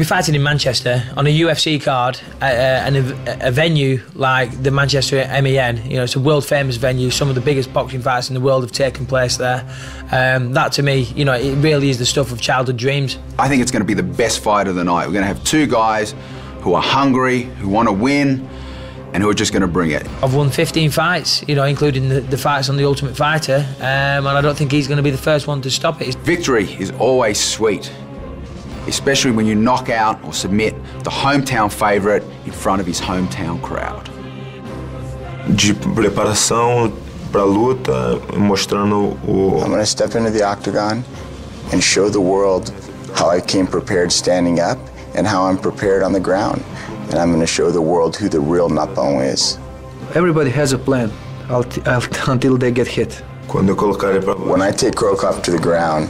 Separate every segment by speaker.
Speaker 1: be fighting in Manchester on a UFC card and a venue like the Manchester MEN. You know, it's a world famous venue. Some of the biggest boxing fights in the world have taken place there. That to me, you know, it really is the stuff of childhood dreams.
Speaker 2: I think it's going to be the best fight of the night. We're going to have two guys who are hungry, who want to win, and who are just going to bring it.
Speaker 1: I've won 15 fights, you know, including the fights on The Ultimate Fighter, and I don't think he's going to be the first one to stop it.
Speaker 2: Victory is always sweet, especially when you knock out or submit the hometown favourite in front of his hometown crowd.
Speaker 3: De preparação para a luta, mostrando o...
Speaker 4: I'm going to step into the octagon and show the world how I came prepared standing up and how I'm prepared on the ground. And I'm going to show the world who the real Napão is.
Speaker 5: Everybody has a plan until they get hit.
Speaker 4: When I take Krokop to the ground,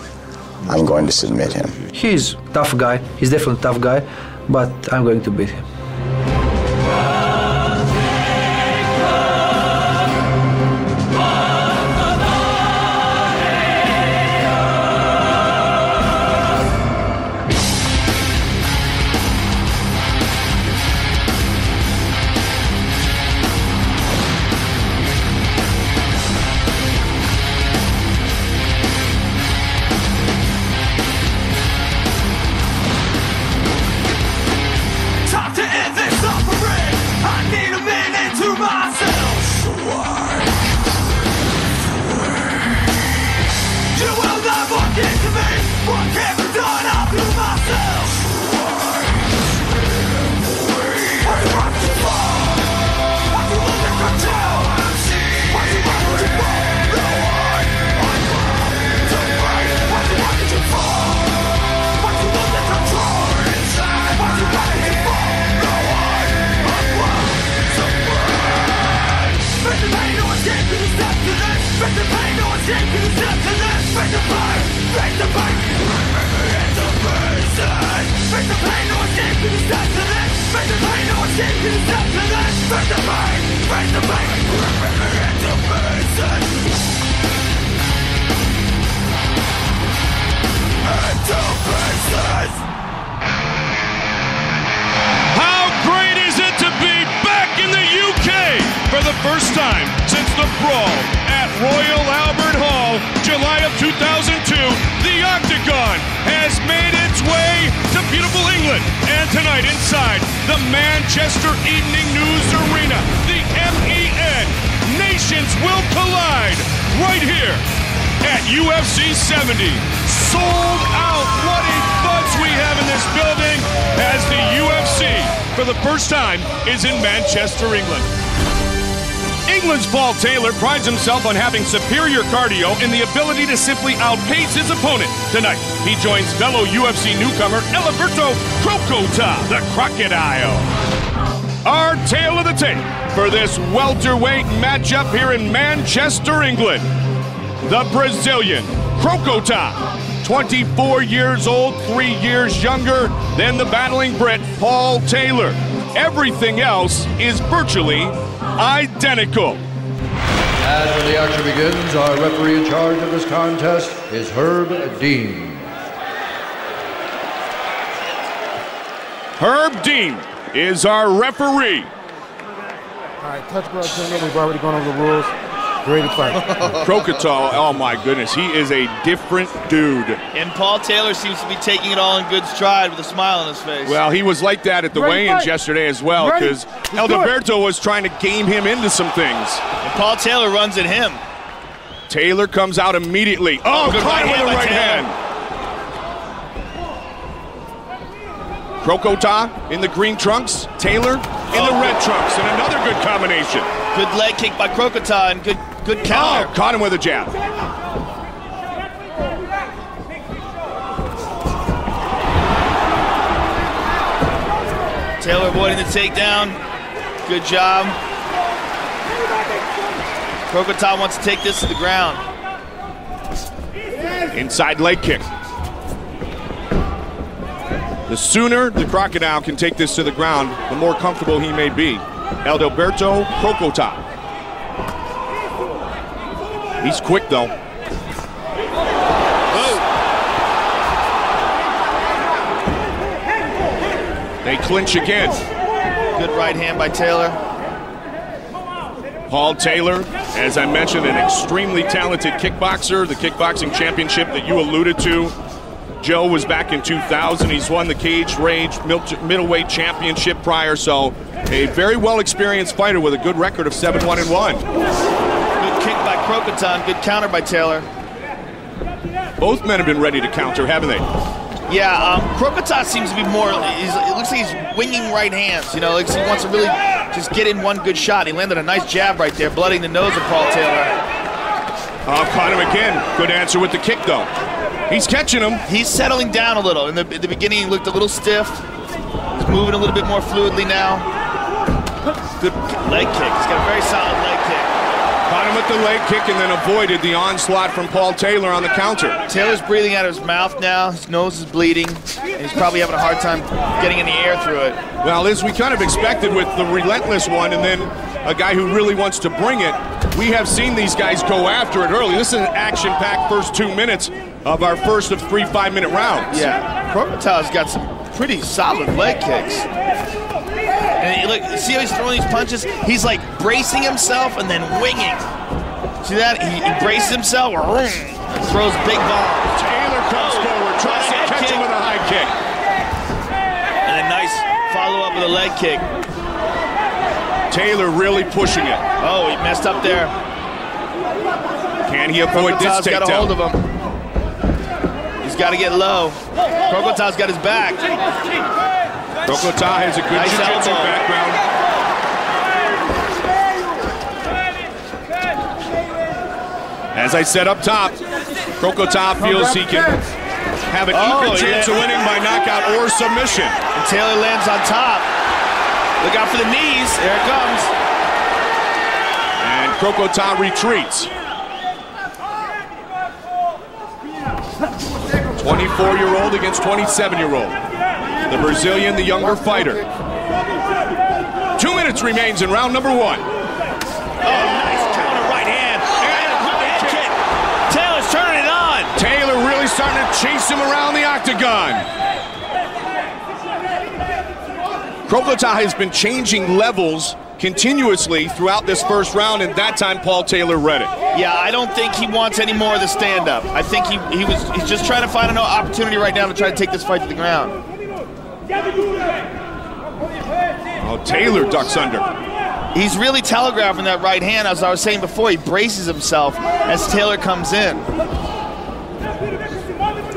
Speaker 4: I'm going to submit him.
Speaker 5: He's a tough guy. He's definitely a tough guy, but I'm going to beat him.
Speaker 6: How great is it to be back in the UK for the first time since the brawl at Royal Albert Hall, July of 2002. The Octagon has made its way to beautiful England, and tonight inside the Manchester Evening News Arena, the MEN, nations will collide right here at UFC 70. Sold out. What a buzz we have in this building as the UFC, for the first time, is in Manchester, England. England's Paul Taylor prides himself on having superior cardio and the ability to simply outpace his opponent. Tonight, he joins fellow UFC newcomer Alberto Crocota, the Crocodile. Our tale of the tape for this welterweight matchup here in Manchester, England. The Brazilian Crocota, 24 years old, 3 years younger than the battling Brit Paul Taylor. Everything else is virtually identical.
Speaker 7: And when the action begins, our referee in charge of this contest is Herb Dean.
Speaker 6: Herb Dean is our referee.
Speaker 8: All right, touch ball, gentlemen. We've already gone over the rules. Ready to fight.
Speaker 6: Crocota, oh my goodness, he is a different dude.
Speaker 9: And Paul Taylor seems to be taking it all in good stride with a smile on his face.
Speaker 6: Well, he was like that at the weigh-ins yesterday as well, because Alberto was trying to game him into some things.
Speaker 9: And Paul Taylor runs at him.
Speaker 6: Taylor comes out immediately. Oh,
Speaker 9: good
Speaker 6: caught him with the right hand. Crocota in the green trunks, Taylor in the red trunks, and another good combination.
Speaker 9: Good leg kick by Crocota and good counter.
Speaker 6: Oh, caught him with a jab.
Speaker 9: Taylor avoiding the takedown. Good job. Crocota wants to take this to the ground.
Speaker 6: Inside leg kick. The sooner the Crocodile can take this to the ground, the more comfortable he may be. Alberto Crocota. He's quick though. They clinch again.
Speaker 9: Good right hand by Taylor.
Speaker 6: Paul Taylor, as I mentioned, an extremely talented kickboxer. The kickboxing championship that you alluded to, Joe, was back in 2000. He's won the Cage Rage middleweight championship prior, so a very well-experienced fighter with a good record of 7-1-1.
Speaker 9: Good kick by Krokotan, good counter by Taylor.
Speaker 6: Both men have been ready to counter, haven't they?
Speaker 9: Yeah, Krokotan seems to be more, it looks like he's winging right hands. You know, like he wants to really just get in one good shot. He landed a nice jab right there, blooding the nose of Paul Taylor.
Speaker 6: Caught him again. Good answer with the kick, though. He's catching him.
Speaker 9: He's settling down a little. In the beginning, he looked a little stiff. He's moving a little bit more fluidly now. Good leg kick. He's got a very solid leg kick.
Speaker 6: Caught him with the leg kick and then avoided the onslaught from Paul Taylor on the counter.
Speaker 9: Taylor's breathing out of his mouth now. His nose is bleeding. And he's probably having a hard time getting any air through it.
Speaker 6: Well, as we kind of expected with the relentless one and then a guy who really wants to bring it, we have seen these guys go after it early. This is an action-packed first 2 minutes of our first of 3 5-minute rounds.
Speaker 9: Yeah, Krokotan's got some pretty solid leg kicks. And look, see how he's throwing these punches? He's like bracing himself and then winging. See that? He braces himself, throws big bombs.
Speaker 6: Taylor comes forward, tries to catch him with a high kick.
Speaker 9: And a nice follow-up with a leg kick.
Speaker 6: Taylor really pushing it.
Speaker 9: Oh, he messed up there.
Speaker 6: Can he avoid this takedown?
Speaker 9: Krokotan's got a hold of him. He's got to get low. Krokotan's got his back.
Speaker 6: Krokotan has a good
Speaker 9: nice
Speaker 6: jiu-jitsu background. As I said up top, Krokotan feels he can have an equal chance of winning by knockout or submission.
Speaker 9: And Taylor lands on top. Look out for the knees. There it comes.
Speaker 6: And Krokotan retreats. 24-year-old against 27-year-old. The Brazilian, the younger fighter. 2 minutes remains in round number 1.
Speaker 9: Oh, nice counter right hand. And a good head kick. Taylor's turning it on.
Speaker 6: Taylor really starting to chase him around the octagon. Krokotan has been changing levels continuously throughout this first round, and that time Paul Taylor read it.
Speaker 9: Yeah, I don't think he wants any more of the stand-up. I think he's just trying to find an opportunity right now to try to take this fight to the ground.
Speaker 6: Oh, Taylor ducks under.
Speaker 9: He's really telegraphing that right hand. As I was saying before, he braces himself as Taylor comes in.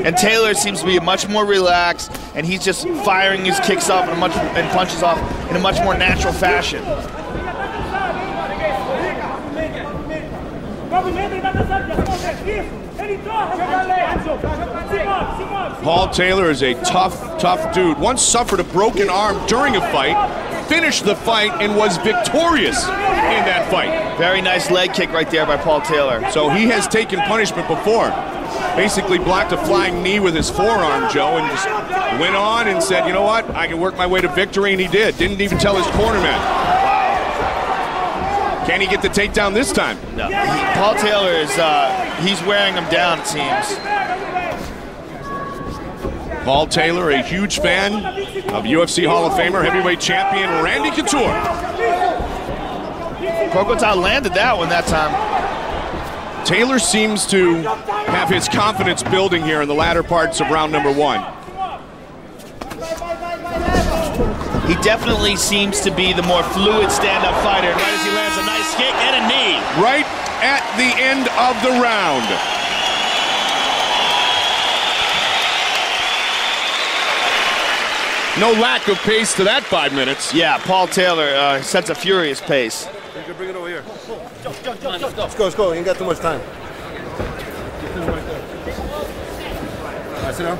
Speaker 9: And Taylor seems to be much more relaxed, and he's just firing his kicks off and punches off in a much more natural fashion.
Speaker 6: Paul Taylor is a tough dude. Once suffered a broken arm during a fight, finished the fight, and was victorious in that fight.
Speaker 9: Very nice leg kick right there by Paul Taylor.
Speaker 6: So he has taken punishment before. Basically blocked a flying knee with his forearm, Joe, and just went on and said, you know what, I can work my way to victory, and he did. Didn't even tell his cornerman.
Speaker 9: Wow.
Speaker 6: Can he get the takedown this time?
Speaker 9: No. Paul Taylor is, he's wearing him down, it seems.
Speaker 6: Paul Taylor, a huge fan of UFC Hall of Famer, heavyweight champion Randy Couture.
Speaker 9: Krokotan landed that one that time.
Speaker 6: Taylor seems to have his confidence building here in the latter parts of round number 1.
Speaker 9: He definitely seems to be the more fluid stand-up fighter. And right as he lands a nice kick and a knee.
Speaker 6: Right at the end of the round. No lack of pace to that 5 minutes.
Speaker 9: Yeah, Paul Taylor sets a furious pace.
Speaker 8: You can bring it over here. Let's go. You ain't got too much time. Sit down.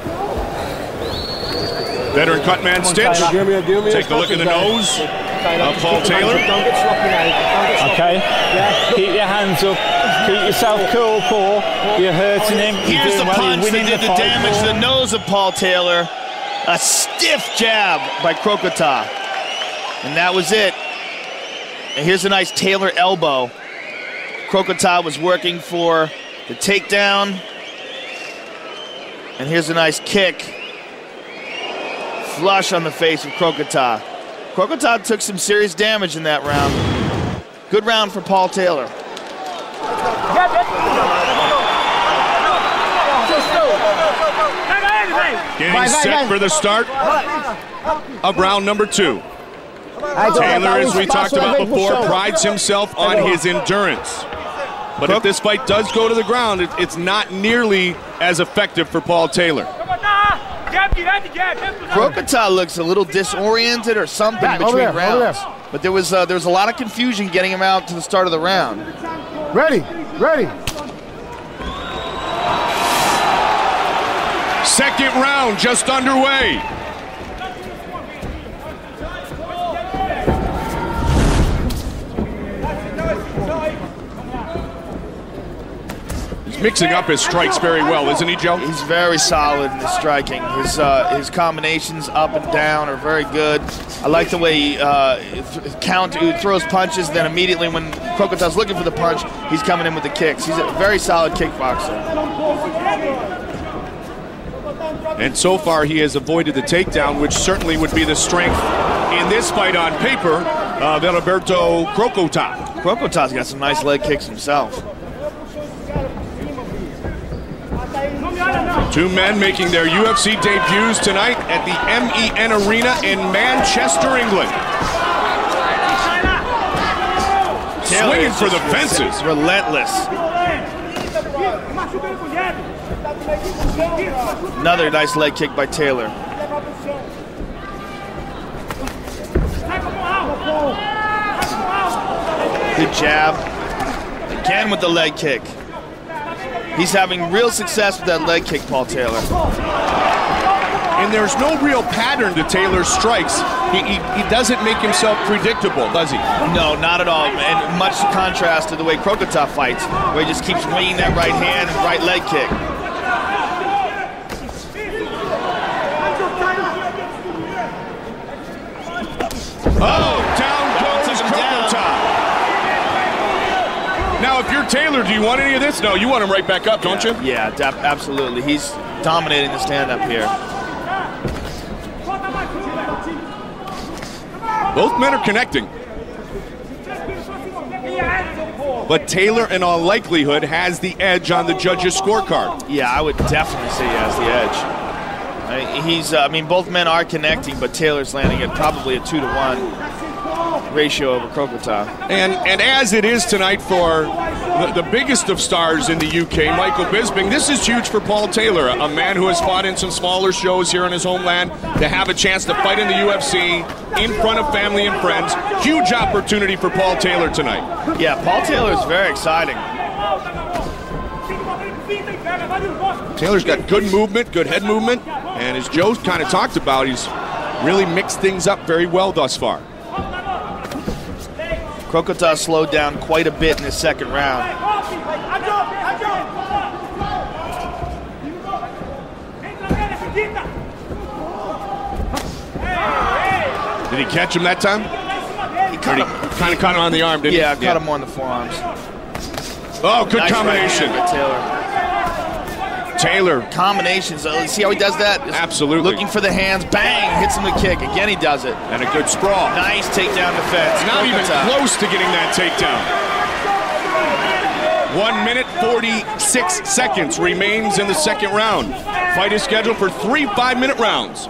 Speaker 6: Veteran cutman stitch. Take a look at the nose of Paul Taylor.
Speaker 10: Okay. Keep your hands up. Keep yourself cool, Paul. You're hurting him.
Speaker 9: Here's the punch that did the damage to the nose of Paul Taylor. A stiff jab by Krokotan. And that was it. And here's a nice Taylor elbow. Krokotan was working for the takedown. And here's a nice kick. flush on the face of Crocodile. Crocodile took some serious damage in that round. Good round for Paul Taylor.
Speaker 6: Getting set for the start of round number 2. Taylor, as we talked about before, prides himself on his endurance. But if this fight does go to the ground, it's not nearly as effective for Paul Taylor.
Speaker 9: Crocodile looks a little disoriented or something between rounds. But there was a lot of confusion getting him out to the start of the round.
Speaker 8: Ready, ready.
Speaker 6: Second round just underway. He's mixing up his strikes very well, isn't he, Joe?
Speaker 9: He's very solid in his striking. His combinations up and down are very good. I like the way he throws punches, then immediately when Crocodile's looking for the punch, he's coming in with the kicks. He's a very solid kickboxer.
Speaker 6: And so far, he has avoided the takedown, which certainly would be the strength in this fight on paper of Alberto Crocodile.
Speaker 9: Crocotile's got some nice leg kicks himself.
Speaker 6: Two men making their UFC debuts tonight at the MEN Arena in Manchester, England. Swinging for the fences.
Speaker 9: Relentless. Another nice leg kick by Taylor. Good jab. Again with the leg kick. He's having real success with that leg kick, Paul Taylor.
Speaker 6: And there's no real pattern to Taylor's strikes. He doesn't make himself predictable, does he?
Speaker 9: No, not at all. And much contrast to the way Crocodile fights, where he just keeps winging that right hand and right leg kick.
Speaker 6: Oh, down goes Crocodile. Now, if you're Taylor, do you want any of this? No, you want him right back up, don't you?
Speaker 9: Yeah, absolutely. He's dominating the stand-up here.
Speaker 6: Both men are connecting. But Taylor, in all likelihood, has the edge on the judges' scorecard.
Speaker 9: Yeah, I would definitely say he has the edge. I mean, both men are connecting, but Taylor's landing at probably a 2-to-1 ratio over Crocodile.
Speaker 6: And as it is tonight for the biggest of stars in the UK, Michael Bisping, this is huge for Paul Taylor, a man who has fought in some smaller shows here in his homeland, to have a chance to fight in the UFC in front of family and friends. Huge opportunity for Paul Taylor tonight.
Speaker 9: Yeah, Paul Taylor is very exciting.
Speaker 6: Taylor's got good movement, good head movement, and as Joe kind of talked about, he's really mixed things up very well thus far.
Speaker 9: Crocodile slowed down quite a bit in his second round.
Speaker 6: Did he catch him that time?
Speaker 9: He kind of
Speaker 6: caught him on the arm, didn't he?
Speaker 9: Yeah, caught him on the forearms.
Speaker 6: Oh, good
Speaker 9: nice
Speaker 6: combination.
Speaker 9: Right Taylor. Combinations. See how he does that? Just
Speaker 6: absolutely.
Speaker 9: Looking for the hands. Bang! Hits him with a kick. Again, he does it.
Speaker 6: And a good sprawl.
Speaker 9: Nice takedown defense.
Speaker 6: Not even close to getting that takedown. 1 minute, 46 seconds remains in the second round. Fight is scheduled for 3 5-minute rounds.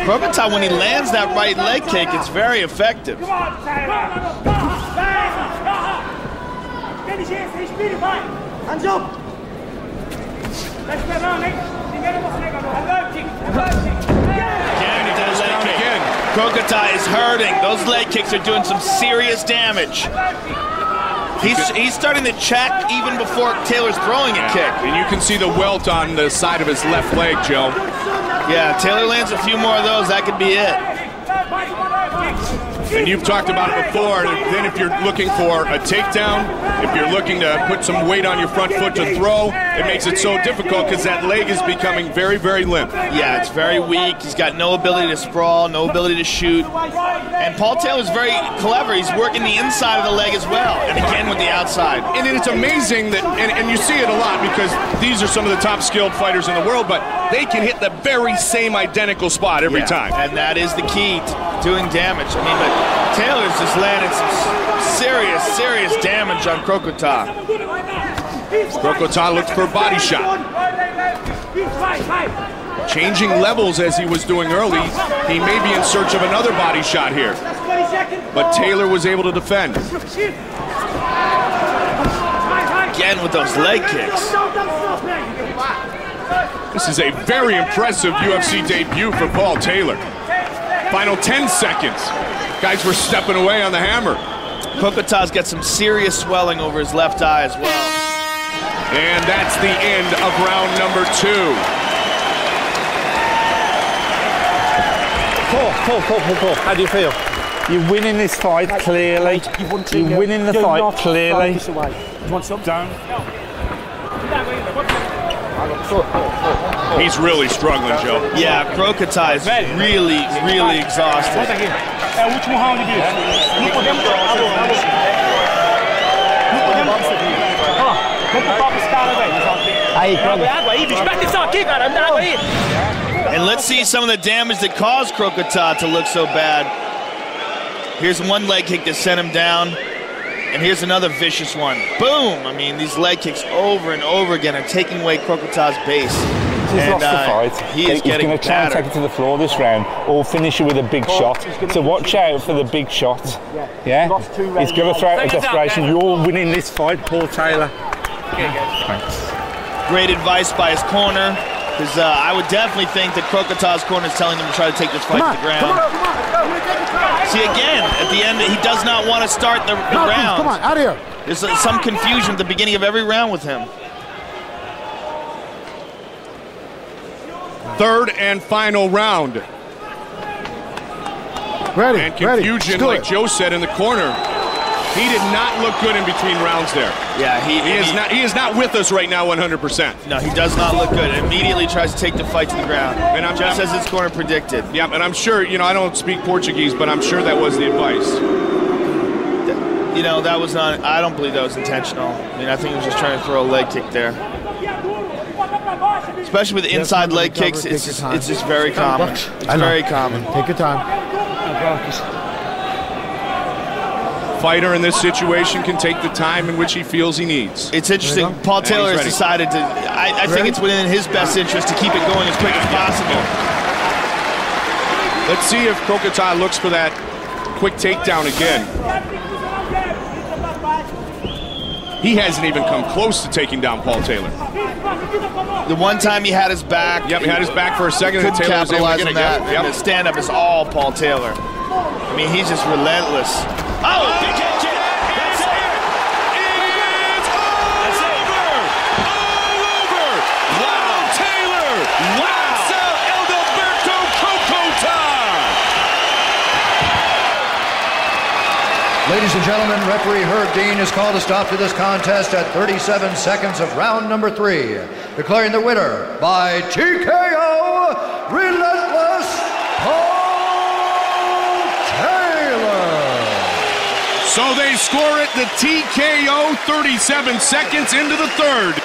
Speaker 9: Crocodile, when he lands that right leg kick, it's very effective.
Speaker 11: Hands up!
Speaker 9: Again. Crocodile is hurting. Those leg kicks are doing some serious damage. He's starting to check even before Taylor's throwing a kick.
Speaker 6: And you can see the welt on the side of his left leg, Joe.
Speaker 9: Yeah, Taylor lands a few more of those, that could be it.
Speaker 6: And you've talked about it before, then if you're looking for a takedown, if you're looking to put some weight on your front foot to throw, it makes it so difficult because that leg is becoming very, very limp.
Speaker 9: Yeah, it's very weak. He's got no ability to sprawl, no ability to shoot. And Paul Taylor's very clever. He's working the inside of the leg as well, and again with the outside.
Speaker 6: And it's amazing that, and you see it a lot because these are some of the top skilled fighters in the world, but they can hit the very same identical spot every time.
Speaker 9: And that is the key to doing damage. I mean, but Taylor's just landed some serious damage on Crocota.
Speaker 6: Crocota looked for a body shot. Changing levels as he was doing early. He may be in search of another body shot here. But Taylor was able to defend.
Speaker 9: Again with those leg kicks.
Speaker 6: This is a very impressive UFC debut for Paul Taylor. Final 10 seconds. Guys were stepping away on the hammer.
Speaker 9: Crocota's got some serious swelling over his left eye as well.
Speaker 6: And that's the end of round number 2.
Speaker 10: Paul, how do you feel? You're winning this fight clearly. You're winning the fight clearly.
Speaker 11: You want some?
Speaker 10: Down.
Speaker 6: He's really struggling, Joe.
Speaker 9: Yeah, Crocota is really exhausted. And let's see some of the damage that caused Crocota to look so bad. Here's one leg kick that sent him down. And here's another vicious one. Boom! I mean, these leg kicks over and over again are taking away Crocota's base.
Speaker 10: He's lost the fight.
Speaker 9: He is
Speaker 10: He's going to try and take it to the floor this round, or finish it with a big shot. So watch out for the big shot. Yeah? He's going to throw out a desperation. You're winning this fight, Paul Taylor. Thanks.
Speaker 9: Great advice by his corner, because I would definitely think that Crocota's corner is telling him to try to take this fight to the ground. See, again, at the end, he does not want to start the round.
Speaker 8: Come on, out of here.
Speaker 9: There's some confusion at the beginning of every round with him.
Speaker 6: Third and final round.
Speaker 8: Ready,
Speaker 6: and confusion, like Joe said, in the corner. He did not look good in between rounds there.
Speaker 9: Yeah,
Speaker 6: he is not with us right now 100%.
Speaker 9: No, he does not look good. Immediately tries to take the fight to the ground. And just as his corner predicted.
Speaker 6: Yeah, and I'm sure, you know, I don't speak Portuguese, but I'm sure that was the advice.
Speaker 9: You know, that was not, I don't believe that was intentional. I mean, I think he was just trying to throw a leg kick there. Especially with inside leg kicks, it's just very common. It's very common.
Speaker 8: Take your time.
Speaker 6: Fighter in this situation can take the time in which he feels he needs.
Speaker 9: It's interesting. Paul Taylor has decided to, I think it's within his best interest to keep it going as quick as possible.
Speaker 6: Let's see if Crocota looks for that quick takedown again. He hasn't even come close to taking down Paul Taylor.
Speaker 9: The one time he had his back.
Speaker 6: Yep, he had his back for a second.
Speaker 9: Couldn't capitalize on that. Yep. And the stand-up is all Paul Taylor. I mean, he's just relentless. Oh, big catch it. That's it.
Speaker 6: It's all over. All over. Wow, Taylor. Wow. Alberto Crocota.
Speaker 7: Ladies and gentlemen, referee Herb Dean has called a stop to this contest at 37 seconds of round number 3, declaring the winner by TKO, Relentless Paul Taylor.
Speaker 6: So they score it, the TKO, 37 seconds into the third.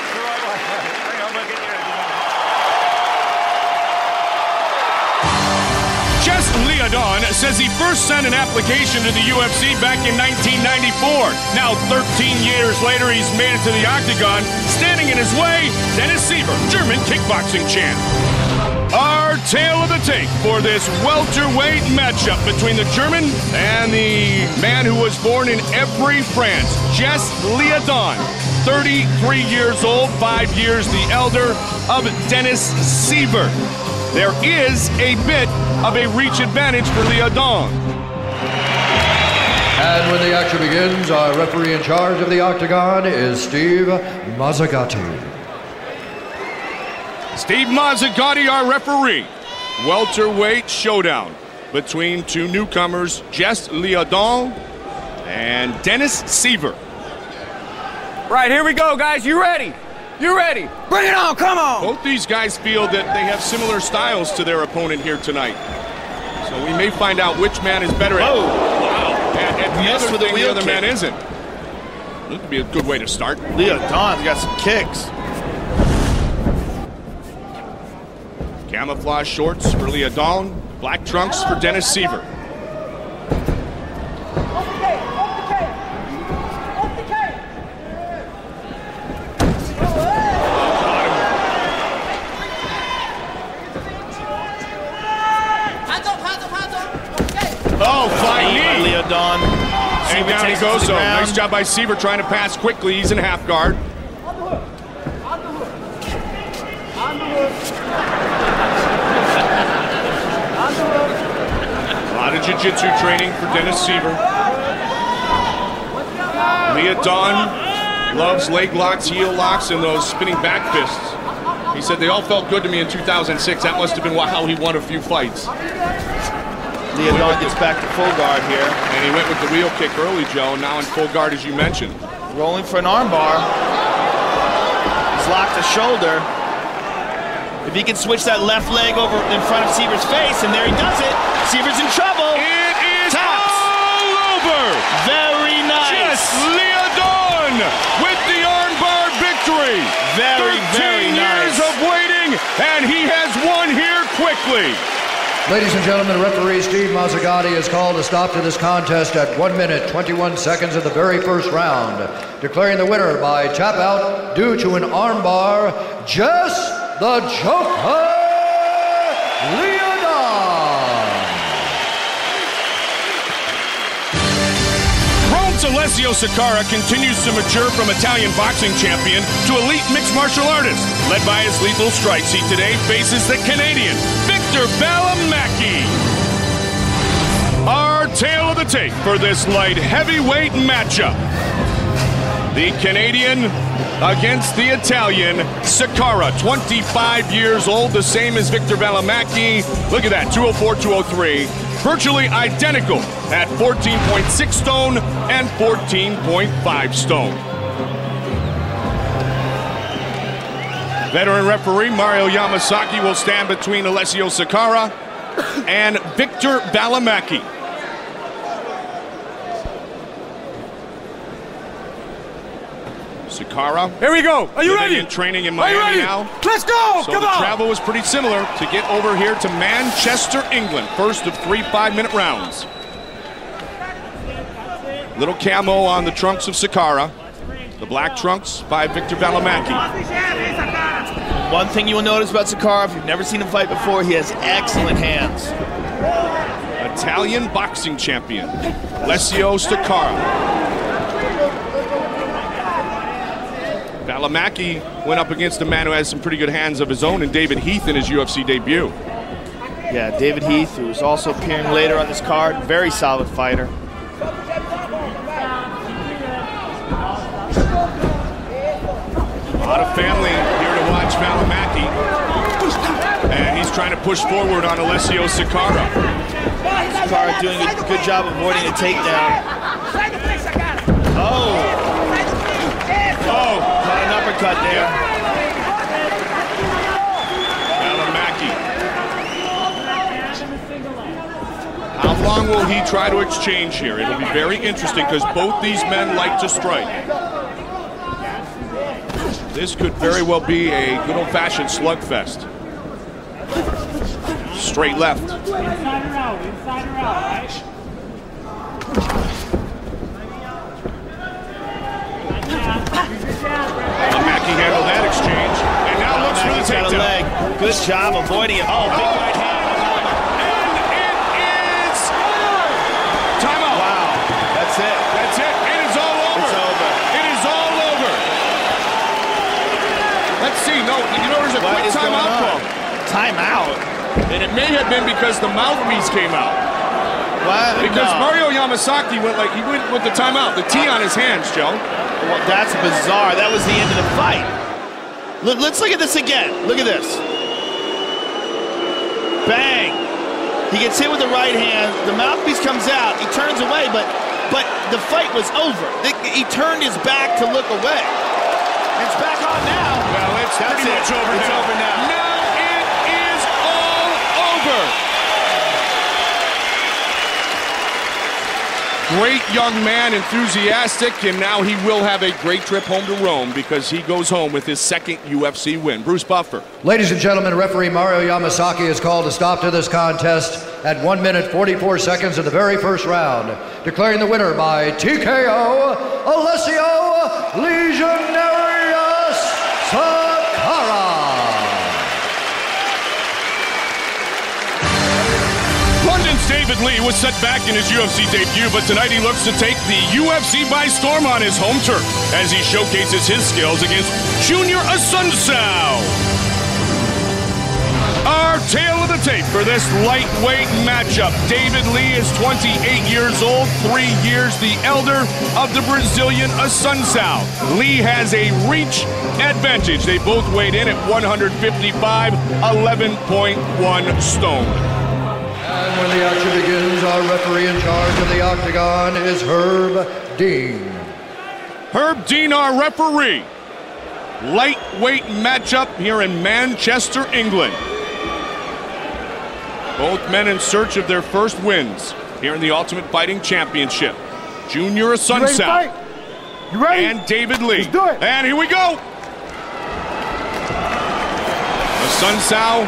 Speaker 6: Jess Leodon says he first sent an application to the UFC back in 1994. Now, 13 years later, he's made it to the octagon. Standing in his way, Dennis Siever, German kickboxing champ. Our tale of the tape for this welterweight matchup between the German and the man who was born in Évry, France, Jess Leodon. 33 years old, 5 years the elder of Dennis Siever. There is a bit of a reach advantage for Leodon.
Speaker 7: And when the action begins, our referee in charge of the octagon is Steve Mazzagatti.
Speaker 6: Steve Mazzagatti, our referee. Welterweight showdown between two newcomers, Jess Leodon and Dennis Siever.
Speaker 12: Right, here we go, guys. You ready? You ready? Bring it on, come on!
Speaker 6: Both these guys feel that they have similar styles to their opponent here tonight. So we may find out which man is better at.
Speaker 9: Oh,
Speaker 6: wow. And the
Speaker 9: Yes,
Speaker 6: other
Speaker 9: for the
Speaker 6: thing,
Speaker 9: wheel
Speaker 6: the other
Speaker 9: kick.
Speaker 6: man isn't. That would be a good way to start.
Speaker 9: Leodon's got some kicks.
Speaker 6: Camouflage shorts for Leah Dawn, black trunks for Dennis Seaver. Oh, flying knee.
Speaker 9: Leah Dawn.
Speaker 6: And down he goes. So nice job by Seaver trying to pass quickly. He's in half guard. A lot of jiu-jitsu training for Dennis Seaver. Leah Dawn loves leg locks, heel locks, and those spinning back fists. He said they all felt good to me in 2006. That must have been how he won a few fights.
Speaker 9: Leah Dawn gets back to full guard here.
Speaker 6: And he went with the wheel kick early, Joe, and now in full guard, as you mentioned.
Speaker 9: Rolling for an armbar. He's locked the shoulder. If he can switch that left leg over in front of Seaver's face, and there he does it. Seaver's in trouble.
Speaker 6: It is
Speaker 9: Taps.
Speaker 6: all over.
Speaker 9: Very nice.
Speaker 6: Just Leah Dawn with the armbar victory.
Speaker 9: Very, very
Speaker 6: 13
Speaker 9: nice.
Speaker 6: years of waiting, and he has won here quickly.
Speaker 7: Ladies and gentlemen, referee Steve Mazzagatti has called a stop to this contest at 1 minute, 21 seconds of the very first round, declaring the winner by tap out due to an armbar, Jess the Joker Leah Dawn.
Speaker 6: Rome's Alessio Sakara continues to mature from Italian boxing champion to elite mixed martial artist. Led by his lethal strikes, he today faces the Canadian Victor Balamaki. Our tale of the tape for this light heavyweight matchup. The Canadian against the Italian Sakara, 25 years old, the same as Victor Balamaki. Look at that, 204, 203. Virtually identical at 14.6 stone and 14.5 stone. Veteran referee Mario Yamasaki will stand between Alessio Sakara and Victor Balamaki. Sakara.
Speaker 8: Here we go. Are you ready?
Speaker 6: In training in Miami now.
Speaker 8: Let's go.
Speaker 6: So
Speaker 8: Come
Speaker 6: the
Speaker 8: on.
Speaker 6: travel was pretty similar to get over here to Manchester, England. First of 3 5-minute rounds. Little camo on the trunks of Sakara. The black trunks by Victor Balamaki.
Speaker 9: One thing you will notice about Sakara, if you've never seen him fight before, he has excellent hands.
Speaker 6: Italian boxing champion, Alessio Sakara. Balamaki went up against a man who has some pretty good hands of his own in David Heath in his UFC debut.
Speaker 9: Yeah, David Heath, who's also appearing later on this card, very solid fighter.
Speaker 6: A lot of family here to watch Balamaki. And he's trying to push forward on Alessio Sakara.
Speaker 9: Sakara doing a good job avoiding a takedown. Oh! Oh, got an uppercut there.
Speaker 6: Balamaki. How long will he try to exchange here? It'll be very interesting because both these men like to strike. This could very well be a good old-fashioned slugfest. Straight left.
Speaker 11: Inside or out, right?
Speaker 6: Balamaki handled that exchange, and now looks for the takedown.
Speaker 9: Good job avoiding it. Oh, big right hand.
Speaker 6: And it is timeout.
Speaker 9: Wow, that's it.
Speaker 6: That's it. It is all over.
Speaker 9: It's over.
Speaker 6: It is all over. Let's see. No, you know there's a quick timeout call.
Speaker 9: Timeout?
Speaker 6: And it may have been because the mouthpiece came out.
Speaker 9: What?
Speaker 6: Because Mario Yamasaki went with the timeout. The T on his hands, Joe.
Speaker 9: Well, that's bizarre. That was the end of the fight. Let's look at this again. Look at this. Bang. He gets hit with the right hand. The mouthpiece comes out. He turns away, but the fight was over. He turned his back to look away. It's back on now.
Speaker 6: Well, it's pretty much over now.
Speaker 9: It's over now.
Speaker 6: Now it is all over. Great young man, enthusiastic, and now he will have a great trip home to Rome because he goes home with his second UFC win. Bruce Buffer.
Speaker 7: Ladies and gentlemen, referee Mario Yamasaki has called a stop to this contest at 1 minute 44 seconds of the very first round, declaring the winner by TKO, Alessio Legionarius Sakara.
Speaker 6: London's David Lee was set back in his UFC debut, but tonight he looks to take the UFC by storm on his home turf as he showcases his skills against Junior Asuncao. Our tale of the tape for this lightweight matchup. David Lee is 28 years old, 3 years the elder of the Brazilian Asuncao. Lee has a reach advantage. They both weighed in at 155, 11.1 stone.
Speaker 7: And when the action begins, our referee in charge of the octagon is Herb Dean.
Speaker 6: Herb Dean, our referee. Lightweight matchup here in Manchester, England. Both men in search of their first wins here in the Ultimate Fighting Championship. Junior Asuncao and David Lee.
Speaker 8: Let's do it.
Speaker 6: And here we go. Asuncao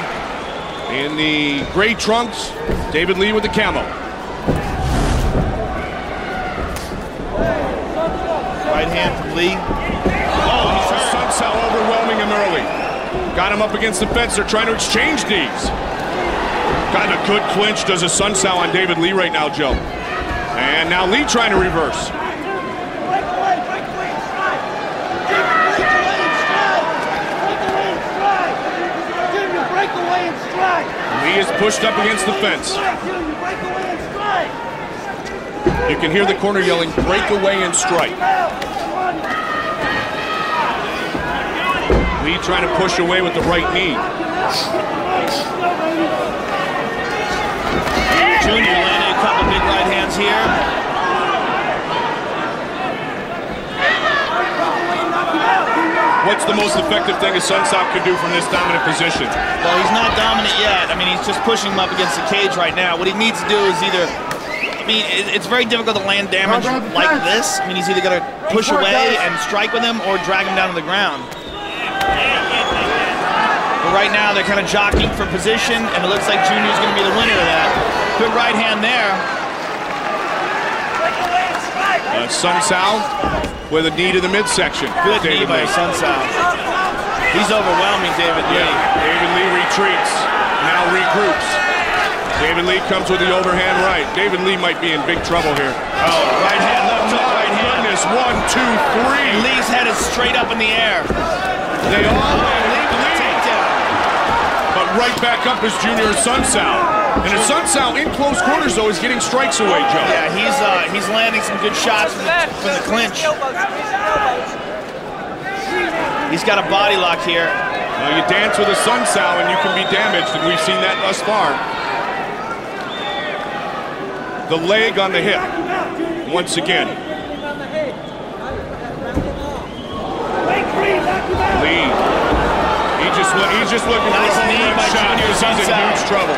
Speaker 6: in the gray trunks, David Lee with the camo.
Speaker 9: Right hand from Lee.
Speaker 6: Oh, Asuncao overwhelming him early. Got him up against the fence. They're trying to exchange knees. Got a good clinch, does Asuncao on David Lee right now, Joe. And now Lee trying to reverse. Lee is pushed up against the fence. You can hear the corner yelling, break away and strike. Lee trying to push away with the right knee.
Speaker 9: Junior landed a couple big right hands here.
Speaker 6: What's the most effective thing Asuncao could do from this dominant position?
Speaker 9: Well, he's not dominant yet. I mean, he's just pushing him up against the cage right now. What he needs to do is either, I mean, it's very difficult to land damage like this. I mean, he's either going to push away and strike with him or drag him down to the ground. But right now, they're kind of jockeying for position, and it looks like Junior's going to be the winner of that. Good right hand there.
Speaker 6: Asuncao with a knee to the midsection.
Speaker 9: Good knee by Asuncao. He's overwhelming David Lee.
Speaker 6: Yeah. David Lee retreats, now regroups. David Lee comes with the overhand right. David Lee might be in big trouble here.
Speaker 9: Oh, right hand, left hook, right hand.
Speaker 6: Goodness, 1, 2, 3.
Speaker 9: And Lee's head is straight up in the air.
Speaker 6: They all leave the takedown. But right back up is Junior Asuncao. And Asuncao in close quarters, though, is getting strikes away, Joe.
Speaker 9: Yeah, he's landing some good shots from the clinch. He's got a body lock here.
Speaker 6: Well, you dance with Asuncao and you can be damaged, and we've seen that thus far. The leg on the hip, once again. Lee. He's just looking for a home run shot because he's in huge trouble.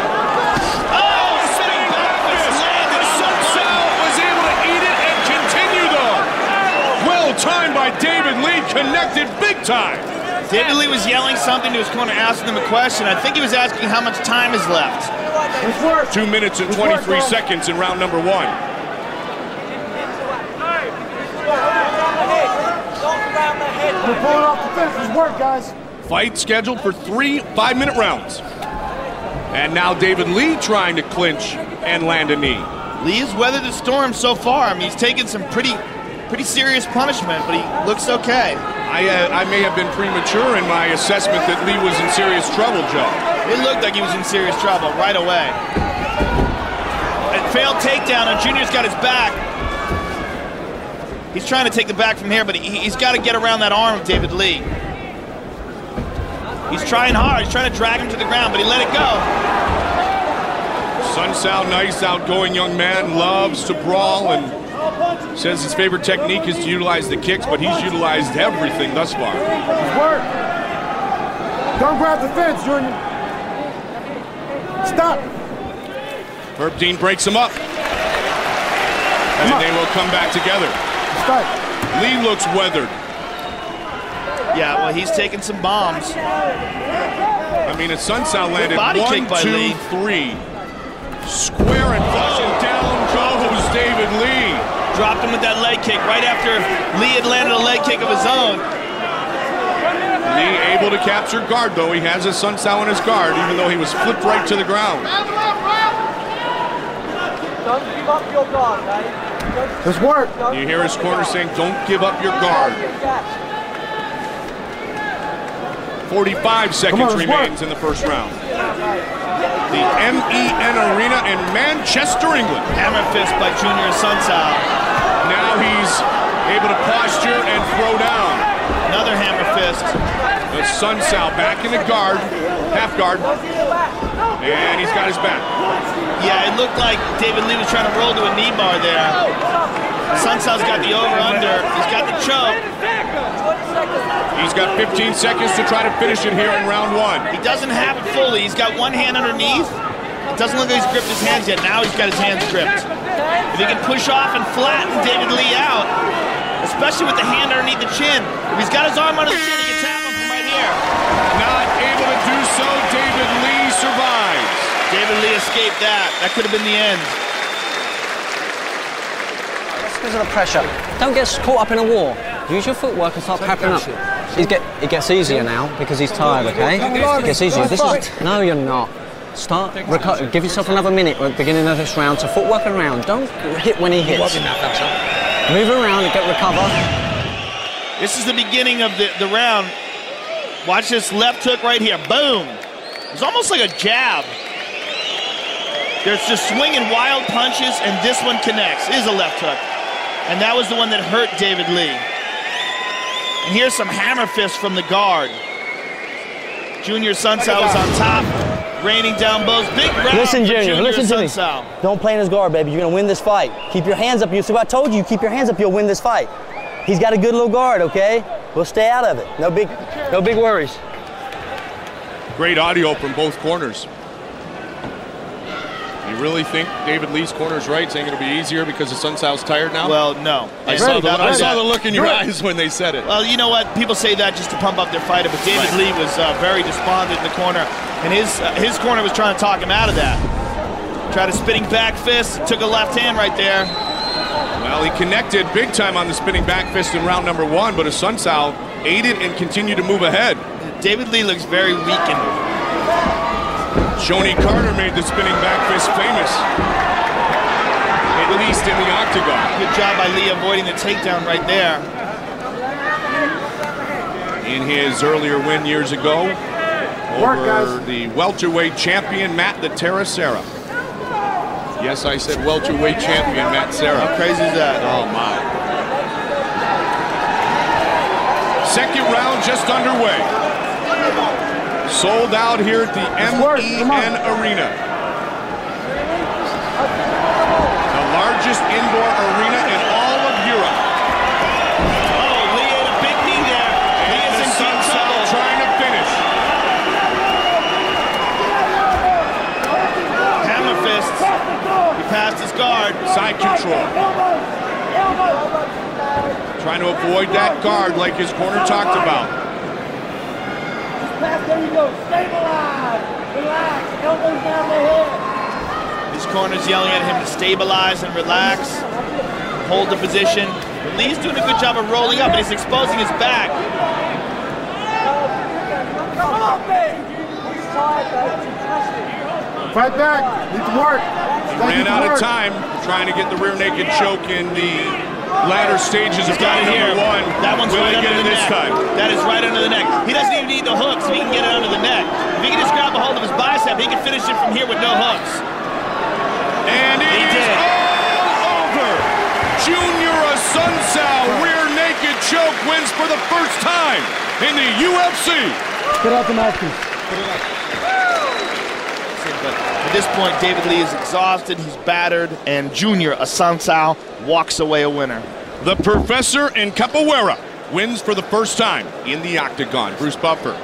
Speaker 6: Timed by David Lee, connected big time.
Speaker 9: David Lee was yelling something to his corner, asking him a question. I think he was asking how much time is left.
Speaker 6: 2 minutes and 23 seconds in round number 1.
Speaker 8: We're pulling off the fence. Let's work, guys.
Speaker 6: Fight scheduled for 3 5-minute rounds. And now David Lee trying to clinch and land a knee.
Speaker 9: Lee has weathered the storm so far. I mean, he's taken some pretty serious punishment, but he looks okay.
Speaker 6: I may have been premature in my assessment that Lee was in serious trouble, Joe.
Speaker 9: It looked like he was in serious trouble right away. A failed takedown, and Junior's got his back. He's trying to take the back from here, but he's got to get around that arm of David Lee. He's trying hard. He's trying to drag him to the ground, but he let it go.
Speaker 6: Asuncao, nice outgoing young man, loves to brawl and says his favorite technique is to utilize the kicks, but he's utilized everything thus far.
Speaker 8: Let's work. Don't grab the fence, Junior. Stop.
Speaker 6: Herb Dean breaks him up. And they will come back together. Lee looks weathered.
Speaker 9: Yeah, well, he's taking some bombs.
Speaker 6: I mean, Sun Tzu landed
Speaker 9: body
Speaker 6: 1,
Speaker 9: kick by
Speaker 6: 2,
Speaker 9: Lee.
Speaker 6: 3. Square and flush, and down goes David Lee.
Speaker 9: Dropped him with that leg kick right after Lee had landed a leg kick of his own.
Speaker 6: Lee able to capture guard, though. He has his Sun Tzu in his guard, even though he was flipped right to the ground.
Speaker 11: Don't give up your guard, Dave.
Speaker 8: Let's work.
Speaker 6: You hear his corner saying, don't give up your guard. 45 seconds remains in the first round. The MEN Arena in Manchester, England.
Speaker 9: Hammer fist by Junior Sun Tzu.
Speaker 6: Now he's able to posture and throw down.
Speaker 9: Another hammer fist.
Speaker 6: The Sun Tzu back in the guard, half guard, and he's got his back.
Speaker 9: Yeah, it looked like David Lee was trying to roll to a knee bar there. Sun Tzu's got the over-under. He's got the choke.
Speaker 6: He's got 15 seconds to try to finish it here in round 1.
Speaker 9: He doesn't have it fully. He's got one hand underneath. It doesn't look like he's gripped his hands yet. Now he's got his hands gripped. If he can push off and flatten David Lee out, especially with the hand underneath the chin. If he's got his arm under the chin, he can tap him from right here.
Speaker 6: Not able to do so. David Lee survives.
Speaker 9: David Lee escaped that. That could have been the end.
Speaker 13: Because of the pressure. Don't get caught up in a war. Use your footwork and start prepping up. It gets easier now because he's tired, okay? It gets easier. No, you're not. Start, give yourself another minute at the beginning of this round to footwork around. Don't hit when he hits. Move around and get recover.
Speaker 9: This is the beginning of the round. Watch this left hook right here. Boom. It's almost like a jab. There's just swinging wild punches, and this one connects. It is a left hook. And that was the one that hurt David Lee. And here's some hammer fists from the guard. Junior Sun Tzu is on top, raining down blows. Big round.
Speaker 14: Listen, Junior, listen to me.
Speaker 9: Sun Tzu.
Speaker 14: Don't play in his guard, baby. You're gonna win this fight. Keep your hands up. You see what I told you? Keep your hands up. You'll win this fight. He's got a good little guard, okay? We'll stay out of it. No big worries.
Speaker 6: Great audio from both corners. You really think David Lee's corner is right, saying it'll be easier because the Sun Tzu's tired now?
Speaker 9: Well, no.
Speaker 6: I saw the look in your eyes when they said it.
Speaker 9: Well, you know what? People say that just to pump up their fighter, but David Lee was very despondent in the corner, and his corner was trying to talk him out of that. Tried a spinning back fist, took a left hand right there.
Speaker 6: Well, he connected big time on the spinning back fist in round number 1, but his Sun Tzu aided and continued to move ahead.
Speaker 9: David Lee looks very weakened.
Speaker 6: Shoney Carter made the spinning back fist famous, at least in the octagon.
Speaker 9: Good job by Lee avoiding the takedown right there.
Speaker 6: In his earlier win years ago over the welterweight champion Matt the Terra Serra. Yes, I said welterweight champion Matt Serra.
Speaker 9: How crazy is that?
Speaker 6: Oh my. Second round just underway. Sold out here at the MEN Arena. The largest indoor arena in all of Europe.
Speaker 9: Oh, Lee had a big knee there. Lee is in deep trouble.
Speaker 6: Trying to finish.
Speaker 9: Hammer fists. He passed his guard.
Speaker 6: Side control. Trying to avoid that guard like his corner talked about.
Speaker 11: There you go. Stabilize. Relax. Elbows down the head.
Speaker 9: His corner's yelling at him to stabilize and relax. Hold the position. But Lee's doing a good job of rolling up, and he's exposing his back.
Speaker 11: Come on, baby. He's tired, though. Fantastic.
Speaker 8: Fight back. Need to work.
Speaker 6: He ran out of time trying to get the rear naked choke in the latter stages of round number 1.
Speaker 9: That one's right under the neck. That is right under the neck. He doesn't even need the hooks if he can get it under the neck. If he can just grab a hold of his bicep, he can finish it from here with no hooks.
Speaker 6: And it is all over. Junior Sun Tzu rear naked choke wins for the first time in the UFC.
Speaker 8: Get out the mouthpiece.
Speaker 9: But at this point, David Lee is exhausted, he's battered, and Junior Sun Tzu walks away a winner.
Speaker 6: The Professor in Capoeira wins for the first time in the octagon. Bruce Buffer.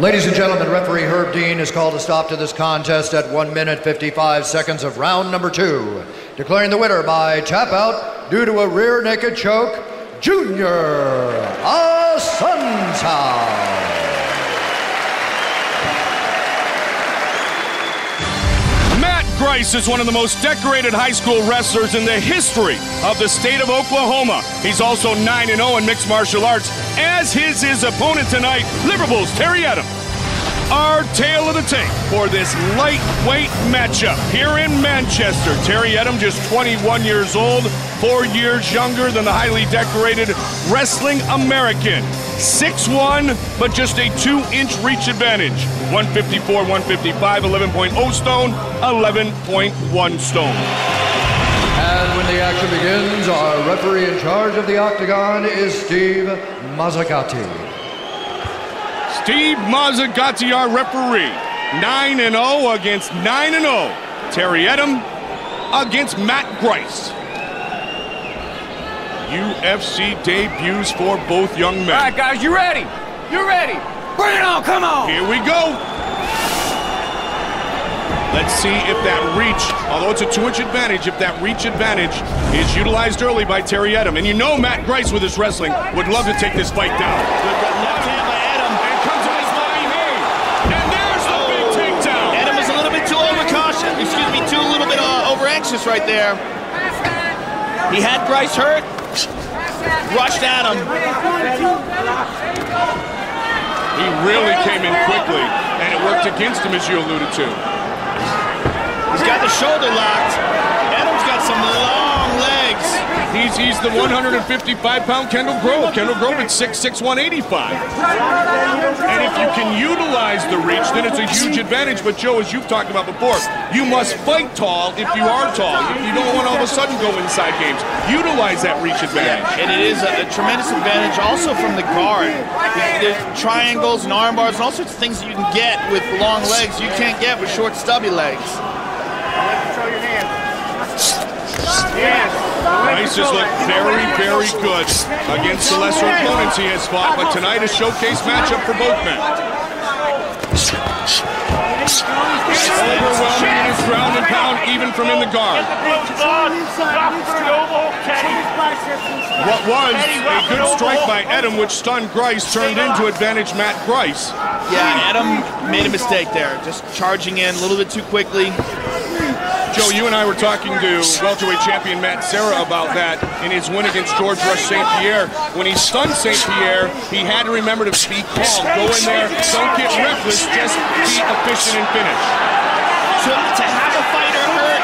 Speaker 7: Ladies and gentlemen, referee Herb Dean has called a stop to this contest at 1 minute 55 seconds of round number 2. Declaring the winner by tap out due to a rear naked choke, Junior Assunção.
Speaker 6: Grice is one of the most decorated high school wrestlers in the history of the state of Oklahoma. He's also 9-0 in mixed martial arts, as is his opponent tonight, Liverpool's Terry Edom. Our tale of the tape for this lightweight matchup here in Manchester. Terry Edom, just 21 years old, 4 years younger than the highly decorated Wrestling American. 6'1", but just a 2-inch reach advantage. 154, 155, 11.0 stone, 11.1 stone.
Speaker 7: And when the action begins, our referee in charge of the octagon is Steve Mazzagatti.
Speaker 6: Steve Mazzagatti, our referee. 9-0 against 9-0. Terry Edom against Matt Grice. UFC debuts for both young men.
Speaker 12: All right, guys, you ready? You ready? Bring it on, come on!
Speaker 6: Here we go. Let's see if that reach, although it's a 2-inch advantage, if that reach advantage is utilized early by Terry Edom. And you know Matt Grice with his wrestling would love to take this fight down.
Speaker 9: Left hand by Edom.
Speaker 6: And comes to his body knee. And there's the big takedown.
Speaker 9: Edom is a little bit too overcautious. Excuse me, a little bit over anxious right there. He had Grice hurt. Rushed at him.
Speaker 6: He really came in quickly, and it worked against him, as you alluded to.
Speaker 9: He's got the shoulder locked. Edom's got some long legs.
Speaker 6: He's the 155-pound Kendall Grove. Kendall Grove at 6'6", 185. And if you can utilize the reach, then it's a huge advantage. But Joe, as you've talked about before, you must fight tall if you are tall. You don't want to all of a sudden go inside games. Utilize that reach advantage.
Speaker 9: Yeah, and it is a tremendous advantage also from the guard. There's triangles and arm bars and all sorts of things that you can get with long legs you can't get with short, stubby legs.
Speaker 12: Show your hands.
Speaker 6: Grice has looked very, very good against the lesser opponents he has fought, but tonight a showcase matchup for both men. Overwhelming in his ground and pound, even from in the guard. What was a good strike by Edom, which stunned Grice, turned into advantage Matt Grice.
Speaker 9: Yeah, Edom made a mistake there, just charging in a little bit too quickly.
Speaker 6: Joe, you and I were talking to welterweight champion Matt Serra about that in his win against George Rush St. Pierre. When he stunned St. Pierre, he had to remember to be calm. Go in there, don't get reckless, just be efficient and finish.
Speaker 9: To have a fighter hurt,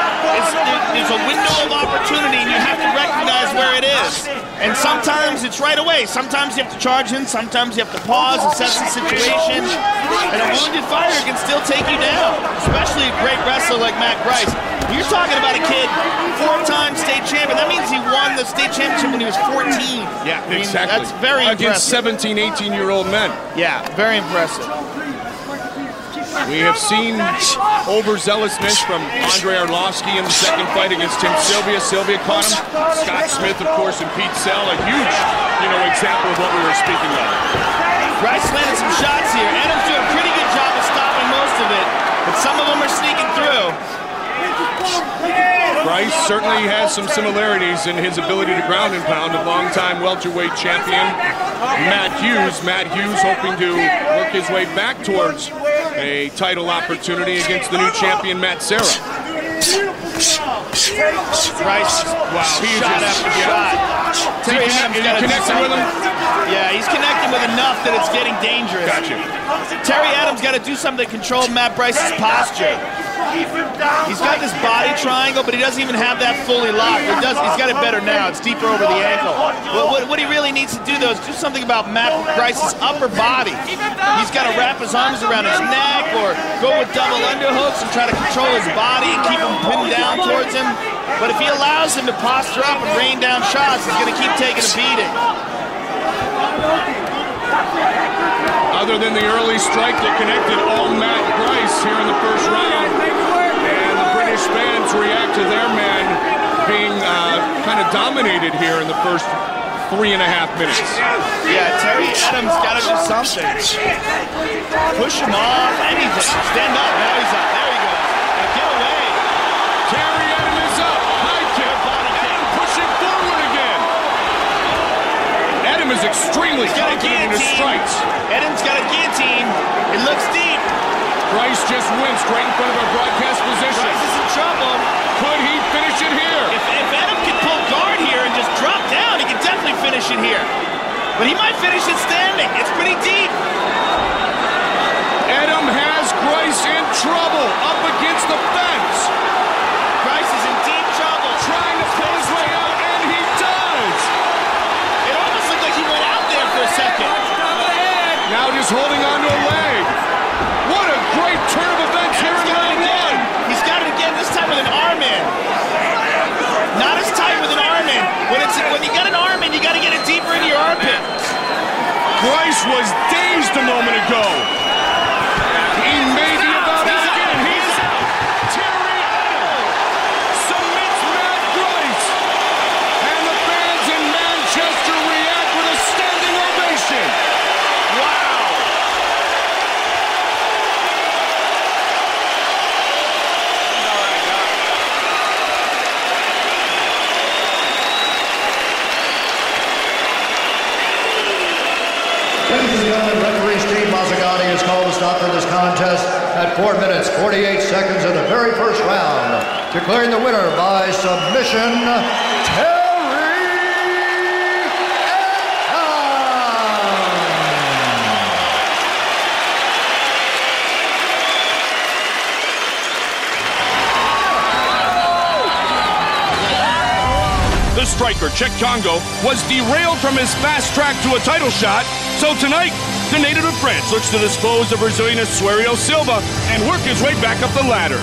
Speaker 9: there's a window of opportunity, and you have to recognize where it is. And sometimes it's right away. Sometimes you have to charge in. Sometimes you have to pause, assess the situation. And a wounded fighter can still take you down, especially a great wrestler like Matt Grice. You're talking about a kid, 4-time state champion. That means he won the state championship when he was 14.
Speaker 6: Yeah, exactly.
Speaker 9: That's very
Speaker 6: against
Speaker 9: impressive.
Speaker 6: 17, 18-year-old men.
Speaker 9: Yeah, very impressive.
Speaker 6: We have seen overzealousness from Andre Arlovsky in the second fight against Tim Sylvia. Sylvia caught him. Scott Smith, of course, and Pete Sell, a huge, example of what we were speaking of.
Speaker 9: Grice landed some shots here. Edom's doing a pretty good job of stopping most of it, but some of them are sneaking through.
Speaker 6: Grice certainly has some similarities in his ability to ground and pound. A longtime welterweight champion, Matt Hughes. Matt Hughes hoping to work his way back towards a title opportunity against the new champion, Matt Serra.
Speaker 9: Grice, wow, shot after shot. Terry Edom's got to connect with him. Yeah, he's connecting with enough that it's getting dangerous.
Speaker 6: Gotcha.
Speaker 9: Terry Edom's got to do something to control Matt Grice's posture. He's got this body triangle, but he doesn't even have that fully locked. He's got it better now. It's deeper over the ankle. What he really needs to do, though, is do something about Matt Grice's upper body. He's got to wrap his arms around his neck or go with double underhooks and try to control his body and keep him pinned down towards him. But if he allows him to posture up and rain down shots, he's going to keep taking a beating.
Speaker 6: Other than the early strike that connected all Matt Grice here in the first round, and the British fans react to their man being kind of dominated here in the first 3.5 minutes.
Speaker 9: Yeah, Terry Edom's got to do something. Push him off, anything. Stand up, now he's up. There he goes. Now get away.
Speaker 6: Terry Edom is up. High Edom is extremely confident in his strikes.
Speaker 9: Edom's got a guillotine. It looks deep.
Speaker 6: Price just winced right in front of our broadcast position.
Speaker 9: Price is in trouble.
Speaker 6: Could he finish it here?
Speaker 9: If Edom can pull guard here and just drop down, he can definitely finish it here. But he might finish it standing. It's pretty deep.
Speaker 6: Edom has Grice in trouble up against the fence.
Speaker 9: Grice is in deep trouble.
Speaker 6: Trying to pull his way out, and he does.
Speaker 9: It almost looked like he went out there for a second.
Speaker 6: Now just holding on to a leg. What a great turn of events here in round one.
Speaker 9: He's got it again, this time with an arm in. Not as tight with an arm in. When you got an arm in, you got to get it deeper into your armpit.
Speaker 6: Grice was dazed a moment ago. He may be about out again. He's out. Terry Edom submits Matt Grice. And the fans in Manchester react with a standing ovation. Wow.
Speaker 7: Ladies and gentlemen, referee Steve Mazzagatti has called a stop to this contest at 4 minutes, 48 seconds of the very first round, declaring the winner by submission, Terry Edom.
Speaker 6: The striker, Czech Congo, was derailed from his fast track to a title shot. So tonight, the native of France looks to dispose of Brazilian Suerio Silva and work his way back up the ladder.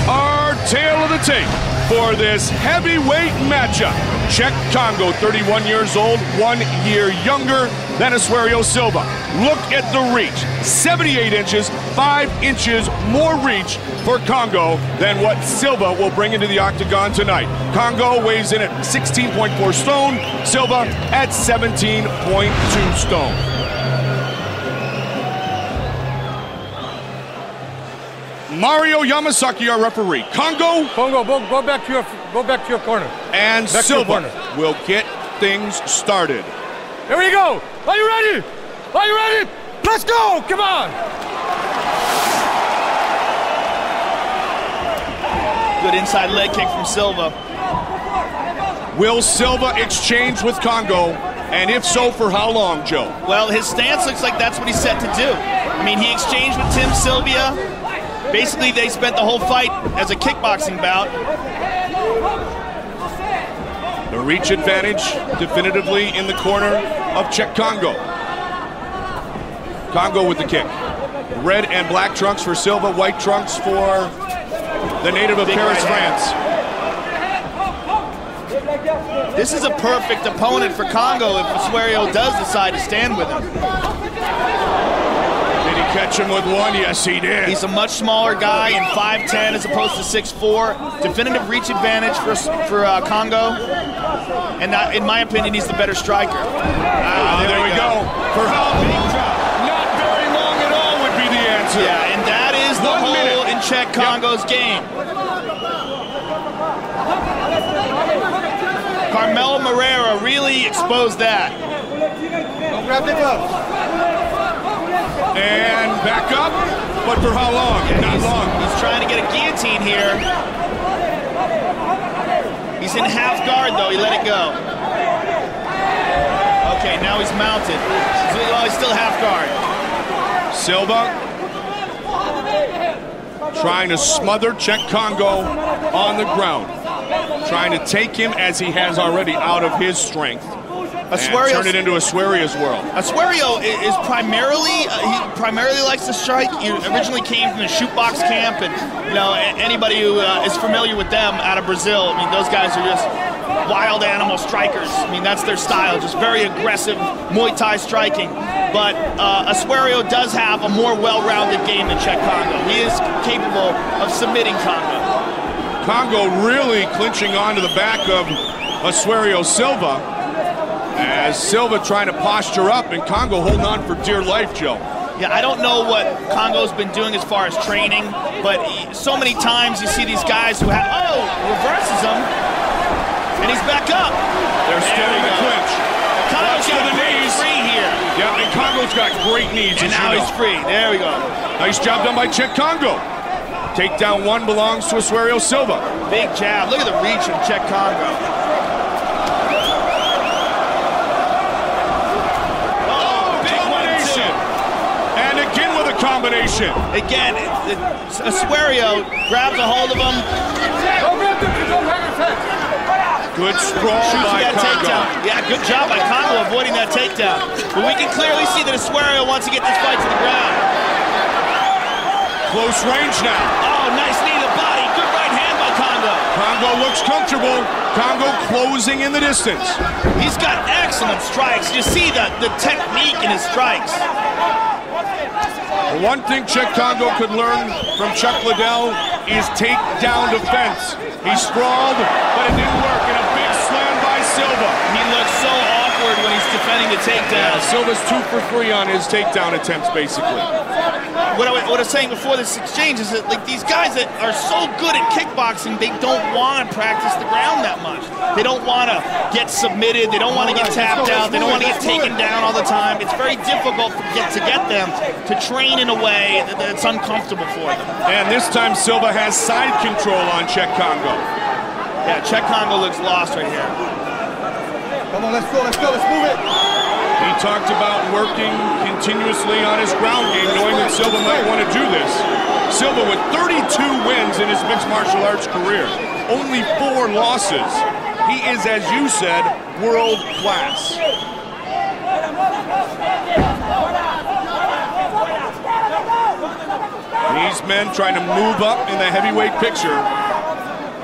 Speaker 6: Our tale of the tape for this heavyweight matchup. Czech Congo, 31 years old, 1 year younger than Suerio Silva. Look at the reach, 78 inches, 5 inches more reach for Congo than what Silva will bring into the octagon tonight. Congo weighs in at 16.4 stone, Silva at 17.2 stone. Mario Yamasaki, our referee. Congo,
Speaker 8: go back to your corner.
Speaker 6: And
Speaker 8: back
Speaker 6: Silva will get things started.
Speaker 8: Here we go. Are you ready? Are you ready? Let's go. Come on.
Speaker 9: Good inside leg kick from Silva.
Speaker 6: Will Silva exchange with Congo? And if so, for how long, Joe?
Speaker 9: Well, his stance looks like that's what he's set to do. I mean, he exchanged with Tim Sylvia. Basically, they spent the whole fight as a kickboxing bout.
Speaker 6: The reach advantage definitively in the corner of Czech Congo. Congo with the kick. Red and black trunks for Silva, white trunks for the native of Paris, France.
Speaker 9: This is a perfect opponent for Congo if Suerio does decide to stand with him.
Speaker 6: Did he catch him with one? Yes, he did.
Speaker 9: He's a much smaller guy in 5'10" as opposed to 6'4". Definitive reach advantage for Congo. And in my opinion, he's the better striker.
Speaker 6: There we go. For how long? Not very long at all would be the answer.
Speaker 9: Yeah, and that is the hole in Czech Congo's game. Carmelo Moreira really exposed that.
Speaker 8: Grab the gloves.
Speaker 6: And back up, but for how long?
Speaker 9: Yeah,
Speaker 6: Not long.
Speaker 9: He's trying to get a guillotine here. He's in half guard though, he let it go. Okay, now he's mounted. Oh, he's still half guard.
Speaker 6: Silva trying to smother Czech Congo on the ground. Trying to take him as he has already out of his strength. And turn it into a Suerio's world.
Speaker 9: Suerio is primarily, he primarily likes to strike. He originally came from the shootbox camp, and you know, anybody who is familiar with them out of Brazil, I mean, those guys are just wild animal strikers. I mean, that's their style, just very aggressive Muay Thai striking. But Suerio does have a more well-rounded game than Czech Congo. He is capable of submitting Congo.
Speaker 6: Congo really clinching onto the back of Suerio Silva, as Silva trying to posture up and Congo holding on for dear life, Joe.
Speaker 9: Yeah, I don't know what Congo's been doing as far as training, but so many times you see these guys who have, reverses him, and he's back up.
Speaker 6: They're still in the clinch. great knees.
Speaker 9: And now he's free. There we go.
Speaker 6: Nice job done by Czech Congo. Takedown one belongs to Asuero Silva.
Speaker 9: Big jab. Look at the reach of Czech Congo.
Speaker 6: Oh, big combination. And again with a combination.
Speaker 9: Again, Asuero grabs a hold of him.
Speaker 6: Good sprawl by Congo.
Speaker 9: Takedown. Yeah, good job by Congo avoiding that takedown. But we can clearly see that Asuero wants to get this fight to the ground.
Speaker 6: Close range now.
Speaker 9: Oh, nice knee to the body. Good right hand by Congo.
Speaker 6: Congo looks comfortable. Congo closing in the distance.
Speaker 9: He's got excellent strikes. You see the technique in his strikes.
Speaker 6: The one thing Czech Congo could learn from Chuck Liddell is takedown defense. He sprawled, but it didn't work. And a big slam by Silva.
Speaker 9: He looks so awkward when he's defending the takedown.
Speaker 6: Yeah, Silva's 2 for 3 on his takedown attempts, basically.
Speaker 9: What I was saying before this exchange is that, like, these guys that are so good at kickboxing, they don't want to practice the ground that much. They don't want to get submitted. They don't want to get tapped out. They don't want to get taken down all the time. It's very difficult to get them to train in a way that's uncomfortable for them.
Speaker 6: And this time Silva has side control on Czech Congo.
Speaker 9: Yeah, Czech Congo looks lost right here.
Speaker 12: Come on, let's go, let's move it.
Speaker 6: He talked about working continuously on his ground game, knowing that Silva might want to do this. Silva with 32 wins in his mixed martial arts career, only 4 losses. He is, as you said, world class. These men trying to move up in the heavyweight picture.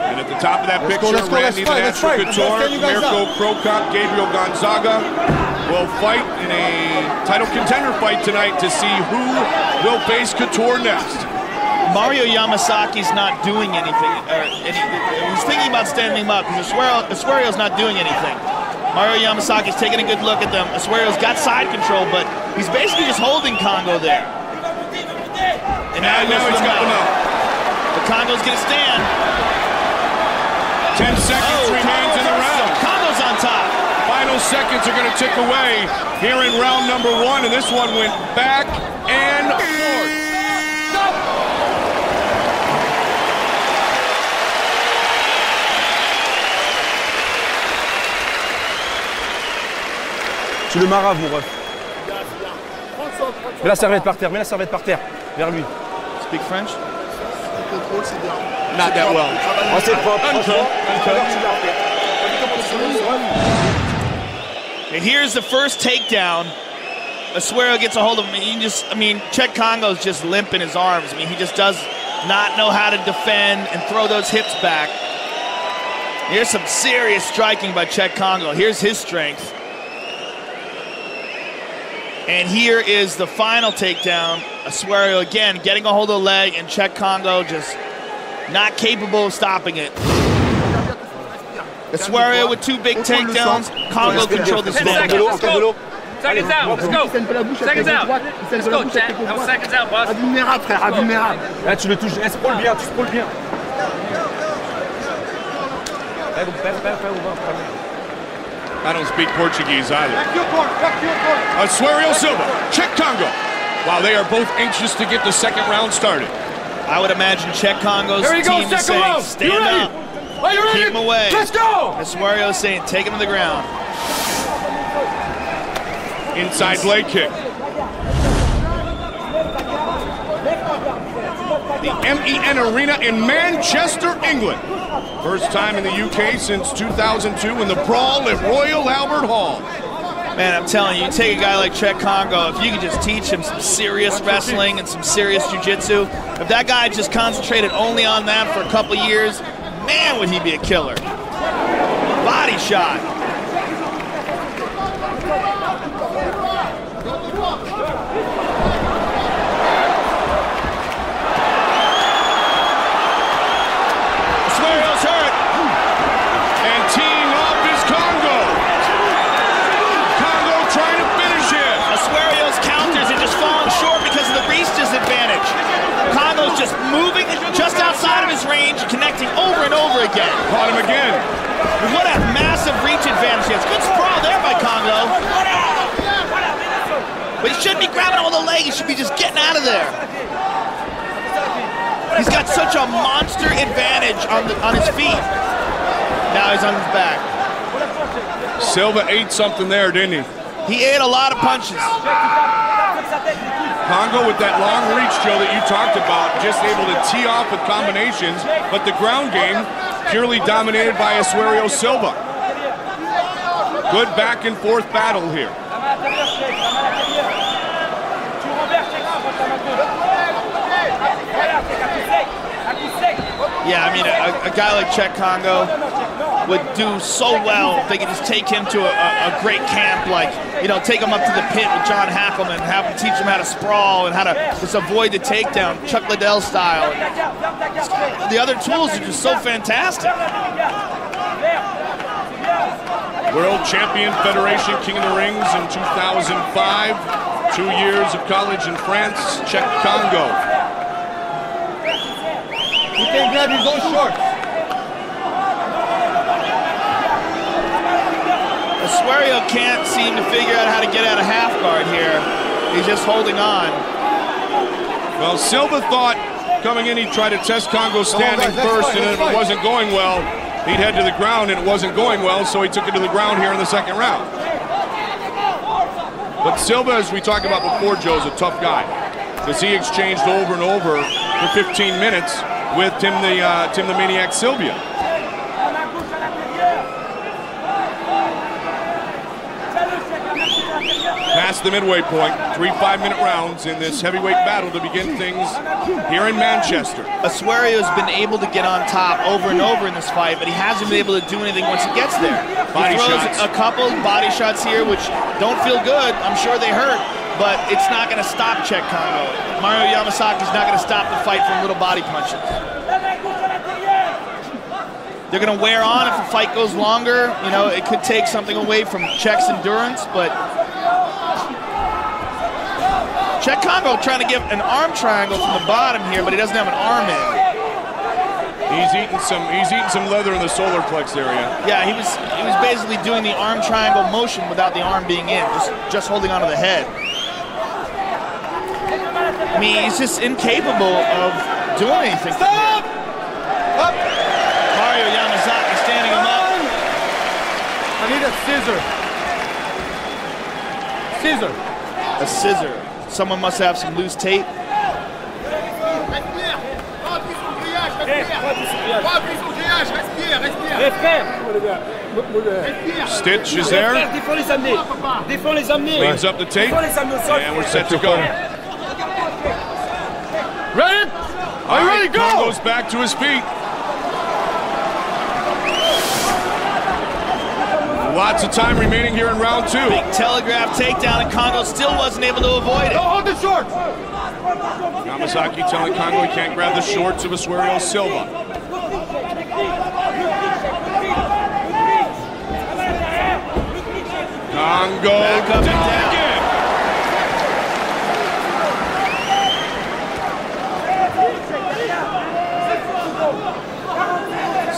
Speaker 6: And at the top of that picture, Randy the Natural Couture, Mirko Krokop, Gabriel Gonzaga will fight in a title contender fight tonight to see who will face Couture next.
Speaker 9: Mario Yamasaki's not doing anything. He's thinking about standing him up because Asuero's not doing anything. Mario Yamasaki's taking a good look at them. Asuero's got side control, but he's basically just holding Congo there. And now he's got them out. But Congo's going to stand.
Speaker 6: 10 seconds remains in the round.
Speaker 9: Congo's on top.
Speaker 6: Final seconds are going to tick away here in round number 1, and this one went back and forth.
Speaker 12: Tu le maraves, mon ref. Mets la serviette par terre, vers lui.
Speaker 9: Speak French?
Speaker 6: Not that well.
Speaker 12: Oh, c'est propre.
Speaker 9: And here's the first takedown. Asuero gets a hold of him. Czech Congo's just limp in his arms. He just does not know how to defend and throw those hips back. Here's some serious striking by Czech Congo. Here's his strength. And here is the final takedown. Asuero again getting a hold of the leg, and Czech Congo just not capable of stopping it. Asuero with 2 big takedowns. Congo controlled the stand.
Speaker 11: Seconds out, let's go. Seconds out. Let's go, Chad. That was seconds out, boss.
Speaker 12: Admirable, frère, admirable. Là, tu le touches, tu sprawles bien, tu sprawles bien.
Speaker 6: I don't speak Portuguese either. Asuero Silva, Czech Congo. Wow, they are both anxious to get the second round started.
Speaker 9: I would imagine Czech Congo's team is saying, stand up, keep him away.
Speaker 12: Let's go!
Speaker 9: Asuero is saying, take him to the ground.
Speaker 6: Inside leg kick. The MEN Arena in Manchester, England. First time in the UK since 2002 in the brawl at Royal Albert Hall.
Speaker 9: Man, I'm telling you, you take a guy like Czech Congo, if you could just teach him some serious wrestling and some serious jiu-jitsu, if that guy just concentrated only on that for a couple of years, man, would he be a killer. Body shot. Asuero's hurt.
Speaker 6: And teeing off is Congo. Congo trying to finish it.
Speaker 9: Asuero's counters are just falling short because of the reach disadvantage. Congo's just moving just outside of his range, connecting over and over again.
Speaker 6: Caught him again.
Speaker 9: What a massive reach advantage he has. Good sprawl there by Congo. But he should shouldn't be grabbing him with the leg. He should be just getting out of there. He's got such a monster advantage on his feet. Now he's on his back.
Speaker 6: Silva ate something there, didn't he?
Speaker 9: He ate a lot of punches.
Speaker 6: Congo with that long reach, Joe, that you talked about, just able to tee off with combinations, but the ground game purely dominated by Asuero Silva. Good back and forth battle here.
Speaker 9: Yeah, I mean, a guy like Czech Congo would do so well if they could just take him to a great camp, like, you know, take him up to the pit with John Hackleman, have him teach him how to sprawl and how to just avoid the takedown, Chuck Liddell style. The other tools are just so fantastic.
Speaker 6: World Champion Federation King of the Rings in 2005. 2 years of college in France, Czech Congo.
Speaker 12: He can grab his own shorts.
Speaker 9: Asuero can't seem to figure out how to get out of half guard here. He's just holding on.
Speaker 6: Well, Silva thought coming in he'd try to test Congo standing first, and if it wasn't going well, he'd head to the ground, and it wasn't going well, so he took it to the ground here in the second round. But Silva, as we talked about before, Joe, is a tough guy, because he exchanged over and over for 15 minutes with Tim the Maniac Sylvia. Past the midway point, 3 5-minute rounds in this heavyweight battle to begin things here in Manchester.
Speaker 9: Asuero's been able to get on top over and over in this fight, but he hasn't been able to do anything once he gets there.
Speaker 6: Body
Speaker 9: he throws
Speaker 6: shots.
Speaker 9: a couple body shots here, which don't feel good. I'm sure they hurt, but it's not going to stop Czech Congo. Mario Yamasaki's not going to stop the fight from little body punches. They're going to wear on if the fight goes longer. You know, it could take something away from Czech's endurance, but Czech Congo trying to give an arm triangle from the bottom here, but he doesn't have an arm in.
Speaker 6: He's eating some leather in the solar plex area.
Speaker 9: Yeah, he was basically doing the arm triangle motion without the arm being in, just holding onto the head. I mean, he's just incapable of doing anything.
Speaker 12: Stop! Up!
Speaker 9: Mario Yamazaki standing him up.
Speaker 12: I need a scissor. Scissor.
Speaker 9: A scissor. Someone must have some loose tape.
Speaker 6: Stitch is there. Cleans up the tape. And we're set to go.
Speaker 12: Ready? Are you ready? Go!
Speaker 6: Congo's back to his feet. Lots of time remaining here in round 2.
Speaker 9: Big telegraph takedown, and Congo still wasn't able to avoid it.
Speaker 12: Don't hold the shorts!
Speaker 6: Yamazaki telling Congo he can't grab the shorts of Asuero Silva. Congo
Speaker 9: back up and down.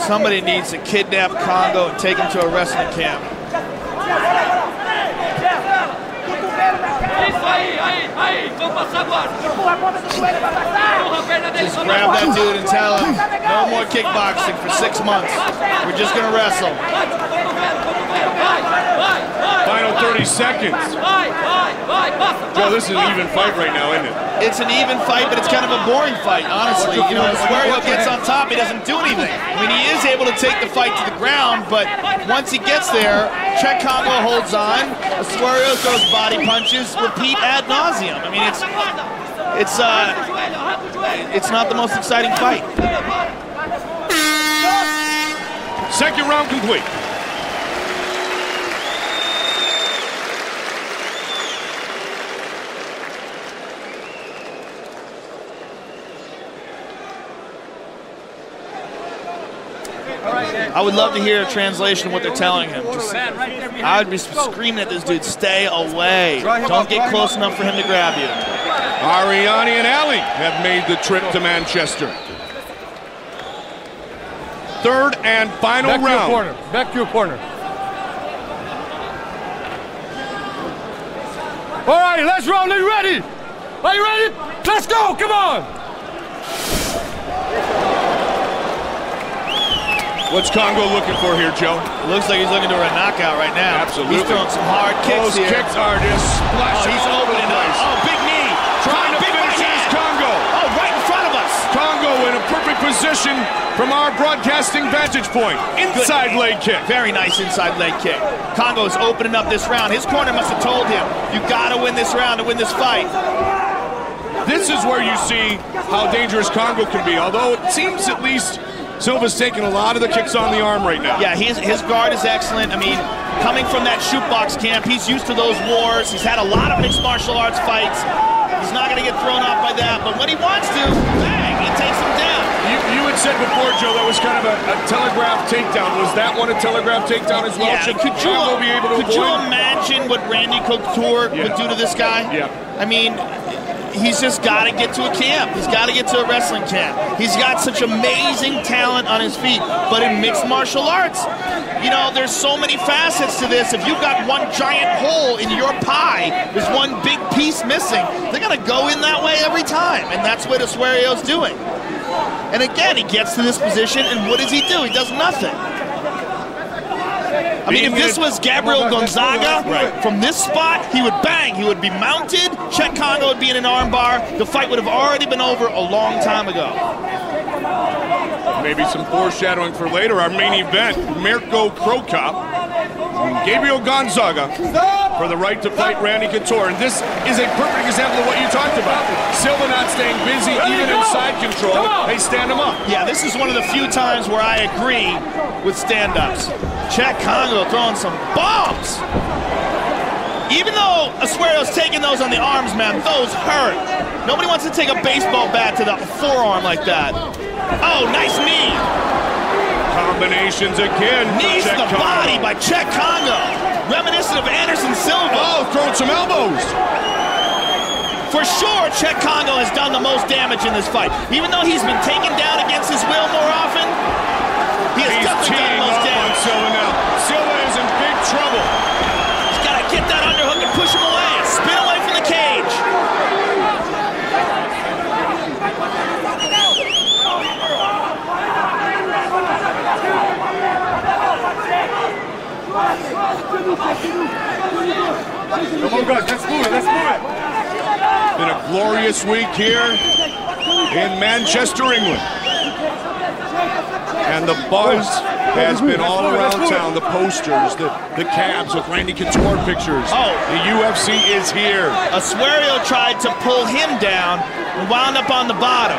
Speaker 9: Somebody needs to kidnap Congo and take him to a wrestling camp. Just grab that dude and tell him, no more kickboxing for 6 months. We're just gonna wrestle.
Speaker 6: Final 30 seconds. Joe, this is an even fight right now, isn't it?
Speaker 9: It's an even fight, but it's kind of a boring fight, honestly. You know, Asuero gets on top, he doesn't do anything. I mean, he is able to take the fight to the ground, but once he gets there, Czech Congo holds on. Asuero throws body punches, repeat ad nauseum. I mean, it's not the most exciting fight.
Speaker 6: Second round complete.
Speaker 9: I would love to hear a translation of what they're telling him. I would be screaming at this dude, stay away. Don't get close enough for him to grab you.
Speaker 6: Ariani and Ali have made the trip to Manchester. Third and final round.
Speaker 12: To your corner. Back to your corner.
Speaker 8: All right, let's roll. Are you ready? Are you ready? Let's go. Come on.
Speaker 6: What's Congo looking for here, Joe?
Speaker 9: Looks like he's looking for a knockout right now.
Speaker 6: Absolutely.
Speaker 9: He's throwing some hard kicks
Speaker 6: Those
Speaker 9: here.
Speaker 6: kicks are just splashing
Speaker 9: he's
Speaker 6: all over the
Speaker 9: opening up.
Speaker 6: place.
Speaker 9: Oh, big knee.
Speaker 6: Trying to finish his Congo.
Speaker 9: Oh, right in front of us.
Speaker 6: Congo in a perfect position from our broadcasting vantage point. Inside leg kick.
Speaker 9: Very nice inside leg kick. Congo's opening up this round. His corner must have told him, you gotta win this round to win this fight.
Speaker 6: This is where you see how dangerous Congo can be, although it seems at least Silva's taking a lot of the kicks on the arm right now.
Speaker 9: Yeah, his guard is excellent. I mean, coming from that shootbox camp, he's used to those wars. He's had a lot of mixed martial arts fights. He's not going to get thrown off by that, but when he wants to, bang, he takes him down.
Speaker 6: You had said before, Joe, that was kind of a telegraph takedown. Was that one a telegraph takedown as well?
Speaker 9: Yeah,
Speaker 6: Should Congo be able to avoid?
Speaker 9: Could you imagine what Randy Couture would do to this guy?
Speaker 6: Yeah.
Speaker 9: I mean, he's just got to get to a camp. He's got to get to a wrestling camp. He's got such amazing talent on his feet. But in mixed martial arts, you know, there's so many facets to this. If you've got one giant hole in your pie, there's one big piece missing, they're going to go in that way every time. And that's what Oswerio's doing. And again, he gets to this position, and what does he do? He does nothing. I mean, if this was Gabriel Gonzaga, from this spot, he would bang. He would be mounted. Chet Congo would be in an armbar. The fight would have already been over a long time ago.
Speaker 6: Maybe some foreshadowing for later. Our main event, Mirko Krokop, Gabriel Gonzaga, for the right to fight Randy Couture. And this is a perfect example of what you talked about. Silva not staying busy, even in side control. They stand him up.
Speaker 9: Yeah, this is one of the few times where I agree with stand-ups. Chet Congo throwing some bombs. Even though Oswerio's taking those on the arms, man, those hurt. Nobody wants to take a baseball bat to the forearm like that. Oh, nice knee.
Speaker 6: Combinations again.
Speaker 9: Knees to the body by Chet Congo. Reminiscent of Anderson Silva.
Speaker 6: Oh, throwing some elbows.
Speaker 9: For sure, Chet Congo has done the most damage in this fight. Even though he's been taken down against his will more often, he has definitely done the most damage.
Speaker 6: Silva now. Silva is in big trouble.
Speaker 9: He's got to get that underhook and push him away. Spin away from the cage.
Speaker 6: Come on, guys, let's move it, let's move it. Been a glorious week here in Manchester, England. And the buzz has been all around town. The posters, the cabs with Randy Couture pictures.
Speaker 9: Oh.
Speaker 6: The UFC is here.
Speaker 9: Oswerio tried to pull him down and wound up on the bottom.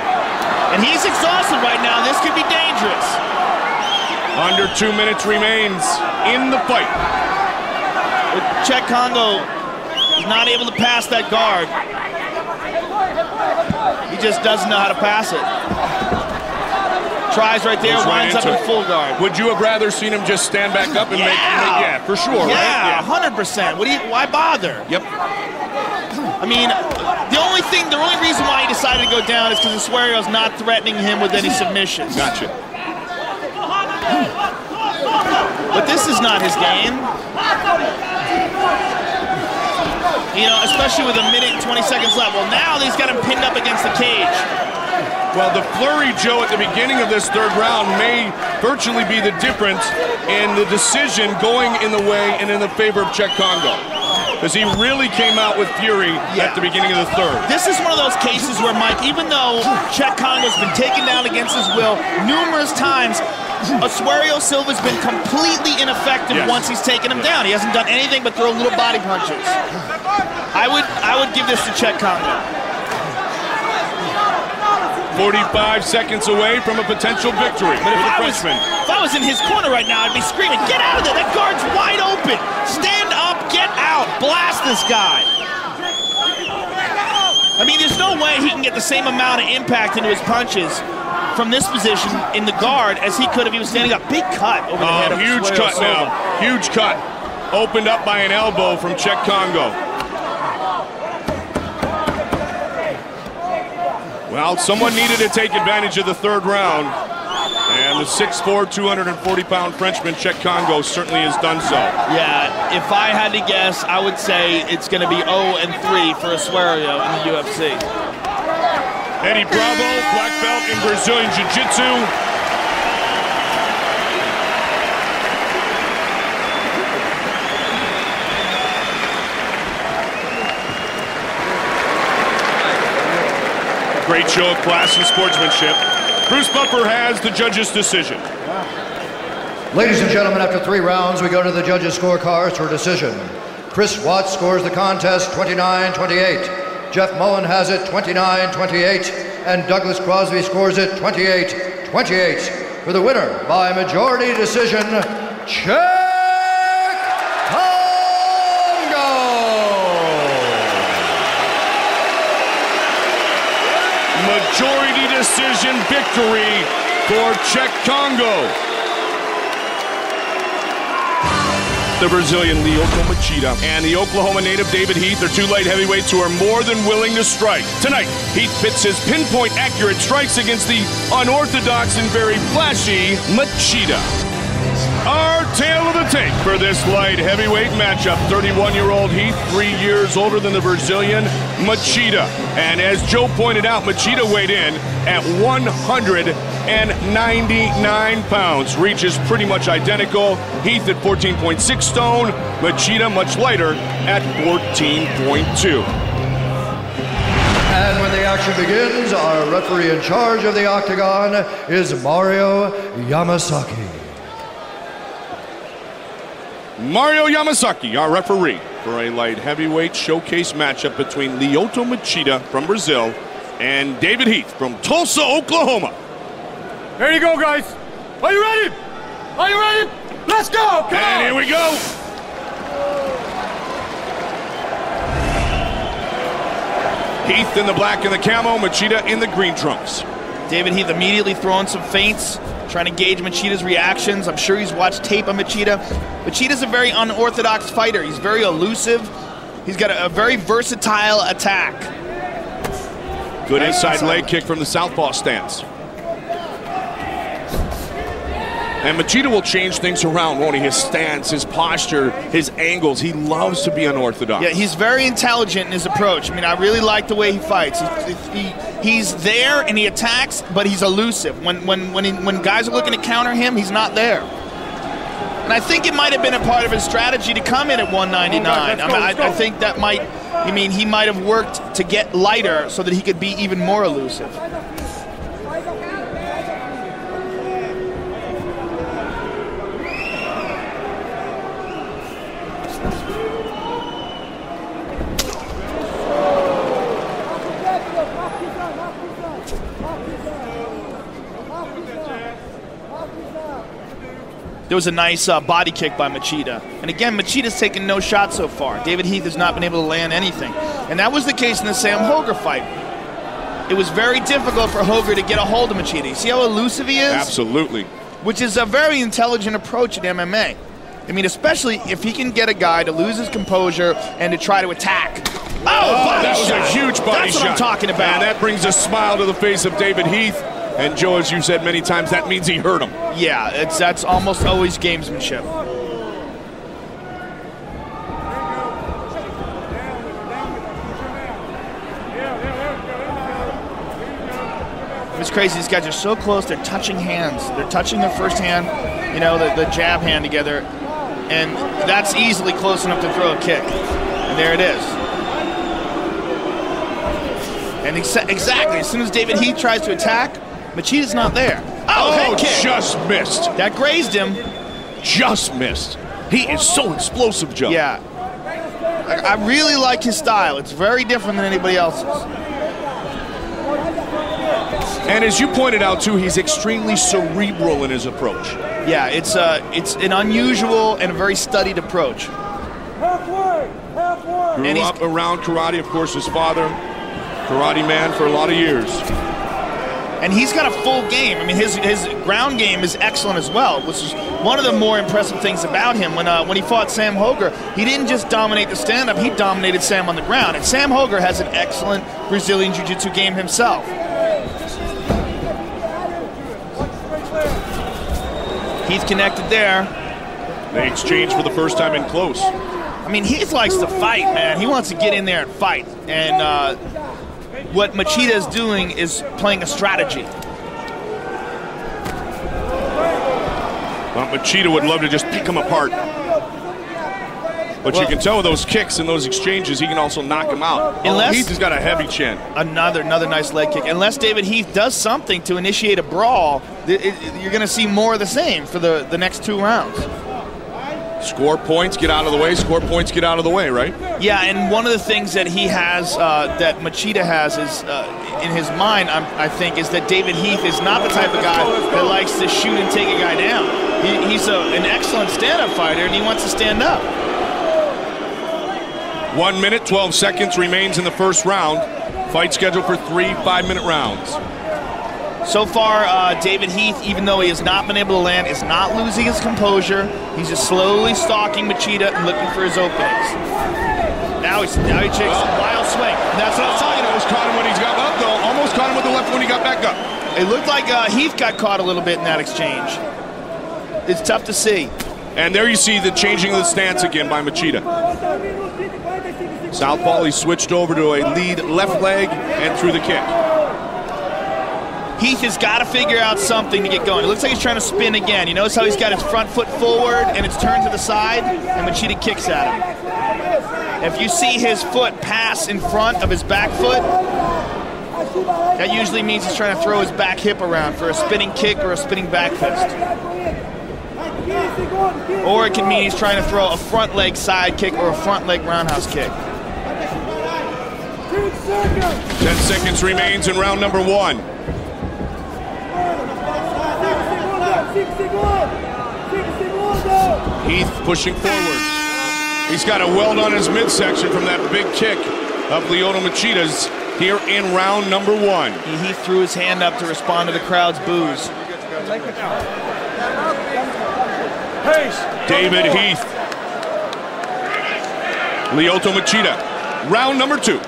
Speaker 9: And he's exhausted right now. This could be dangerous.
Speaker 6: Under 2 minutes remains in the fight.
Speaker 9: But Chet Congo is not able to pass that guard. He just doesn't know how to pass it. Tries right there, winds up in full guard.
Speaker 6: Would you have rather seen him just stand back up and make yeah, for sure,
Speaker 9: yeah,
Speaker 6: right?
Speaker 9: 100%. Why bother?
Speaker 6: Yep.
Speaker 9: I mean, the only reason why he decided to go down is because Oswerio's not threatening him with any submissions.
Speaker 6: Gotcha.
Speaker 9: But this is not his game. You know, especially with 1 minute and 20 seconds left. Well, now he's got him pinned up against the cage.
Speaker 6: Well, the flurry, Joe, at the beginning of this third round may virtually be the difference in the decision going in the way and in the favor of Chet Congo. Because he really came out with fury at the beginning of the third.
Speaker 9: This is one of those cases where, Mike, even though Chet Congo's been taken down against his will numerous times, Oswerio Silva's been completely ineffective once he's taken him down. He hasn't done anything but throw little body punches. I would give this to Chet Congo.
Speaker 6: 45 seconds away from a potential victory for the Frenchman.
Speaker 9: If I was in his corner right now, I'd be screaming, get out of there, that guard's wide open. Stand up, get out, blast this guy. I mean, there's no way he can get the same amount of impact into his punches from this position in the guard as he could if he was standing up. Big cut over the head of
Speaker 6: huge cut now, huge cut. Opened up by an elbow from Chet Congo. Well, someone needed to take advantage of the third round. And and the 6'4", 240-pound Frenchman, Czech Congo, certainly has done so.
Speaker 9: Yeah, if I had to guess, I would say it's going to be 0-3 for Ossuario in the UFC.
Speaker 6: Eddie Bravo, black belt in Brazilian Jiu-Jitsu. Great show of class and sportsmanship. Bruce Buffer has the judges' decision.
Speaker 7: Ladies and gentlemen, after 3 rounds, we go to the judges' scorecards for decision. Chris Watts scores the contest 29-28. Jeff Mullen has it 29-28. And Douglas Crosby scores it 28-28. For the winner by majority decision, Czech Congo!
Speaker 6: Majority decision victory for Czech Congo. The Brazilian Lyoto Machida and the Oklahoma native David Heath are 2 light heavyweights who are more than willing to strike. Tonight, Heath pits his pinpoint accurate strikes against the unorthodox and very flashy Machida. Our tale of the tape for this light heavyweight matchup. 31-year-old Heath, 3 years older than the Brazilian Machida. And as Joe pointed out, Machida weighed in at 199 pounds. Reach is pretty much identical. Heath at 14.6 stone. Machida much lighter at 14.2.
Speaker 7: And when the action begins, our referee in charge of the octagon is Mario Yamasaki.
Speaker 6: Mario Yamasaki, our referee, for a light heavyweight showcase matchup between Lyoto Machida from Brazil and David Heath from Tulsa, Oklahoma.
Speaker 12: There you go, guys. Are you ready? Are you ready? Let's go! Come on.
Speaker 6: Here we go. Heath in the black and the camo, Machida in the green trunks.
Speaker 9: David Heath immediately throwing some feints, trying to gauge Machida's reactions. I'm sure he's watched tape on Machida. Machida's a very unorthodox fighter. He's very elusive. He's got a very versatile attack.
Speaker 6: Good inside leg kick from the southpaw stance. And Machida will change things around, won't he? His stance, his posture, his angles. He loves to be unorthodox.
Speaker 9: Yeah, he's very intelligent in his approach. I mean, I really like the way he fights. He's there and he attacks, but he's elusive. When guys are looking to counter him, he's not there. And I think it might have been a part of his strategy to come in at 199. I think that might, he might have worked to get lighter so that he could be even more elusive. There was a nice body kick by Machida. And again, Machida's taken no shots so far. David Heath has not been able to land anything. And that was the case in the Sam Hoger fight. It was very difficult for Hoger to get a hold of Machida. You see how elusive he is?
Speaker 6: Absolutely.
Speaker 9: Which is a very intelligent approach in MMA. I mean, especially if he can get a guy to lose his composure and to try to attack. Oh,
Speaker 6: that was a huge body shot.
Speaker 9: That's what I'm talking about.
Speaker 6: And that brings a smile to the face of David Heath. And Joe, as you've said many times, that means he hurt him.
Speaker 9: Yeah, that's almost always gamesmanship. It's crazy. These guys are so close. They're touching hands. They're touching their first hand, the jab hand together. And that's easily close enough to throw a kick. And there it is. And exactly, as soon as David Heath tries to attack, Machida's not there. Oh, head kick.
Speaker 6: Just missed.
Speaker 9: That grazed him.
Speaker 6: Just missed. He is so explosive, Joe.
Speaker 9: Yeah. I really like his style. It's very different than anybody else's.
Speaker 6: And as you pointed out, too, he's extremely cerebral in his approach.
Speaker 9: Yeah, it's an unusual and a very studied approach.
Speaker 6: Grew up around karate, of course, his father, karate man for a lot of years.
Speaker 9: And he's got a full game. I mean, his ground game is excellent as well, which is one of the more impressive things about him. When he fought Sam Hoger, he didn't just dominate the stand-up, he dominated Sam on the ground. And Sam Hoger has an excellent Brazilian Jiu-Jitsu game himself. Heath connected there.
Speaker 6: They exchange for the first time in close.
Speaker 9: I mean, Heath likes to fight, man. He wants to get in there and fight. And what Machida is doing is playing a strategy.
Speaker 6: Well, Machida would love to just pick him apart. But you can tell with those kicks and those exchanges, he can also knock him out. Heath has got a heavy chin.
Speaker 9: Another nice leg kick. Unless David Heath does something to initiate a brawl, you're going to see more of the same for the next 2 rounds.
Speaker 6: Score points, get out of the way. Score points, get out of the way, right?
Speaker 9: Yeah, and one of the things that he has, that Machida has, is in his mind, I think, is that David Heath is not the type of guy that likes to shoot and take a guy down. He's an excellent stand-up fighter, and he wants to stand up.
Speaker 6: 1 minute, 12 seconds remains in the first round. Fight scheduled for 3 5-minute rounds.
Speaker 9: So far, David Heath, even though he has not been able to land, is not losing his composure. He's just slowly stalking Machida and looking for his openings. Now he takes a wild swing. That's what I'm talking about.
Speaker 6: Almost caught him when he's got up, though. Almost caught him with the left when he got back up.
Speaker 9: It looked like Heath got caught a little bit in that exchange. It's tough to see.
Speaker 6: And there you see the changing of the stance again by Machida. Southpaw, he switched over to a lead left leg and threw the kick.
Speaker 9: Heath has got to figure out something to get going. It looks like he's trying to spin again. You notice how he's got his front foot forward and it's turned to the side, and Machida kicks at him. If you see his foot pass in front of his back foot, that usually means he's trying to throw his back hip around for a spinning kick or a spinning back fist. Or it can mean he's trying to throw a front leg side kick or a front leg roundhouse kick.
Speaker 6: 10 seconds remains in round number 1. Heath pushing forward. He's got a weld on his midsection from that big kick of Lyoto Machida's here in round number 1.
Speaker 9: He threw his hand up to respond to the crowd's boos.
Speaker 6: David Heath. Lyoto Machida. Round number 2.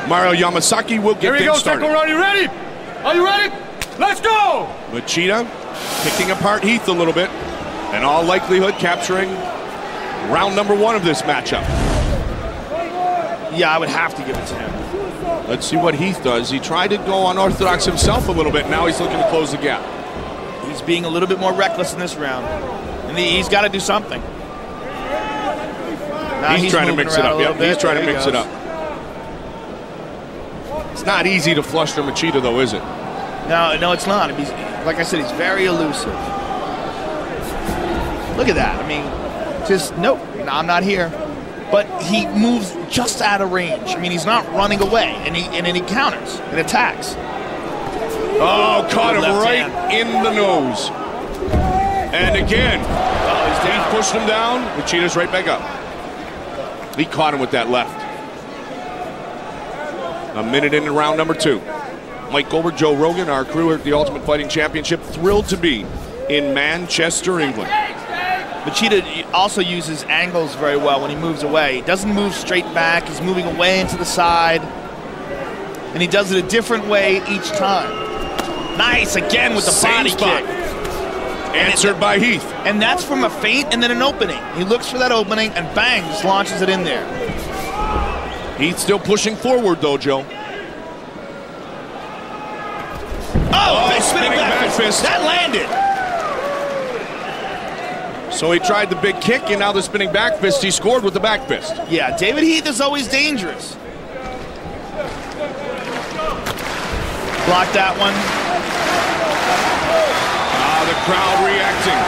Speaker 6: Mario Yamasaki will get things started.
Speaker 12: Here we go, second round. You ready? Are you ready? Let's go!
Speaker 6: Machida picking apart Heath a little bit. In all likelihood, capturing round number 1 of this matchup.
Speaker 9: Yeah, I would have to give it to him.
Speaker 6: Let's see what Heath does. He tried to go unorthodox himself a little bit. Now he's looking to close the gap.
Speaker 9: He's being a little bit more reckless in this round. And he's got to do something.
Speaker 6: He's trying to mix it up. Yep, he's trying to mix it up. It's not easy to fluster Machida, though, is it?
Speaker 9: No, it's not. Like I said, he's very elusive. Look at that. I mean, just, nope, no, I'm not here. But he moves just out of range. I mean, he's not running away, and then he counters and attacks.
Speaker 6: Oh, caught him right in the nose. And again, he pushed him down. Machida's right back up. He caught him with that left. A minute into round number 2. Mike Goldberg, Joe Rogan, our crew at the Ultimate Fighting Championship, thrilled to be in Manchester, England.
Speaker 9: Machida also uses angles very well when he moves away. He doesn't move straight back. He's moving away and to the side. And he does it a different way each time. Nice, again with the body kick.
Speaker 6: Answered by Heath.
Speaker 9: And that's from a feint and then an opening. He looks for that opening and bang, just launches it in there.
Speaker 6: Heath still pushing forward though, Joe.
Speaker 9: Oh, spinning back fist. That landed.
Speaker 6: So he tried the big kick and now the spinning back fist. He scored with the back fist.
Speaker 9: Yeah, David Heath is always dangerous. Blocked that one.
Speaker 6: The crowd reacting.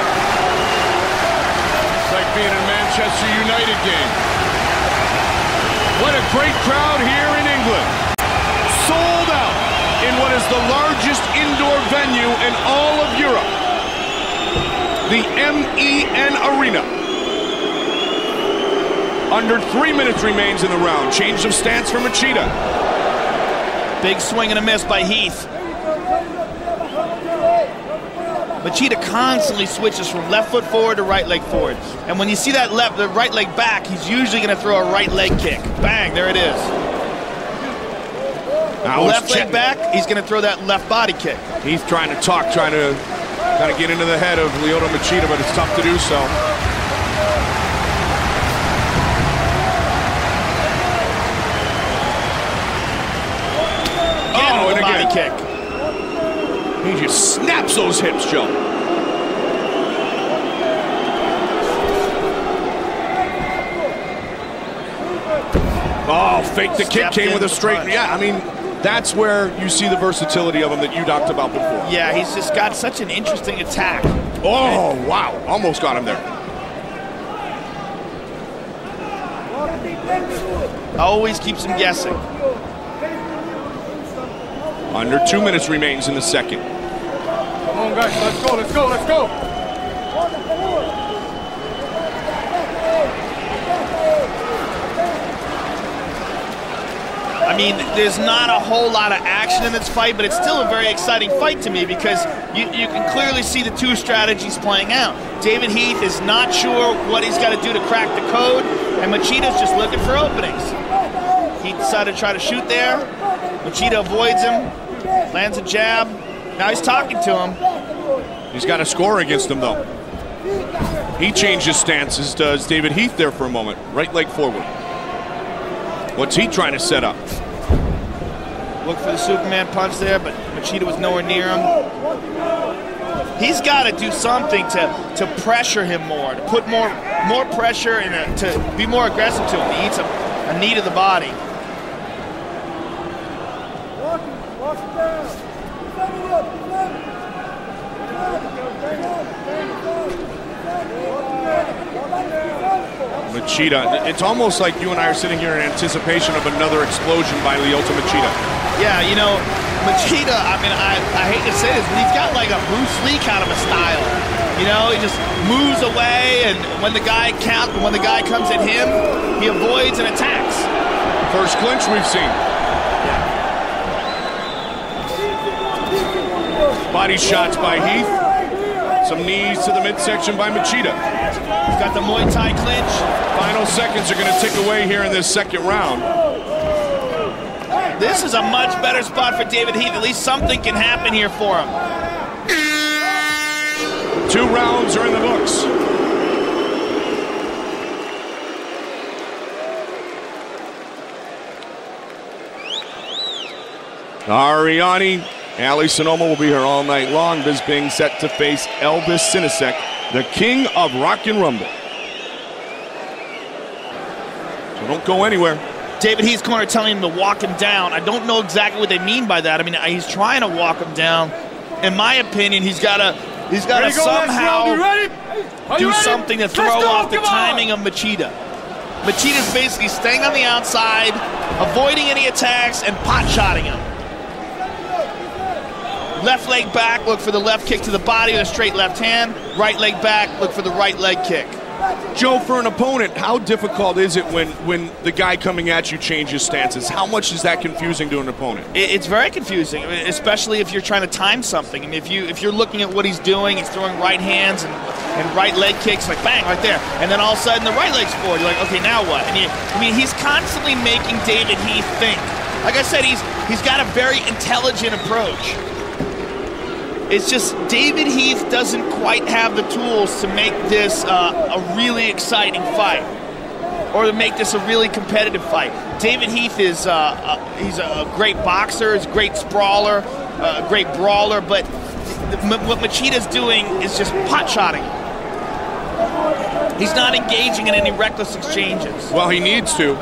Speaker 6: It's like being in a Manchester United game. What a great crowd here in England. Sold out in what is the largest indoor venue in all of Europe. The MEN Arena. Under 3 minutes remains in the round. Change of stance for Machida.
Speaker 9: Big swing and a miss by Heath. Machida constantly switches from left foot forward to right leg forward. And when you see that the right leg back, he's usually going to throw a right leg kick. Bang, there it is.
Speaker 6: Now
Speaker 9: left leg back, he's going to throw that left body kick.
Speaker 6: He's trying to talk, trying to kind of get into the head of Lyoto Machida, but it's tough to do so.
Speaker 9: Oh, and a body kick.
Speaker 6: He just snaps those hips, Joe. Oh, fake the kick, came with a straight. Yeah, I mean, that's where you see the versatility of him that you talked about before.
Speaker 9: Yeah, he's just got such an interesting attack.
Speaker 6: Oh, wow. Almost got him there.
Speaker 9: Always keeps him guessing.
Speaker 6: Under 2 minutes remains in the second.
Speaker 8: Come on, guys. Let's go, let's go, let's go.
Speaker 9: I mean, there's not a whole lot of action in this fight, but it's still a very exciting fight to me because you can clearly see the two strategies playing out. David Heath is not sure what he's got to do to crack the code, and Machida's just looking for openings. He decided to try to shoot there. Machida avoids him, lands a jab. Now he's talking to him.
Speaker 6: He's got a score against him, though. He changes stances, does David Heath there for a moment. Right leg forward. What's he trying to set up?
Speaker 9: Look for the Superman punch there, but Machida was nowhere near him. He's got to do something to pressure him more, to put more pressure and to be more aggressive to him. He eats a knee to the body.
Speaker 6: Machida, it's almost like you and I are sitting here in anticipation of another explosion by Lyoto Machida.
Speaker 9: Yeah, you know, Machida, I mean, I hate to say this, but he's got like a Bruce Lee kind of a style. You know, he just moves away, and when the guy comes at him, he avoids and attacks.
Speaker 6: First clinch we've seen. Body shots by Heath. Some knees to the midsection by Machida.
Speaker 9: He's got the Muay Thai clinch.
Speaker 6: Final seconds are going to tick away here in this second round.
Speaker 9: This is a much better spot for David Heath. At least something can happen here for him.
Speaker 6: 2 rounds are in the books. Ariane, Ali Sonoma will be here all night long. Bisping set to face Elvis Sinisek, the king of rock and rumble. So don't go anywhere.
Speaker 9: David Heath's corner telling him to walk him down. I don't know exactly what they mean by that. I mean, he's trying to walk him down. In my opinion, he's got to somehow do something to throw off the timing of Machida. Machida's basically staying on the outside, avoiding any attacks, and pot-shotting him. Left leg back, look for the left kick to the body with a straight left hand. Right leg back, look for the right leg kick.
Speaker 6: Joe, for an opponent, how difficult is it when the guy coming at you changes stances? How much is that confusing to an opponent?
Speaker 9: It's very confusing, especially if you're trying to time something. I mean, if you're looking at what he's doing, he's throwing right hands and right leg kicks, like bang, right there. And then all of a sudden the right leg's forward. You're like, okay, now what? And I mean, he's constantly making David Heath think. Like I said, he's got a very intelligent approach. It's just David Heath doesn't quite have the tools to make this a really exciting fight, or to make this a really competitive fight. David Heath is he's a great boxer, he's a great sprawler, a great brawler, but what Machida's doing is just pot-shotting. He's not engaging in any reckless exchanges.
Speaker 6: Well, he needs to,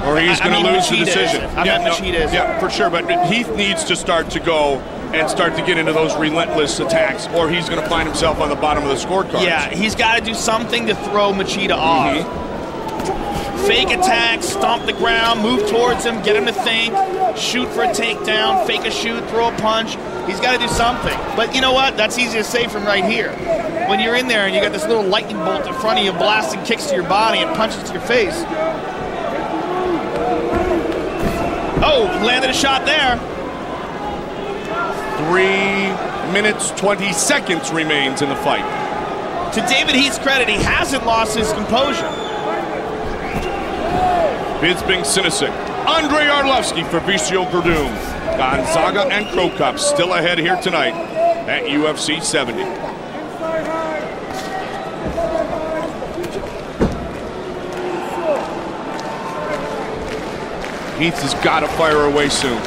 Speaker 6: or he's going to lose the decision.
Speaker 9: Machida is.
Speaker 6: Yeah, for sure, but Heath needs to start to go and start to get into those relentless attacks, or he's going to find himself on the bottom of the scorecard.
Speaker 9: Yeah, he's got to do something to throw Machida off. Fake attack, stomp the ground, move towards him, get him to think, shoot for a takedown, fake a shoot, throw a punch. He's got to do something. But you know what? That's easy to say from right here. When you're in there and you got this little lightning bolt in front of you blasting kicks to your body and punches to your face. Oh, landed a shot there.
Speaker 6: 3 minutes, 20 seconds remains in the fight.
Speaker 9: To David Heath's credit, he hasn't lost his composure.
Speaker 6: Bisping Sinisek, Andrei Arlovski for Vicio Verdum. Gonzaga and Krokop still ahead here tonight at UFC 70. Heath has got to fire away soon.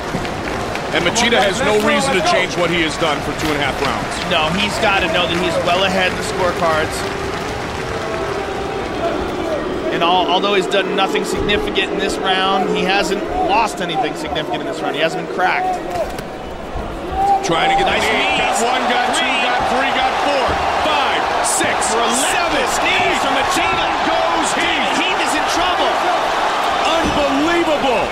Speaker 6: And Machida has no reason to change what he has done for 2.5 rounds.
Speaker 9: No, he's got to know that he's well ahead in the scorecards. And although he's done nothing significant in this round, he hasn't lost anything significant in this round. He hasn't been cracked.
Speaker 6: Trying to get nice the knee. Got 1, got 2, got 3, got 4, 5, 6, 7,
Speaker 9: knees from Machida.
Speaker 6: Goes Heath.
Speaker 9: Heath is in trouble.
Speaker 6: Unbelievable.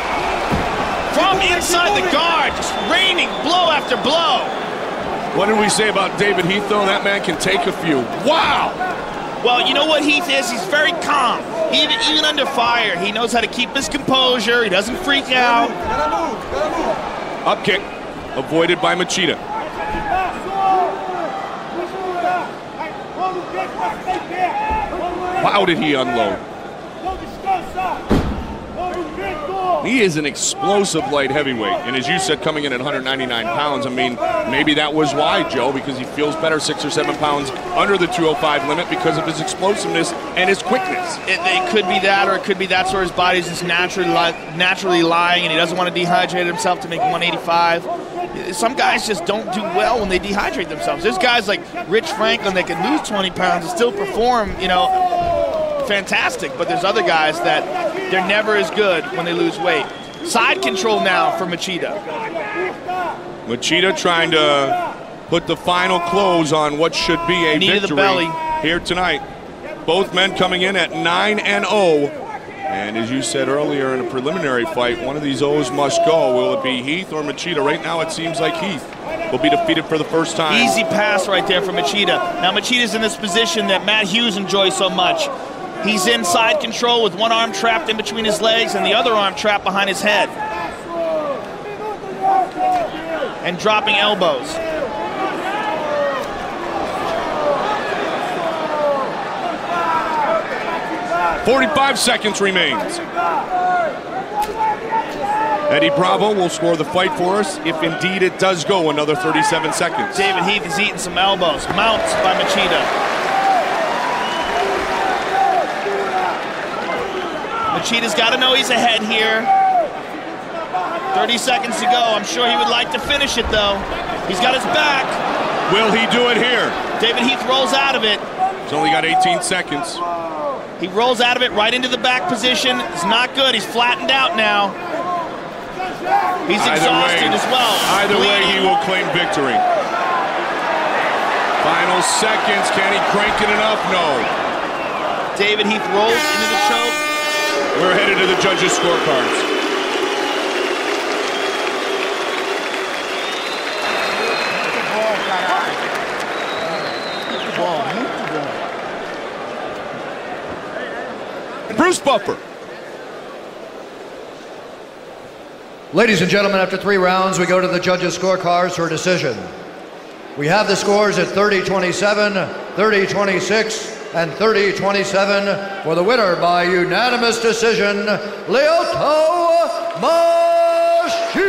Speaker 9: From inside the guard, just raining blow after blow.
Speaker 6: What did we say about David Heath, though? That man can take a few. Wow.
Speaker 9: Well, you know what Heath is? He's very calm. Even under fire, he knows how to keep his composure. He doesn't freak out.
Speaker 6: Up kick, avoided by Machida. Wow, did he unload? He is an explosive light heavyweight, and as you said, coming in at 199 pounds, I mean, maybe that was why, Joe, because he feels better 6 or 7 pounds under the 205 limit because of his explosiveness and his quickness.
Speaker 9: It could be that, or it could be that's where his body's just naturally lying, and he doesn't want to dehydrate himself to make 185. Some guys just don't do well when they dehydrate themselves. There's guys like Rich Franklin that can lose 20 pounds and still perform, you know, fantastic, but there's other guys that they're never as good when they lose weight. Side control now for Machida.
Speaker 6: Machida trying to put the final close on what should be a
Speaker 9: knee
Speaker 6: victory
Speaker 9: to the belly
Speaker 6: here tonight. Both men coming in at 9-0. And as you said earlier in a preliminary fight, one of these O's must go. Will it be Heath or Machida? Right now it seems like Heath will be defeated for the first time.
Speaker 9: Easy pass right there for Machida. Now Machida's in this position that Matt Hughes enjoys so much. He's in side control with one arm trapped in between his legs and the other arm trapped behind his head. And dropping elbows.
Speaker 6: .45 seconds remains. Eddie Bravo will score the fight for us if indeed it does go another 37 seconds.
Speaker 9: David Heath is eating some elbows. Mounts by Machida. Machida's got to know he's ahead here. 30 seconds to go. I'm sure he would like to finish it, though. He's got his back.
Speaker 6: Will he do it here?
Speaker 9: David Heath rolls out of it.
Speaker 6: He's only got 18 seconds.
Speaker 9: He rolls out of it right into the back position. It's not good. He's flattened out now. He's exhausted as well.
Speaker 6: Either way, he will claim victory. Final seconds. Can he crank it enough? No.
Speaker 9: David Heath rolls into the choke.
Speaker 6: We're headed to the judges' scorecards. Bruce Buffer.
Speaker 7: Ladies and gentlemen, after 3 rounds, we go to the judges' scorecards for a decision. We have the scores at 30-27, 30-26, and 30-27 for the winner by unanimous decision, Lyoto Machida.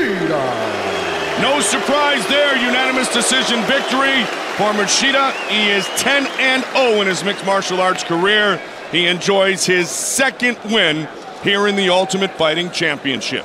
Speaker 6: No surprise there, unanimous decision victory for Machida. He is 10-0 in his mixed martial arts career. He enjoys his second win here in the Ultimate Fighting Championship.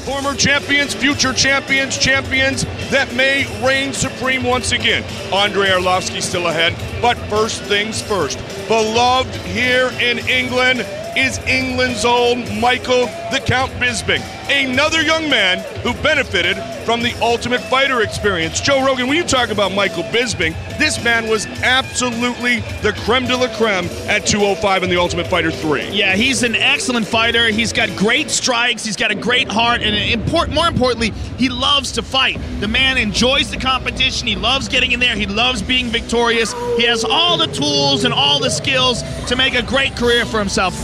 Speaker 6: Former champions, future champions, champions that may reign supreme once again. Andrei Arlovski still ahead, but first things first. Beloved here in England is England's own Michael the Count Bisping, another young man who benefited from the Ultimate Fighter experience. Joe Rogan, when you talk about Michael Bisping, this man was absolutely the creme de la creme at 205 in the Ultimate Fighter 3.
Speaker 9: Yeah, he's an excellent fighter. He's got great strikes. He's got a great heart. And more importantly, he loves to fight. The man enjoys the competition. He loves getting in there. He loves being victorious. He has all the tools and all the skills to make a great career for himself.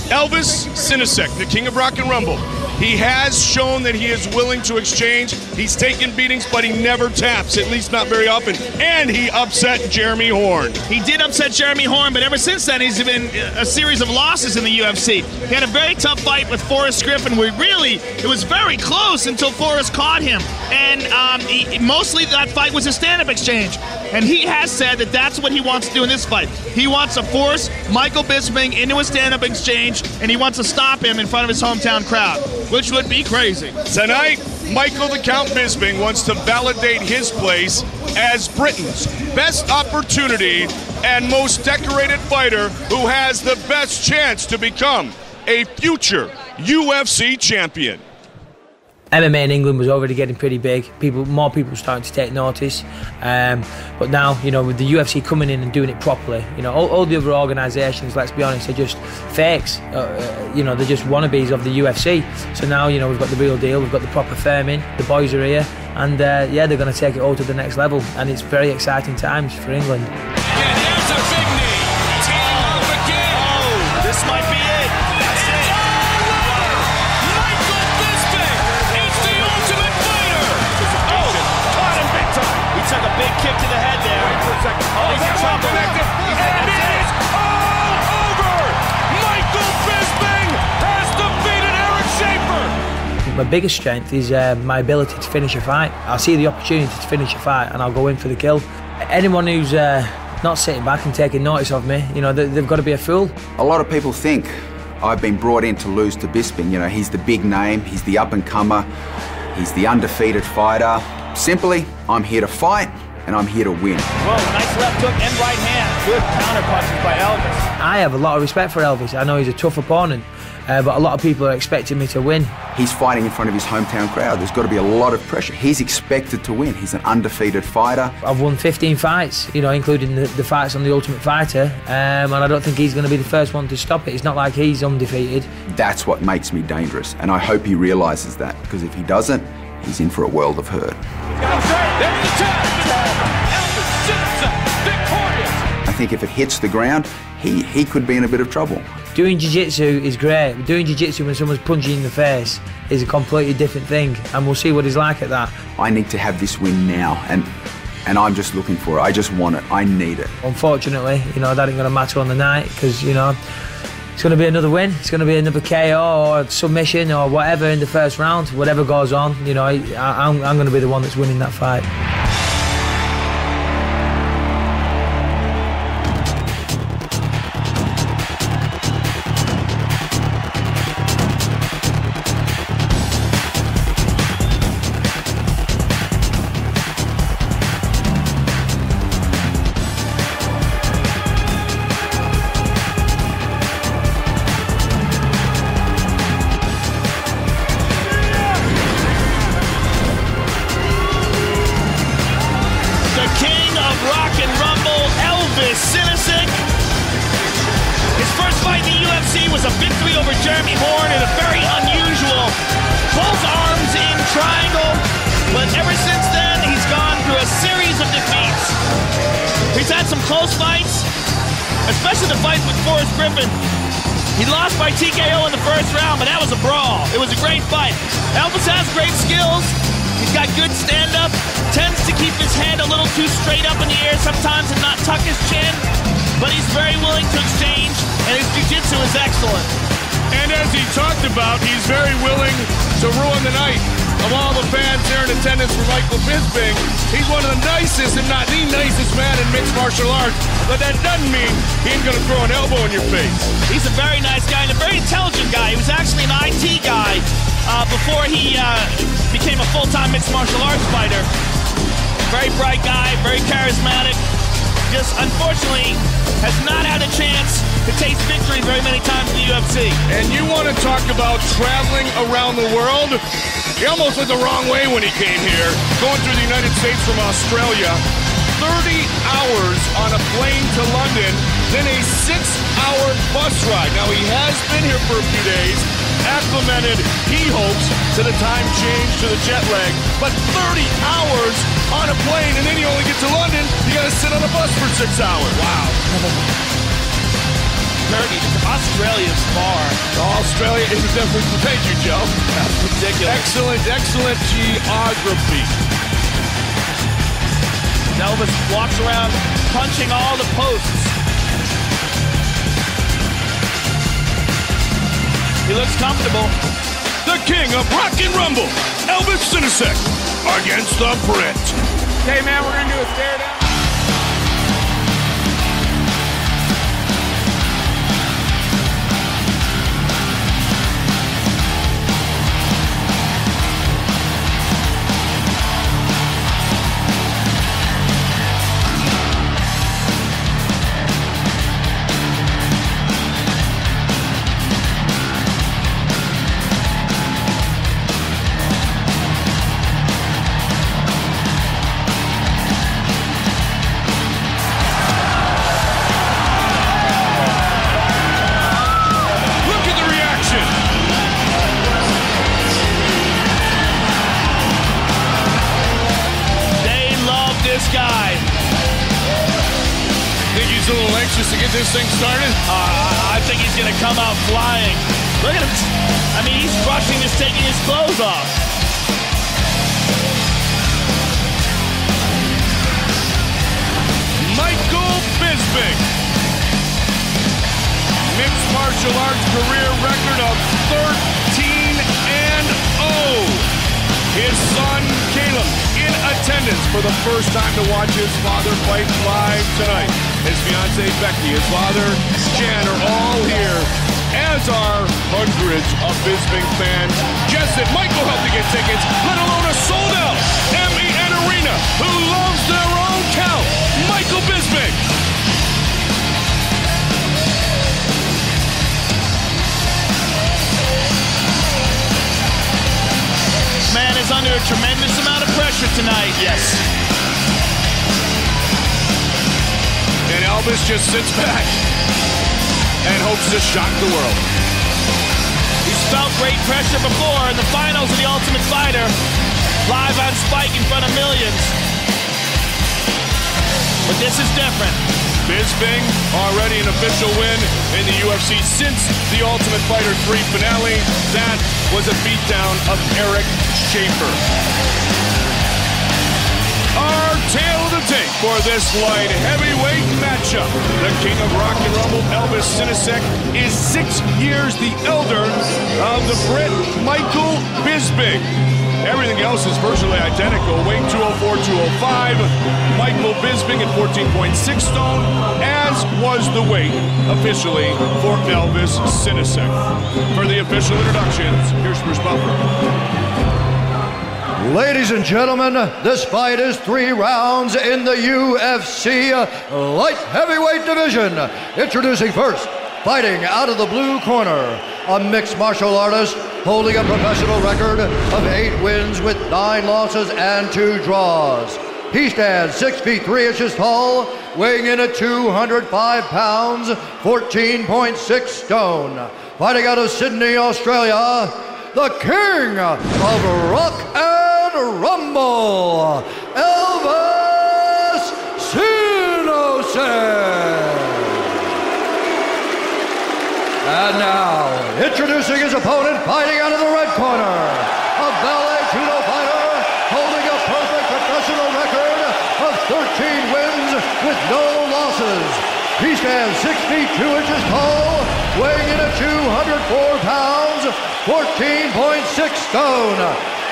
Speaker 6: Elvis Sinisek, the king of rock and rumble, He has shown that he is willing to exchange. He's taken beatings, but he never taps, at least not very often. And he upset Jeremy Horn.
Speaker 9: He did upset Jeremy Horn, but ever since then, he's been a series of losses in the UFC. He had a very tough fight with Forrest Griffin, where it was very close until Forrest caught him. And mostly that fight was a stand-up exchange. And he has said that that's what he wants to do in this fight. He wants to force Michael Bisping into a stand-up exchange, and he wants to stop him in front of his hometown crowd, which would be crazy.
Speaker 6: Tonight, Michael the Count Bisping wants to validate his place as Britain's best opportunity and most decorated fighter who has the best chance to become a future UFC champion.
Speaker 1: MMA in England was already getting pretty big. More people were starting to take notice. But now, you know, with the UFC coming in and doing it properly, you know, all the other organisations, let's be honest, are just fakes. You know, they're just wannabes of the UFC. So now, you know, we've got the real deal. We've got the proper firm in. The boys are here, and yeah, they're going to take it all to the next level. And it's very exciting times for England.
Speaker 6: There's a big knee. Team up again.
Speaker 9: Oh, this might be it. That's it.
Speaker 6: Michael Bisping is the ultimate fighter.
Speaker 9: Oh, caught him big time. He took a big kick to the head there.
Speaker 6: Wait for a second.
Speaker 9: Oh, he's in trouble.
Speaker 6: And it is all over. Michael Bisping has defeated Eric Schaefer.
Speaker 1: My biggest strength is my ability to finish a fight. I'll see the opportunity to finish a fight and I'll go in for the kill. Anyone who's not sitting back and taking notice of me, you know, they've got to be a fool.
Speaker 2: A lot of people think I've been brought in to lose to Bisping. You know, he's the big name, he's the up-and-comer, he's the undefeated fighter. Simply, I'm here to fight and I'm here to win.
Speaker 9: Whoa, nice left hook and right hand. Good counter punches by Elvis.
Speaker 1: I have a lot of respect for Elvis. I know he's a tough opponent, but a lot of people are expecting me to win.
Speaker 2: He's fighting in front of his hometown crowd. There's got to be a lot of pressure. He's expected to win. He's an undefeated fighter.
Speaker 1: I've won 15 fights, you know, including the fights on The Ultimate Fighter, and I don't think he's going to be the first one to stop it. It's not like he's undefeated.
Speaker 2: That's what makes me dangerous, and I hope he realises that, because if he doesn't, he's in for a world of hurt. I think if it hits the ground, he could be in a bit of trouble.
Speaker 1: Doing jiu-jitsu is great. Doing jiu-jitsu when someone's punching you in the face is a completely different thing, and we'll see what he's like at that.
Speaker 2: I need to have this win now, and I'm just looking for it. I just want it. I need it.
Speaker 1: Unfortunately, you know, that ain't going to matter on the night, because, you know, it's going to be another win. It's going to be another KO or submission or whatever in the first round. Whatever goes on, you know, I'm going to be the one that's winning that fight.
Speaker 9: Close fights, especially the fight with Forrest Griffin. He lost by TKO in the first round, but that was a brawl. It was a great fight. Elvis has great skills. He's got good stand-up, tends to keep his head a little too straight up in the air sometimes and not tuck his chin, but he's very willing to exchange, and his jiu-jitsu is excellent.
Speaker 6: And as he talked about, he's very willing to ruin the night. Of all the fans there in attendance for Michael Bisping, he's one of the nicest, if not the nicest man in mixed martial arts, but that doesn't mean he ain't gonna throw an elbow in your face.
Speaker 9: He's a very nice guy and a very intelligent guy. He was actually an IT guy before he became a full-time mixed martial arts fighter. Very bright guy, very charismatic. Just unfortunately has not had a chance to taste victory very many times in the UFC.
Speaker 6: And you want to talk about traveling around the world? He almost went the wrong way when he came here, going through the United States from Australia. 30 hours on a plane to London, then a 6-hour bus ride. Now, he has been here for a few days, acclimated, he hopes, to the time change, to the jet lag. But 30 hours on a plane, and then you only get to London, you gotta sit on a bus for 6 hours. Wow.
Speaker 9: 30. Australia's far.
Speaker 6: Australia is a different. Thank you, Joe.
Speaker 9: That's ridiculous.
Speaker 6: Excellent geography.
Speaker 9: Elvis walks around punching all the posts. He looks comfortable.
Speaker 6: The king of rock and rumble, Elvis Sinasek, against the Brit.
Speaker 12: Okay, man, we're gonna do a stare down.
Speaker 6: A little anxious to get this thing started?
Speaker 9: I think he's going to come out flying. Look at him. I mean, he's rushing, just taking his clothes off.
Speaker 6: Michael Bisping. Mixed martial arts career record of 13-0. His son, Caleb, in attendance for the first time to watch his father fight live tonight. His fiancée, Becky, his father, Jan, are all here, as are hundreds of Bisping fans. Just that Michael helped to get tickets, let alone a sold-out MEN Arena who loves their own count. Michael Bisping.
Speaker 9: Man is under a tremendous amount of pressure tonight. Yes.
Speaker 6: And Elvis just sits back and hopes to shock the world.
Speaker 9: He's felt great pressure before in the finals of The Ultimate Fighter, live on Spike in front of millions. But this is different.
Speaker 6: Bisping already an official win in the UFC since the Ultimate Fighter 3 finale. That was a beatdown of Eric Schaefer. Our tale of the tape for this light heavyweight matchup. The king of rock and rumble, Elvis Sinasek, is 6 years the elder of the Brit Michael Bisping. Everything else is virtually identical. Weight 204, 205. Michael Bisping at 14.6 stone, as was the weight officially for Elvis Sinasek. For the official introductions, here's Bruce Buffer.
Speaker 7: Ladies and gentlemen, this fight is 3 rounds in the UFC light heavyweight division. Introducing first, fighting out of the blue corner, a mixed martial artist holding a professional record of 8 wins with 9 losses and 2 draws. He stands 6 feet 3 inches tall, weighing in at 205 pounds, 14.6 stone. Fighting out of Sydney, Australia, the king of rock and rumble, Elvis Sinasek. And now, introducing his opponent, fighting out of the red corner, a ballet judo fighter holding a perfect professional record of 13 wins with no losses. He stands 6 feet 2 inches tall, weighing in at 204 pounds, 14.6 stone.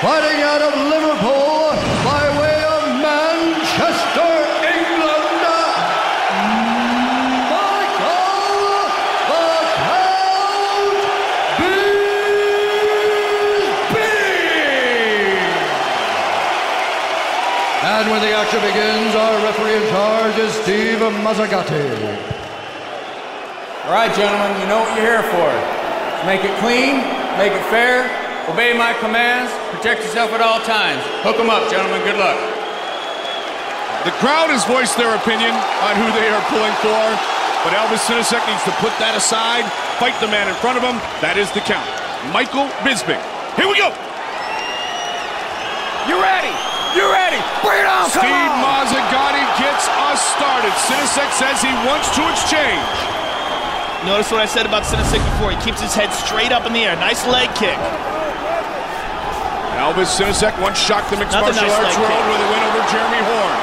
Speaker 7: Fighting out of Liverpool by way of Manchester, England, and when the action begins, our referee in charge is Steve Mazzagatti.
Speaker 12: All right, gentlemen, you know what you're here for. Make it clean, make it fair, obey my commands, protect yourself at all times. Hook them up, gentlemen. Good luck.
Speaker 6: The crowd has voiced their opinion on who they are pulling for, but Elvis Sinasek needs to put that aside, fight the man in front of him. That is the count. Michael Bisping. Here we go.
Speaker 12: You ready? You ready? Bring it on, come on!
Speaker 6: Steve Mazzagatti gets us started. Sinasek says he wants to exchange.
Speaker 9: Notice what I said about Sinisic before. He keeps his head straight up in the air. Nice leg kick.
Speaker 6: Elvis Sinisic once shocked the mixed martial arts world with a win over Jeremy Horn.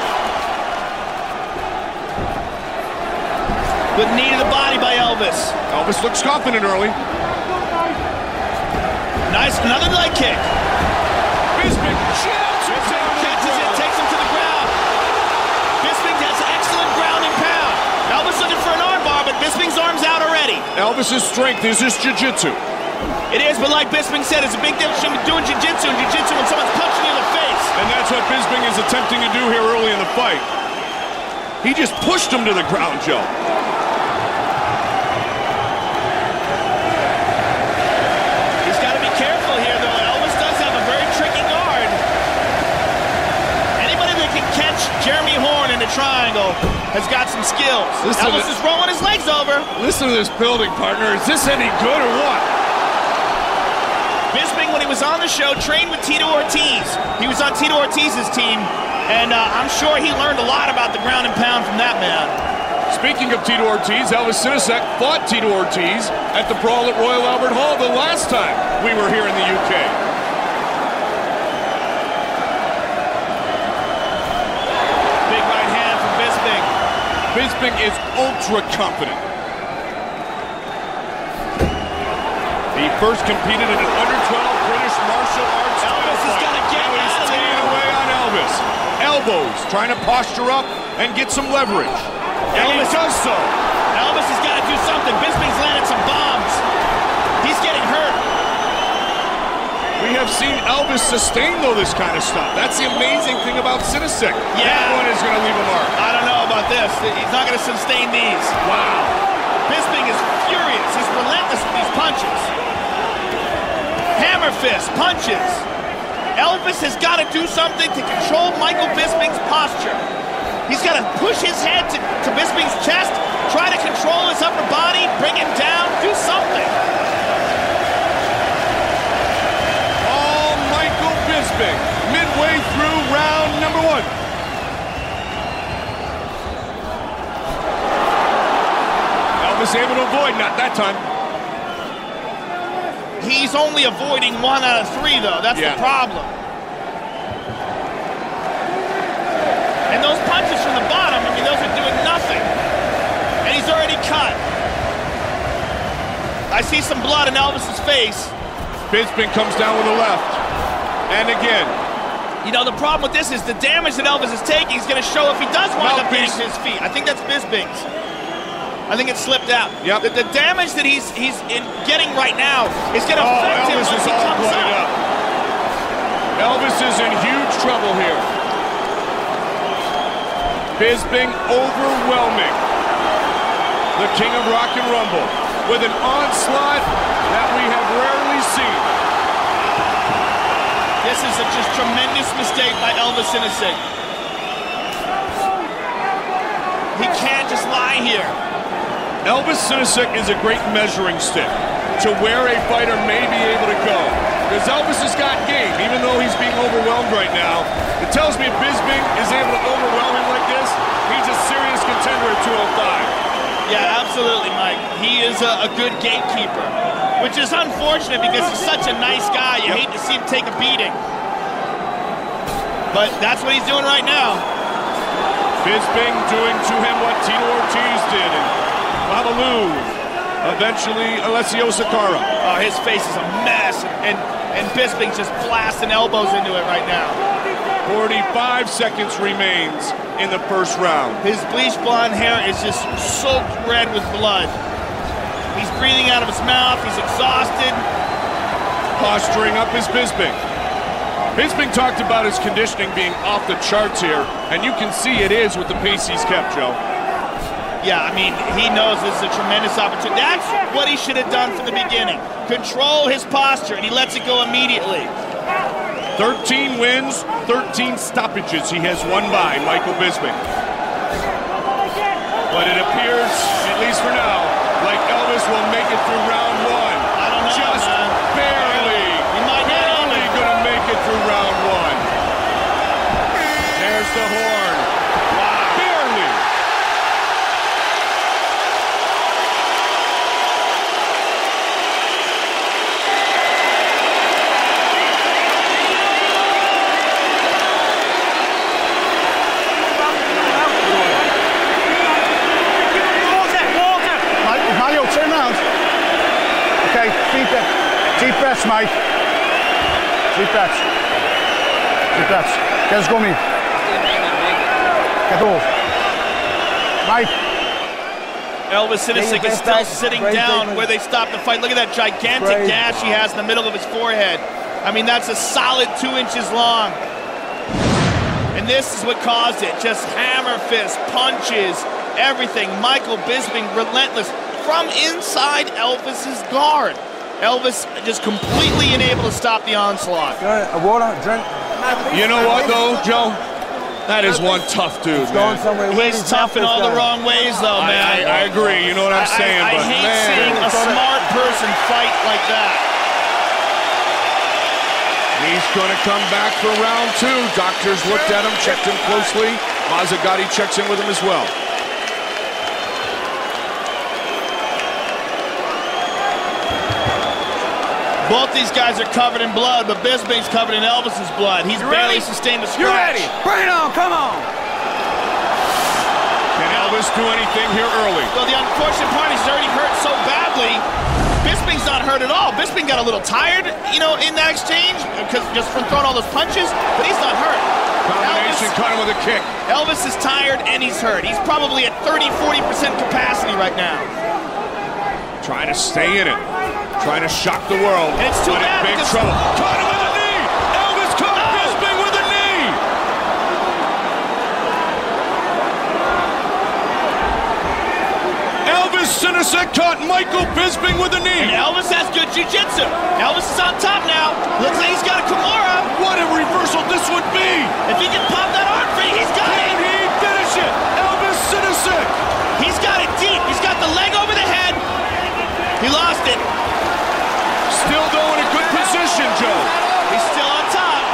Speaker 9: Good knee to the body by Elvis.
Speaker 6: Elvis looks confident early.
Speaker 9: Nice, another leg kick.
Speaker 6: Bisping
Speaker 9: catches it, takes him to the ground. Bisping has excellent ground and pound. Elvis looking for an armbar, but Bisping's arm's out already.
Speaker 6: Elvis's strength is his jiu-jitsu.
Speaker 9: It is, but like Bisping said, it's a big difference between doing jiu-jitsu and jiu-jitsu when someone's punching you in the face.
Speaker 6: And that's what Bisping is attempting to do here early in the fight. He just pushed him to the ground, Joe.
Speaker 9: He's got to be careful here, though. Elvis does have a very tricky guard. Anybody that can catch Jeremy Horn in a triangle has got some skills. Elvis is rolling his legs over.
Speaker 6: Listen to this building, partner. Is this any good or what?
Speaker 9: Bisping, when he was on the show, trained with Tito Ortiz. He was on Tito Ortiz's team, and I'm sure he learned a lot about the ground and pound from that man.
Speaker 6: Speaking of Tito Ortiz, Elvis Sinisic fought Tito Ortiz at the brawl at Royal Albert Hall the last time we were here in the UK.
Speaker 9: Big right hand from Bisping.
Speaker 6: Bisping is ultra confident. He first competed in an under-12 British martial arts
Speaker 9: Elvis has got to get out of there.
Speaker 6: Away on Elvis. Elbows, trying to posture up and get some leverage. And Elvis does so.
Speaker 9: Elvis has got to do something. Bisping's landed some bombs. He's getting hurt.
Speaker 6: We have seen Elvis sustain, though, this kind of stuff. That's the amazing thing about Sinisic.
Speaker 9: Yeah.
Speaker 6: That one is going to leave a mark.
Speaker 9: I don't know about this. He's not going to sustain these.
Speaker 6: Wow.
Speaker 9: Bisping is furious. He's relentless with these punches. Hammer fist, punches. Elvis has got to do something to control Michael Bisping's posture. He's got to push his head to Bisping's chest, try to control his upper body, bring him down, do something.
Speaker 6: All Michael Bisping, midway through round number 1. Elvis able to avoid, not that time.
Speaker 9: He's only avoiding 1 out of 3, though. That's the problem. And those punches from the bottom, I mean, those are doing nothing. And he's already cut. I see some blood in Elvis's face.
Speaker 6: Bisping comes down with a left. And again.
Speaker 9: You know, the problem with this is the damage that Elvis is taking is going to show if he does wind up getting to his feet. I think that's Bisping's. I think it slipped out.
Speaker 6: Yep.
Speaker 9: The damage that he's getting right now is going to affect him once he comes up.
Speaker 6: Elvis is in huge trouble here. Bisping overwhelming the king of rock and rumble with an onslaught that we have rarely seen.
Speaker 9: This is a just tremendous mistake by Elvis Sinisic. He can't just lie here.
Speaker 6: Elvis Sinisic is a great measuring stick to where a fighter may be able to go. Because Elvis has got game, even though he's being overwhelmed right now. It tells me if Bisping is able to overwhelm him like this, he's a serious contender at 205.
Speaker 9: Yeah, absolutely, Mike. He is a good gatekeeper, which is unfortunate because he's such a nice guy. You hate to see him take a beating. But that's what he's doing right now.
Speaker 6: Bisping doing to him what Tito Ortiz did. Babalu, eventually Alessio Sakara.
Speaker 9: Oh, his face is a mess, and Bisping's just blasting elbows into it right now.
Speaker 6: 45 seconds remains in the first round.
Speaker 9: His bleached blonde hair is just soaked red with blood. He's breathing out of his mouth, he's exhausted.
Speaker 6: Posturing up is Bisping. Bisping talked about his conditioning being off the charts here, and you can see it is with the pace he's kept, Joe.
Speaker 9: Yeah, I mean, he knows this is a tremendous opportunity. That's what he should have done from the beginning. Control his posture, and he lets it go immediately.
Speaker 6: 13 wins, 13 stoppages he has won by Michael Bisping. But it appears, at least for now, like Elvis will make it through round 1.
Speaker 9: I don't know,
Speaker 6: just barely.
Speaker 9: He might
Speaker 6: barely going to make it through round 1. There's the horn. Wow. Barely.
Speaker 8: Okay, deep breaths, Mike. Deep breaths. Deep breaths. Let's go, me. Get off. Mike.
Speaker 9: Elvis Sinisic is still sitting down where they stopped the fight. Look at that gigantic gash he has in the middle of his forehead. I mean, that's a solid 2 inches long. And this is what caused it. Just hammer fists, punches, everything. Michael Bisping relentless from inside Elvis's guard. Elvis just completely unable to stop the onslaught.
Speaker 15: Water, drink.
Speaker 6: You know what, though, Joe? That is one tough dude, man.
Speaker 9: He's tough in all the wrong ways, though, man.
Speaker 6: I agree. You know what I'm saying?
Speaker 9: I
Speaker 6: but
Speaker 9: hate
Speaker 6: man,
Speaker 9: seeing a smart person fight like that.
Speaker 6: He's going to come back for round 2. Doctors looked at him, checked him closely. Mazzagatti checks in with him as well.
Speaker 9: Both these guys are covered in blood, but Bisping's covered in Elvis's blood. He's barely sustained a scratch.
Speaker 15: You ready? Bring it on, come on!
Speaker 6: Can Elvis do anything here early?
Speaker 9: Well, the unfortunate part is he's already hurt so badly. Bisping's not hurt at all. Bisping got a little tired, you know, in that exchange, because just from throwing all those punches, but he's not hurt.
Speaker 6: Combination caught him with a kick.
Speaker 9: Elvis is tired and he's hurt. He's probably at 30-40% capacity right now.
Speaker 6: Trying to stay in it. Trying to shock the world.
Speaker 9: And it's too bad
Speaker 6: in big trouble. Caught him with a knee! Elvis caught Bisping with a knee! Elvis Sinisic caught Michael Bisping with a knee!
Speaker 9: And Elvis has good jiu-jitsu. Elvis is on top now. Looks like he's got a Kimura.
Speaker 6: What a reversal this would be!
Speaker 9: If he can pop that arm free, he's got it!
Speaker 6: Can he finish it? Elvis Sinisic!
Speaker 9: He's got it deep. He's got the leg over the head. He lost it.
Speaker 6: Still though in a good position, Joe.
Speaker 9: He's still on top.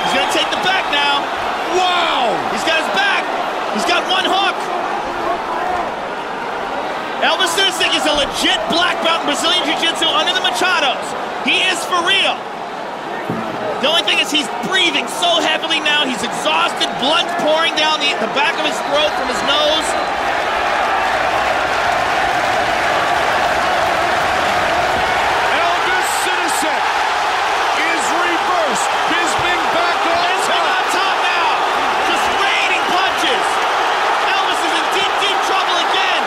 Speaker 9: He's gonna take the back now.
Speaker 6: Wow!
Speaker 9: He's got his back. He's got one hook. Elvis Sinisic is a legit black belt in Brazilian Jiu-Jitsu under the Machados. He is for real. The only thing is he's breathing so heavily now. He's exhausted. Blood's pouring down the back of his throat from his nose.
Speaker 6: Bisping back on
Speaker 9: top now. Just raining punches. Elvis is in deep trouble again.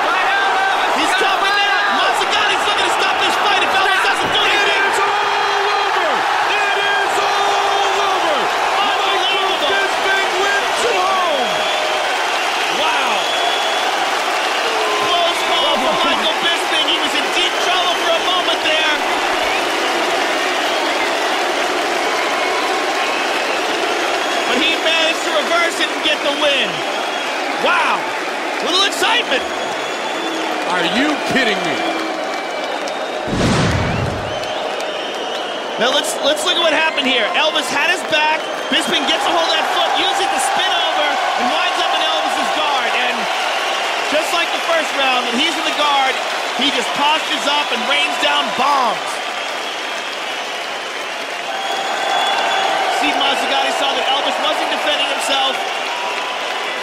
Speaker 9: He's coming down. Mazzagatti's looking to stop this fight if Elvis doesn't do anything.
Speaker 6: It is all over. It is all over. Michael Bisping wins it home.
Speaker 9: Wow. Close call for Michael Bisping. He was in deep trouble for a moment there. But he managed to reverse it and get the win. Wow, little excitement.
Speaker 6: Are you kidding me?
Speaker 9: Now let's look at what happened here. Elvis had his back. Bisping gets a hold of that foot, uses it to spin over, and winds up in Elvis's guard. And just like the first round, when he's in the guard, he just postures up and rains down bombs. Steve Mazzagatti saw that Elvis wasn't defending himself,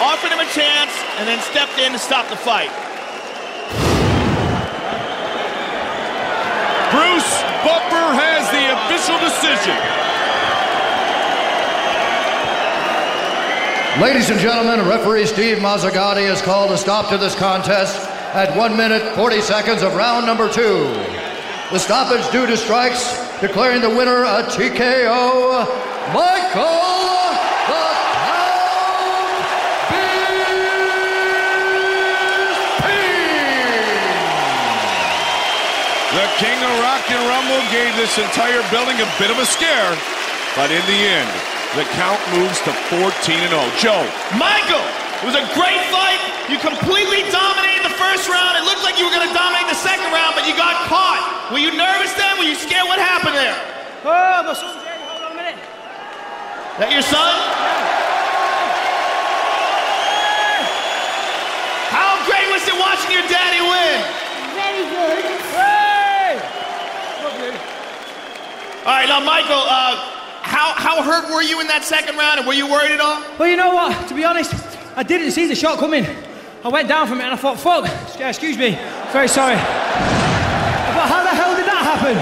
Speaker 9: offered him a chance, and then stepped in to stop the fight.
Speaker 6: Bruce Buffer has the official decision.
Speaker 7: Ladies and gentlemen, referee Steve Mazzagatti has called a stop to this contest at 1 minute 40 seconds of round number 2. The stoppage due to strikes, declaring the winner a TKO, Michael the Count Bisping!
Speaker 6: The King of Rock and Rumble gave this entire building a bit of a scare, but in the end, the Count moves to 14-0. Joe.
Speaker 9: Michael, it was a great fight. You completely dominated the first round. It looked like you were going to dominate the second round, but you got caught. Were you nervous then? Were you scared? What happened there?
Speaker 11: Oh, my son's here. Hold on a minute.
Speaker 9: That your son? How great was it watching your daddy win?
Speaker 11: Very good. Hey! Lovely.
Speaker 9: All right, now, Michael, how hurt were you in that second round, and were you worried at all?
Speaker 11: Well, you know what? To be honest, I didn't see the shot coming. I went down from it and I thought, fuck, excuse me, very sorry.
Speaker 16: But how the hell did that happen?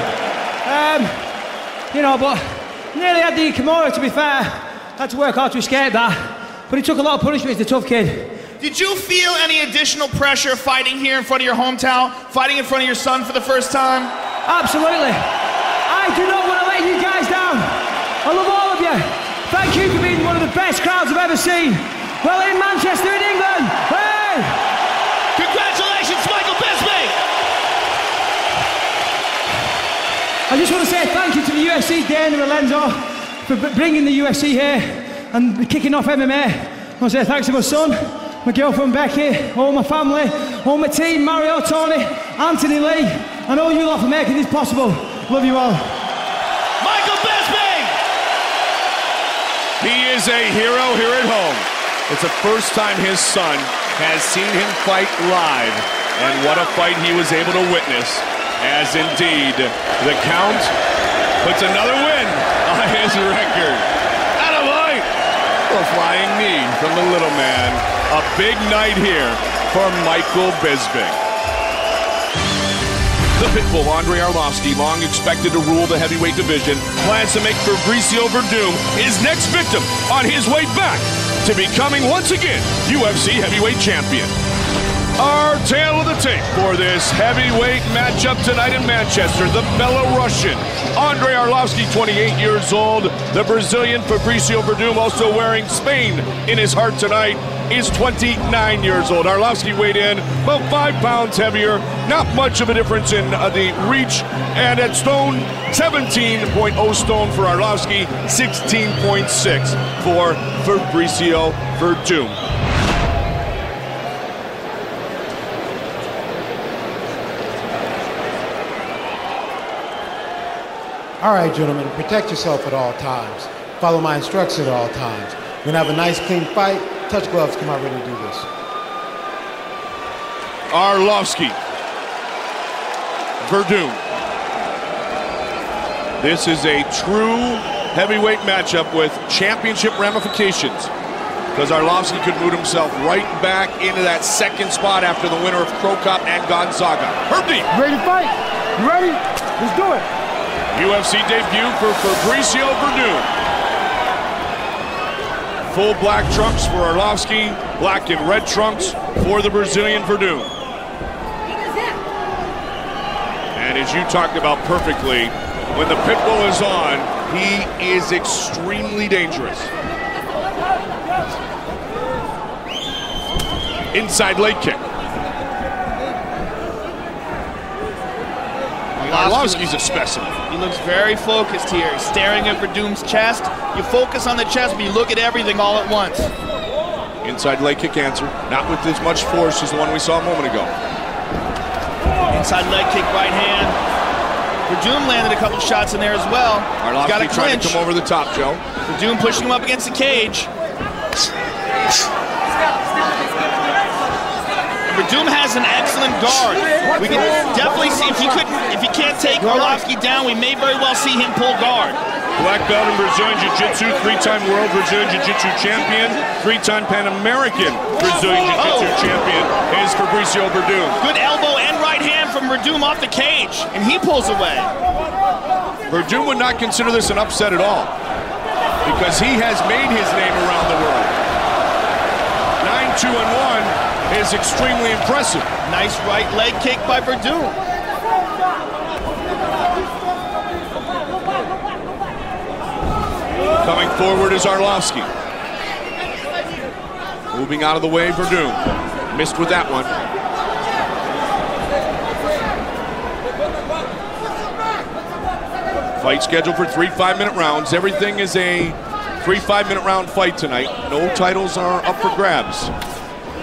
Speaker 16: You know, but nearly had the Kimura, to be fair. Had to work hard to escape that. But he took a lot of punishment, he's a tough kid.
Speaker 9: Did you feel any additional pressure fighting here in front of your hometown, fighting in front of your son for the first time?
Speaker 16: Absolutely. I do not want to let you guys down. I love all of you. Thank you for being one of the best crowds I've ever seen. Well, in Manchester, in England. Hey!
Speaker 9: Congratulations, Michael Bisping!
Speaker 16: I just want to say thank you to the UFC, Dana Lorenzo, for bringing the UFC here and kicking off MMA. I want to say thanks to my son, my girlfriend Becky, all my family, all my team, Mario, Tony, Anthony Lee, and all you lot for making this possible. Love you all.
Speaker 9: Michael Bisping!
Speaker 6: He is a hero here at home. It's the first time his son has seen him fight live, and what a fight he was able to witness, as indeed the count puts another win on his record. Attaboy! A flying knee from the little man. A big night here for Michael Bisping. The Pitbull, Andre Arlovski, long expected to rule the heavyweight division, plans to make Fabricio Verdum his next victim on his way back to becoming once again UFC heavyweight champion. Our tale of the tape for this heavyweight matchup tonight in Manchester, the Belarusian Andre Arlovski, 28 years old. The Brazilian Fabricio Verdum, also wearing Spain in his heart tonight, is 29 years old. Arlovski weighed in about 5 pounds heavier. Not much of a difference in the reach. And at stone, 17.0 stone for Arlovski, 16.6 for Fabricio Verdum.
Speaker 17: All right, gentlemen, protect yourself at all times. Follow my instructions at all times. We're gonna have a nice, clean fight. Touch gloves, come out ready to do this.
Speaker 6: Arlovski. Verdum. This is a true heavyweight matchup with championship ramifications, because Arlovski could root himself right back into that second spot after the winner of Cro Cop and Gonzaga. Herb Dean.
Speaker 8: Ready to fight? You ready? Let's do it.
Speaker 6: UFC debut for Fabricio Verdum. Full black trunks for Arlovski, black and red trunks for the Brazilian Verdum. And as you talked about perfectly, when the Pitbull is on, he is extremely dangerous. Inside leg kick. Arlovski's a specimen.
Speaker 9: He looks very focused here. He's staring at Verdum's chest. You focus on the chest, but you look at everything all at once.
Speaker 6: Inside leg kick answer. Not with as much force as the one we saw a moment ago.
Speaker 9: Inside leg kick, right hand. Verdum landed a couple shots in there as well.
Speaker 6: Arlovski trying to come over the top, Joe.
Speaker 9: Verdum pushing him up against the cage. Verdum has an excellent guard. We can definitely see if he can't take Arlovski down, we may very well see him pull guard.
Speaker 6: Black belt in Brazilian Jiu-Jitsu, 3-time world Brazilian Jiu-Jitsu champion, 3-time Pan American Brazilian Jiu-Jitsu champion is Fabricio Verdum.
Speaker 9: Good elbow and right hand from Verdum off the cage, and he pulls away.
Speaker 6: Verdum would not consider this an upset at all, because he has made his name around the world. 9-2-1 is extremely impressive.
Speaker 9: Nice right leg kick by Verdum.
Speaker 6: Coming forward is Arlovski. Moving out of the way, Verdum. Missed with that one. Fight scheduled for 3 5-minute rounds. Everything is a 3 5-minute round fight tonight. No titles are up for grabs.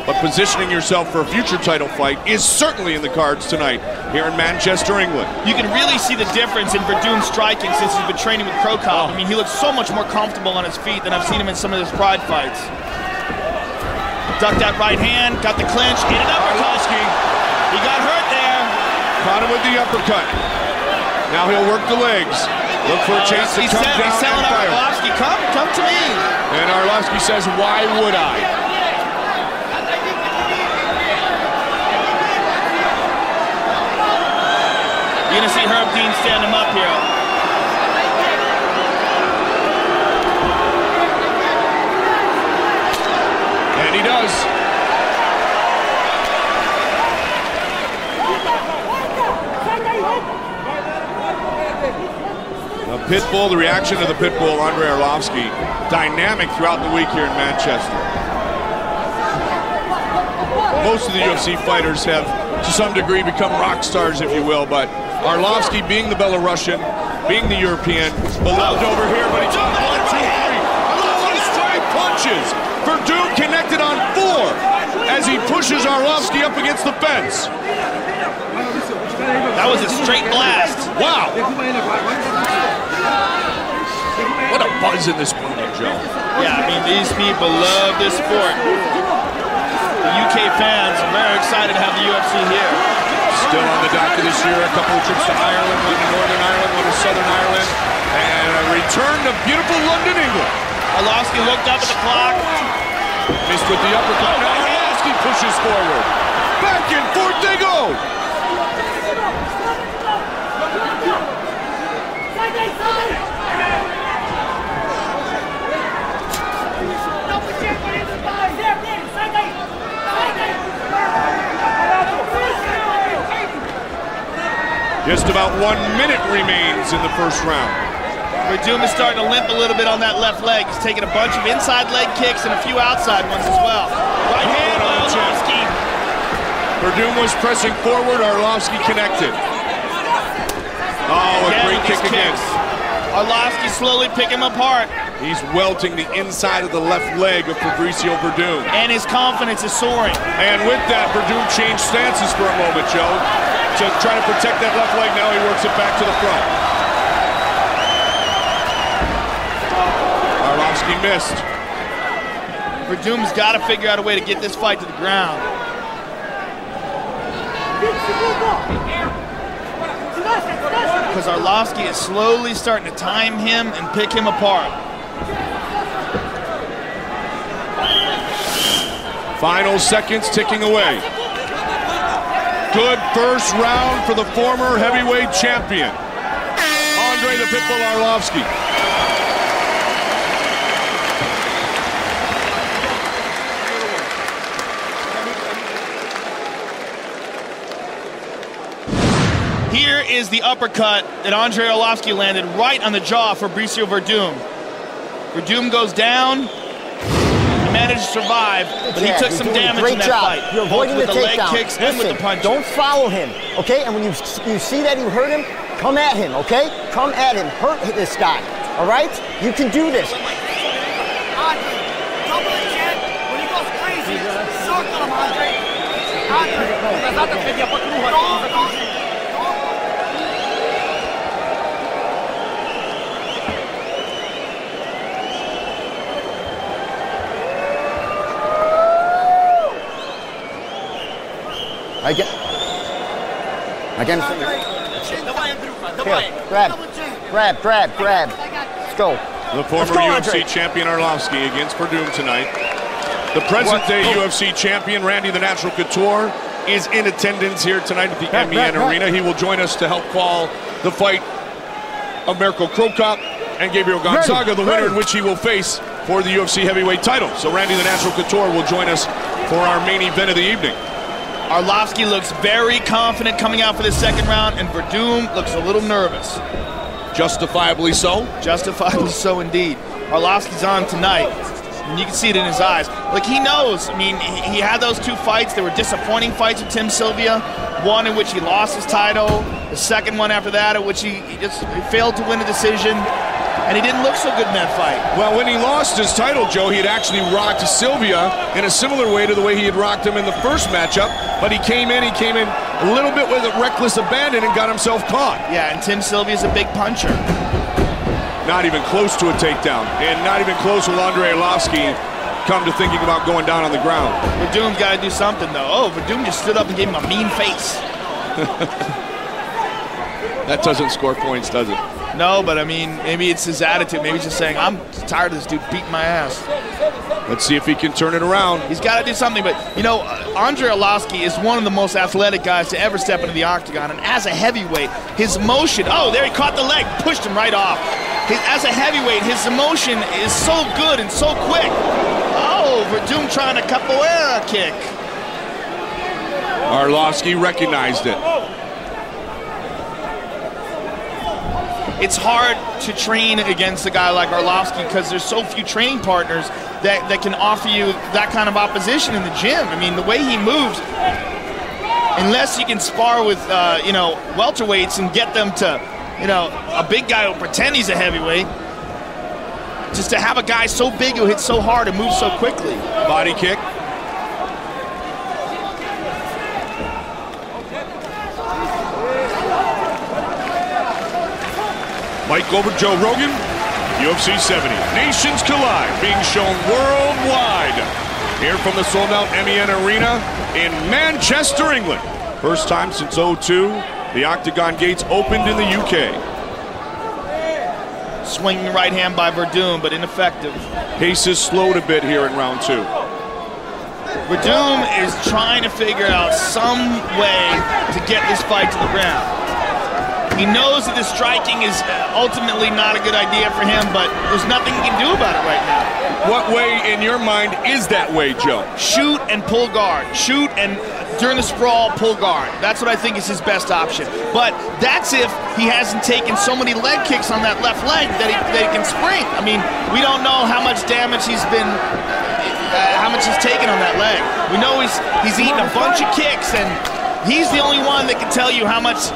Speaker 6: But positioning yourself for a future title fight is certainly in the cards tonight here in Manchester, England.
Speaker 9: You can really see the difference in Verdum's striking since he's been training with Cro Cop. I mean, he looks so much more comfortable on his feet than I've seen him in some of his Pride fights. Ducked that right hand, got the clinch, hit an uppercut. He got hurt there.
Speaker 6: Caught him with the uppercut. Now he'll work the legs. Look for a chance to come down and fire.
Speaker 9: Arlovski, come to me.
Speaker 6: And Arlovski says, why would I?
Speaker 9: You're gonna see Herb Dean stand him up here.
Speaker 6: And he does. The Pitbull, the reaction to the Pitbull, Andrei Arlovski, dynamic throughout the week here in Manchester. Most of the UFC fighters have, to some degree, become rock stars, if you will, but Arlovski, being the Belarusian, being the European, beloved over here, but he's on 1, 2, 3. One straight punches. Verdum connected on 4 as he pushes Arlovski up against the fence.
Speaker 9: That was a straight blast.
Speaker 6: Wow. What a buzz in this building, Joe.
Speaker 9: Yeah, I mean, these people love this sport. The UK fans are very excited to have the UFC here.
Speaker 6: Still on the docket this year, a couple of trips to Ireland, one to Northern Ireland, one to Southern Ireland, and a return to beautiful London, England.
Speaker 9: Arlovski looked up at the clock.
Speaker 6: Missed with the uppercut. Now Arlovski pushes forward. Back and forth they go. Just about 1 minute remains in the first round.
Speaker 9: Verdum is starting to limp a little bit on that left leg. He's taking a bunch of inside leg kicks and a few outside ones as well. Right hand by Arlovski.
Speaker 6: Verdum was pressing forward, Arlovski connected. Oh, a great kick again.
Speaker 9: Arlovski slowly picking him apart.
Speaker 6: He's welting the inside of the left leg of Fabricio Verdum.
Speaker 9: And his confidence is soaring.
Speaker 6: And with that, Verdum changed stances for a moment, Joe. To try to protect that left leg, now he works it back to the front. Arlovski missed.
Speaker 9: Verdum's got to figure out a way to get this fight to the ground. Because Arlovski is slowly starting to time him and pick him apart.
Speaker 6: Final seconds ticking away. Good first round for the former heavyweight champion, Andrei the Pitbull Arlovski.
Speaker 9: Here is the uppercut that Andrei Arlovski landed right on the jaw for Fabricio Verdum. Verdum goes down. Managed to survive, but he took some damage in that fight.
Speaker 18: You're avoiding
Speaker 9: both with the leg
Speaker 18: takedown.
Speaker 9: kicks and with the punches.
Speaker 18: Don't follow him, okay? And when you see that you hurt him, come at him, okay? Come at him. Hurt this guy, all right? You can do this.
Speaker 15: Andre, double the chin. When he goes crazy, circle him, Andre.
Speaker 18: Again. Grab. Let's go.
Speaker 6: The former UFC champion Arlovski against Verdum tonight. The present-day UFC champion Randy the Natural Couture is in attendance here tonight at the MEN Arena. He will join us to help call the fight of Mirko Cro Cop and Gabriel Gonzaga, the winner in which he will face for the UFC heavyweight title. So Randy the Natural Couture will join us for our main event of the evening.
Speaker 9: Arlovski looks very confident coming out for the second round, and Verdum looks a little nervous.
Speaker 6: Justifiably so?
Speaker 9: Justifiably so indeed. Arlovski's on tonight, and you can see it in his eyes. Like, he knows. I mean, he had those two fights. They were disappointing fights with Tim Sylvia. One in which he lost his title. The second one after that in which he failed to win a decision. And he didn't look so good in that fight.
Speaker 6: Well, when he lost his title, Joe, he had actually rocked Sylvia in a similar way to the way he had rocked him in the first matchup. But he came in a little bit with a reckless abandon and got himself caught.
Speaker 9: Yeah, and Tim Sylvia's a big puncher.
Speaker 6: Not even close to a takedown. And not even close with Andrei Arlovski come to thinking about going down on the ground.
Speaker 9: Verdum's got to do something, though. Oh, Verdum just stood up and gave him a mean face.
Speaker 6: That doesn't score points, does it?
Speaker 9: No, but I mean, maybe it's his attitude. Maybe he's just saying, I'm tired of this dude beating my ass.
Speaker 6: Let's see if he can turn it around.
Speaker 9: He's got to do something, but you know, Andrei Arlovski is one of the most athletic guys to ever step into the octagon, and as a heavyweight, his motion, oh, there he caught the leg, pushed him right off. As a heavyweight, his motion is so good and so quick. Oh, Verdum trying a capoeira kick.
Speaker 6: Arlovski recognized it.
Speaker 9: It's hard to train against a guy like Arlovski because there's so few training partners that can offer you that kind of opposition in the gym. I mean, the way he moves, unless you can spar with, you know, welterweights and get them to, you know, a big guy will pretend he's a heavyweight. Just to have a guy so big who hits so hard and moves so quickly.
Speaker 6: Body kick. Mike over Joe Rogan, UFC 70. Nations collide, being shown worldwide. Here from the sold-out MEN Arena in Manchester, England. First time since '02, the Octagon gates opened in the UK.
Speaker 9: Swinging right hand by Verdum, but ineffective.
Speaker 6: Pace is slowed a bit here in round 2.
Speaker 9: Verdum is trying to figure out some way to get this fight to the ground. He knows that the striking is ultimately not a good idea for him, but there's nothing he can do about it right now.
Speaker 6: What way in your mind is that way, Joe?
Speaker 9: Shoot and pull guard. Shoot and during the sprawl, pull guard. That's what I think is his best option. But that's if he hasn't taken so many leg kicks on that left leg that he can spring. I mean, we don't know how much damage he's been, how much he's taken on that leg. We know he's eaten a bunch of kicks, and he's the only one that can tell you how much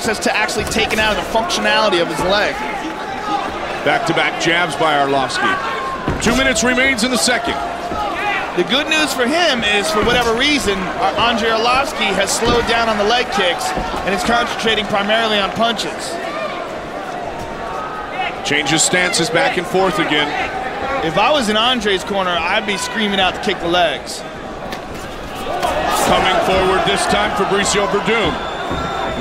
Speaker 9: that's actually taken out of the functionality of his leg.
Speaker 6: Back-to-back jabs by Arlovski. 2 minutes remains in the second.
Speaker 9: The good news for him is, for whatever reason, Andrei Arlovski has slowed down on the leg kicks and is concentrating primarily on punches.
Speaker 6: Changes stances back and forth again.
Speaker 9: If I was in Andrei's corner, I'd be screaming out to kick the legs.
Speaker 6: Coming forward this time, Fabricio Verdum.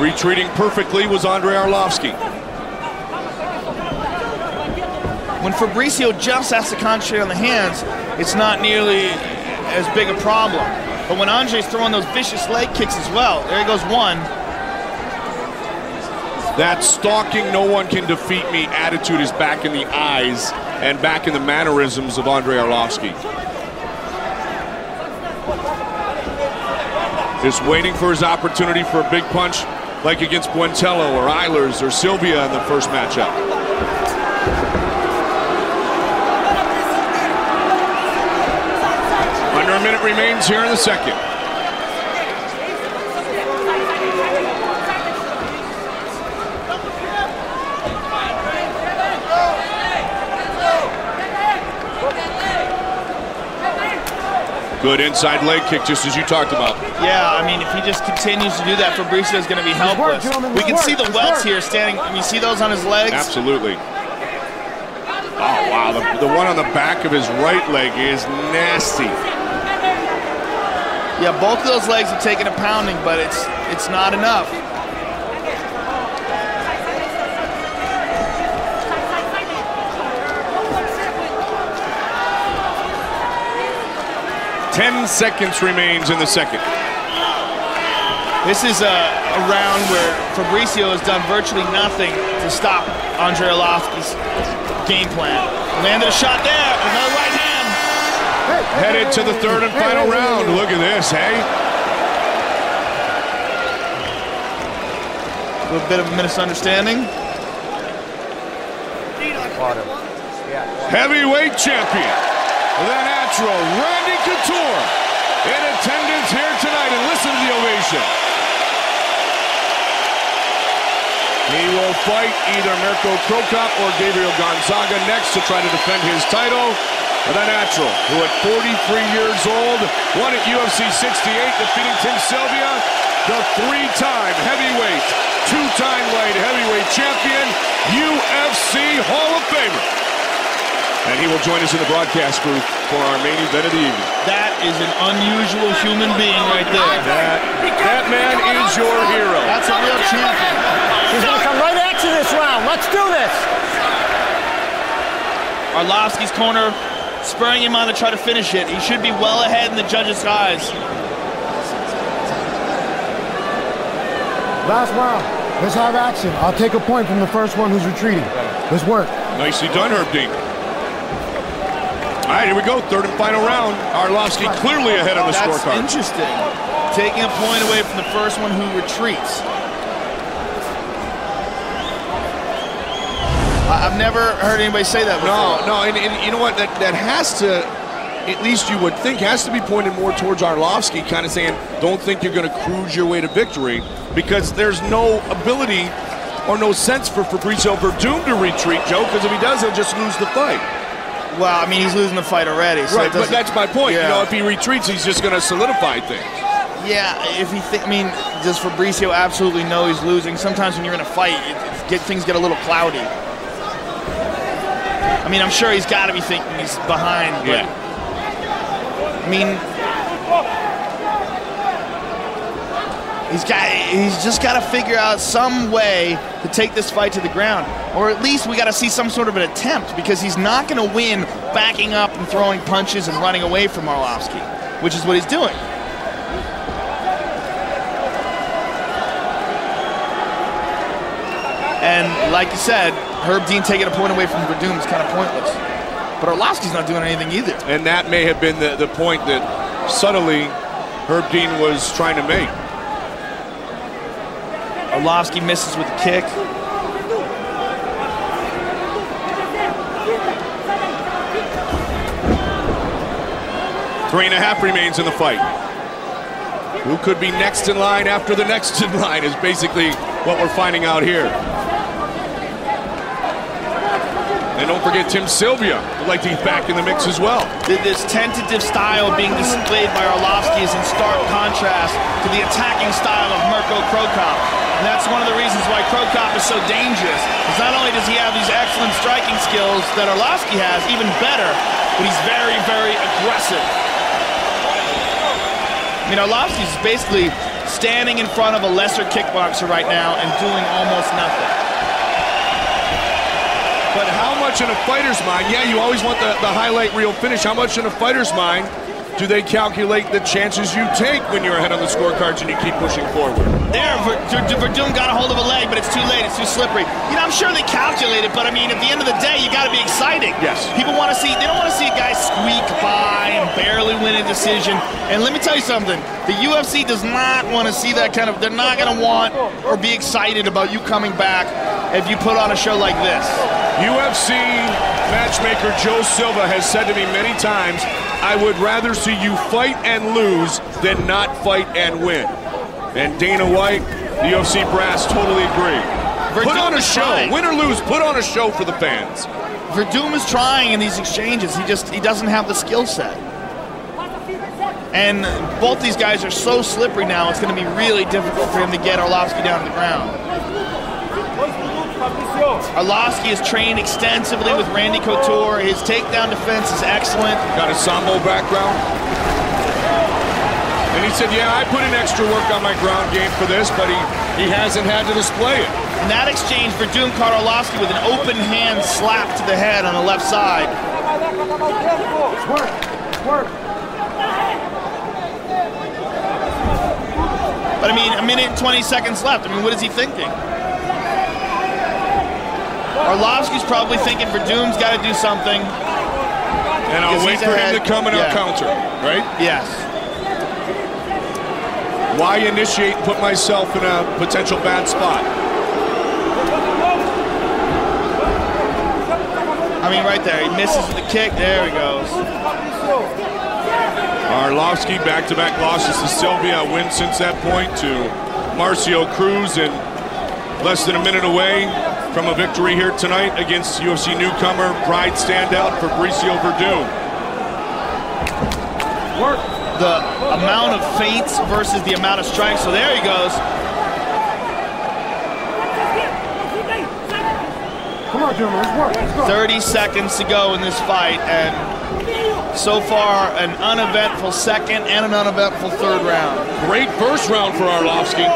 Speaker 6: Retreating perfectly was Andrei Arlovski.
Speaker 9: When Fabricio just has to concentrate on the hands, it's not nearly as big a problem. But when Andrei's throwing those vicious leg kicks as well, there goes one.
Speaker 6: That stalking, no one can defeat me attitude is back in the eyes and back in the mannerisms of Andrei Arlovski. Just waiting for his opportunity for a big punch, like against Buentello or Eilers or Sylvia in the first matchup. Under a minute remains here in the second. Good inside leg kick, just as you talked about.
Speaker 9: Yeah, I mean, if he just continues to do that, Fabricio is going to be helpless. We can see the welts here standing. You see those on his legs?
Speaker 6: Absolutely. Oh, wow. The one on the back of his right leg is nasty.
Speaker 9: Yeah, both of those legs have taken a pounding, but it's not enough.
Speaker 6: Ten seconds remains in the second.
Speaker 9: This is a round where Fabricio has done virtually nothing to stop Andrei Arlovski's game plan. Landed a shot there, another right hand.
Speaker 6: Headed to the third and final round. Look at this, hey?
Speaker 9: A little bit of a misunderstanding.
Speaker 6: Heavyweight champion, the natural Randy Couture, in attendance here tonight, and listen to the ovation. He will fight either Mirko Cro Cop or Gabriel Gonzaga next to try to defend his title. The natural, who at 43 years old, won at UFC 68, defeating Tim Sylvia, the three-time heavyweight, two-time light heavyweight champion, UFC Hall of Famer. And he will join us in the broadcast booth for our main event of the evening.
Speaker 9: That is an unusual human being right there.
Speaker 6: That man is your hero.
Speaker 9: That's a real champion.
Speaker 18: He's going to come right at you this round. Let's do this.
Speaker 9: Arlovski's corner spurring him on to try to finish it. He should be well ahead in the judges' eyes.
Speaker 17: Last round. Let's have action. I'll take a point from the first one who's retreating. Let's work.
Speaker 6: Nicely done, Herb Dean. All right, here we go. Third and final round. Arlovsky clearly ahead on the scorecard.
Speaker 9: That's interesting. Taking a point away from the first one who retreats. I've never heard anybody say that before.
Speaker 6: No, and you know what? That has to, at least you would think, has to be pointed more towards Arlovsky, kind of saying, don't think you're going to cruise your way to victory, because there's no ability or no sense for Fabricio Verdum to retreat, Joe, because if he does, he'll just lose the fight.
Speaker 9: Well, I mean, he's losing the fight already. So
Speaker 6: right, but that's my point. Yeah. You know, if he retreats, he's just going to solidify things.
Speaker 9: Yeah, if he I mean, does Fabricio absolutely know he's losing? Sometimes when you're in a fight, things get a little cloudy. I mean, I'm sure he's got to be thinking he's behind, but I mean, he's just got to figure out some way to take this fight to the ground, or at least we got to see some sort of an attempt, because he's not going to win backing up and throwing punches and running away from Arlovsky, which is what he's doing. And like you said, Herb Dean taking a point away from Verdum is kind of pointless. But Arlovsky's not doing anything either.
Speaker 6: And that may have been the point that subtly Herb Dean was trying to make.
Speaker 9: Arlovsky misses with the kick.
Speaker 6: Three and a half remains in the fight. Who could be next in line after the next in line is basically what we're finding out here. And don't forget Tim Sylvia, would like to be back in the mix as well.
Speaker 9: This tentative style being displayed by Arlovsky is in stark contrast to the attacking style of Mirko Cro Cop. And that's one of the reasons why Cro Cop is so dangerous. Because not only does he have these excellent striking skills that Arlovsky has, even better, but he's very, very aggressive. I mean, Arlovsky's basically standing in front of a lesser kickboxer right now and doing almost nothing.
Speaker 6: But how much in a fighter's mind, yeah, you always want the highlight reel finish, how much in a fighter's mind do they calculate the chances you take when you're ahead on the scorecards and you keep pushing forward?
Speaker 9: There, Verdum got a hold of a leg, but it's too late, it's too slippery. You know, I'm sure they calculate it, but I mean, at the end of the day, you gotta be exciting.
Speaker 6: Yes.
Speaker 9: People want to see, they don't want to see a guy squeak by and barely win a decision. And let me tell you something, the UFC does not want to see that kind of, they're not gonna want or be excited about you coming back if you put on a show like this.
Speaker 6: UFC matchmaker Joe Silva has said to me many times, I would rather see you fight and lose than not fight and win. And Dana White, the UFC brass, totally agree. Put on a show, win or lose, put on a show for the fans.
Speaker 9: Verdum is trying in these exchanges, he doesn't have the skill set. And both these guys are so slippery now, it's going to be really difficult for him to get Arlovsky down to the ground. Arlovsky has trained extensively with Randy Couture. His takedown defense is excellent.
Speaker 6: Got a Sambo background. And he said, yeah, I put in extra work on my ground game for this, but he hasn't had to display it.
Speaker 9: In that exchange, Verdum caught Arlovsky with an open hand slap to the head on the left side.
Speaker 17: Work.
Speaker 9: But I mean, a minute and 20 seconds left. I mean, what is he thinking? Arlovsky's probably thinking Verdum's got to do something.
Speaker 6: And I'll wait for him to come and I'll counter, right?
Speaker 9: Yes.
Speaker 6: Why initiate and put myself in a potential bad spot?
Speaker 9: I mean, right there, he misses with the kick. There he goes.
Speaker 6: Arlovsky, back-to-back losses to Sylvia, a win since that point to Marcio Cruz, and less than a minute away from a victory here tonight against UFC newcomer, Pride standout, Fabricio Verdum.
Speaker 9: Work. The amount of feints versus the amount of strikes. So there he goes.
Speaker 17: Come on, gentlemen, let's work. Let's go.
Speaker 9: 30 seconds to go in this fight, and so far an uneventful second and an uneventful third round.
Speaker 6: Great first round for Arlovsky.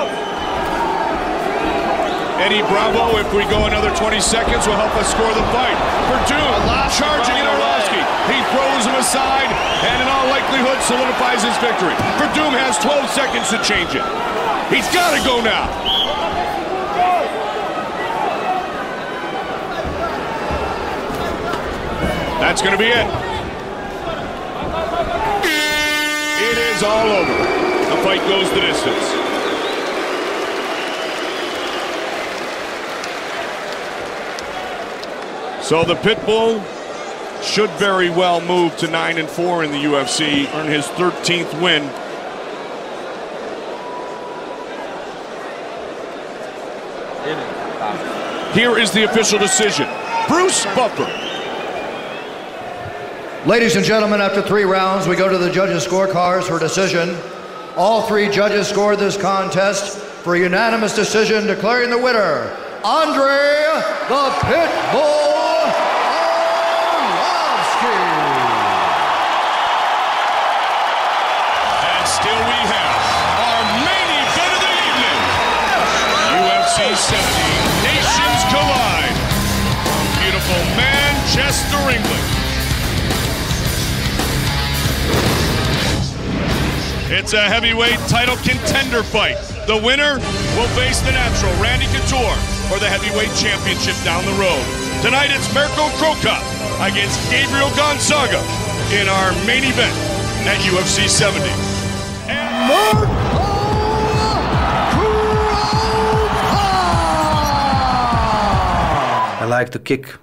Speaker 6: Eddie Bravo, if we go another 20 seconds, will help us score the fight. Verdum charging at Arlovsky. He throws him aside and in all likelihood solidifies his victory. Verdum has 12 seconds to change it. He's got to go now. That's going to be it. It is all over. The fight goes the distance. So the Pitbull should very well move to 9-4 in the UFC, earn his 13th win. Here is the official decision. Bruce Buffer.
Speaker 7: Ladies and gentlemen, after 3 rounds, we go to the judges' scorecards for decision. All 3 judges scored this contest for a unanimous decision, declaring the winner, Andre the Pitbull Arlovsky.
Speaker 6: And still we have our main event of the evening. UFC 70, Nations Collide. From beautiful Manchester, England. It's a heavyweight title contender fight. The winner will face the natural Randy Couture for the heavyweight championship down the road. Tonight it's Mirko Cro Cop against Gabriel Gonzaga in our main event at UFC 70.
Speaker 5: I like to kick.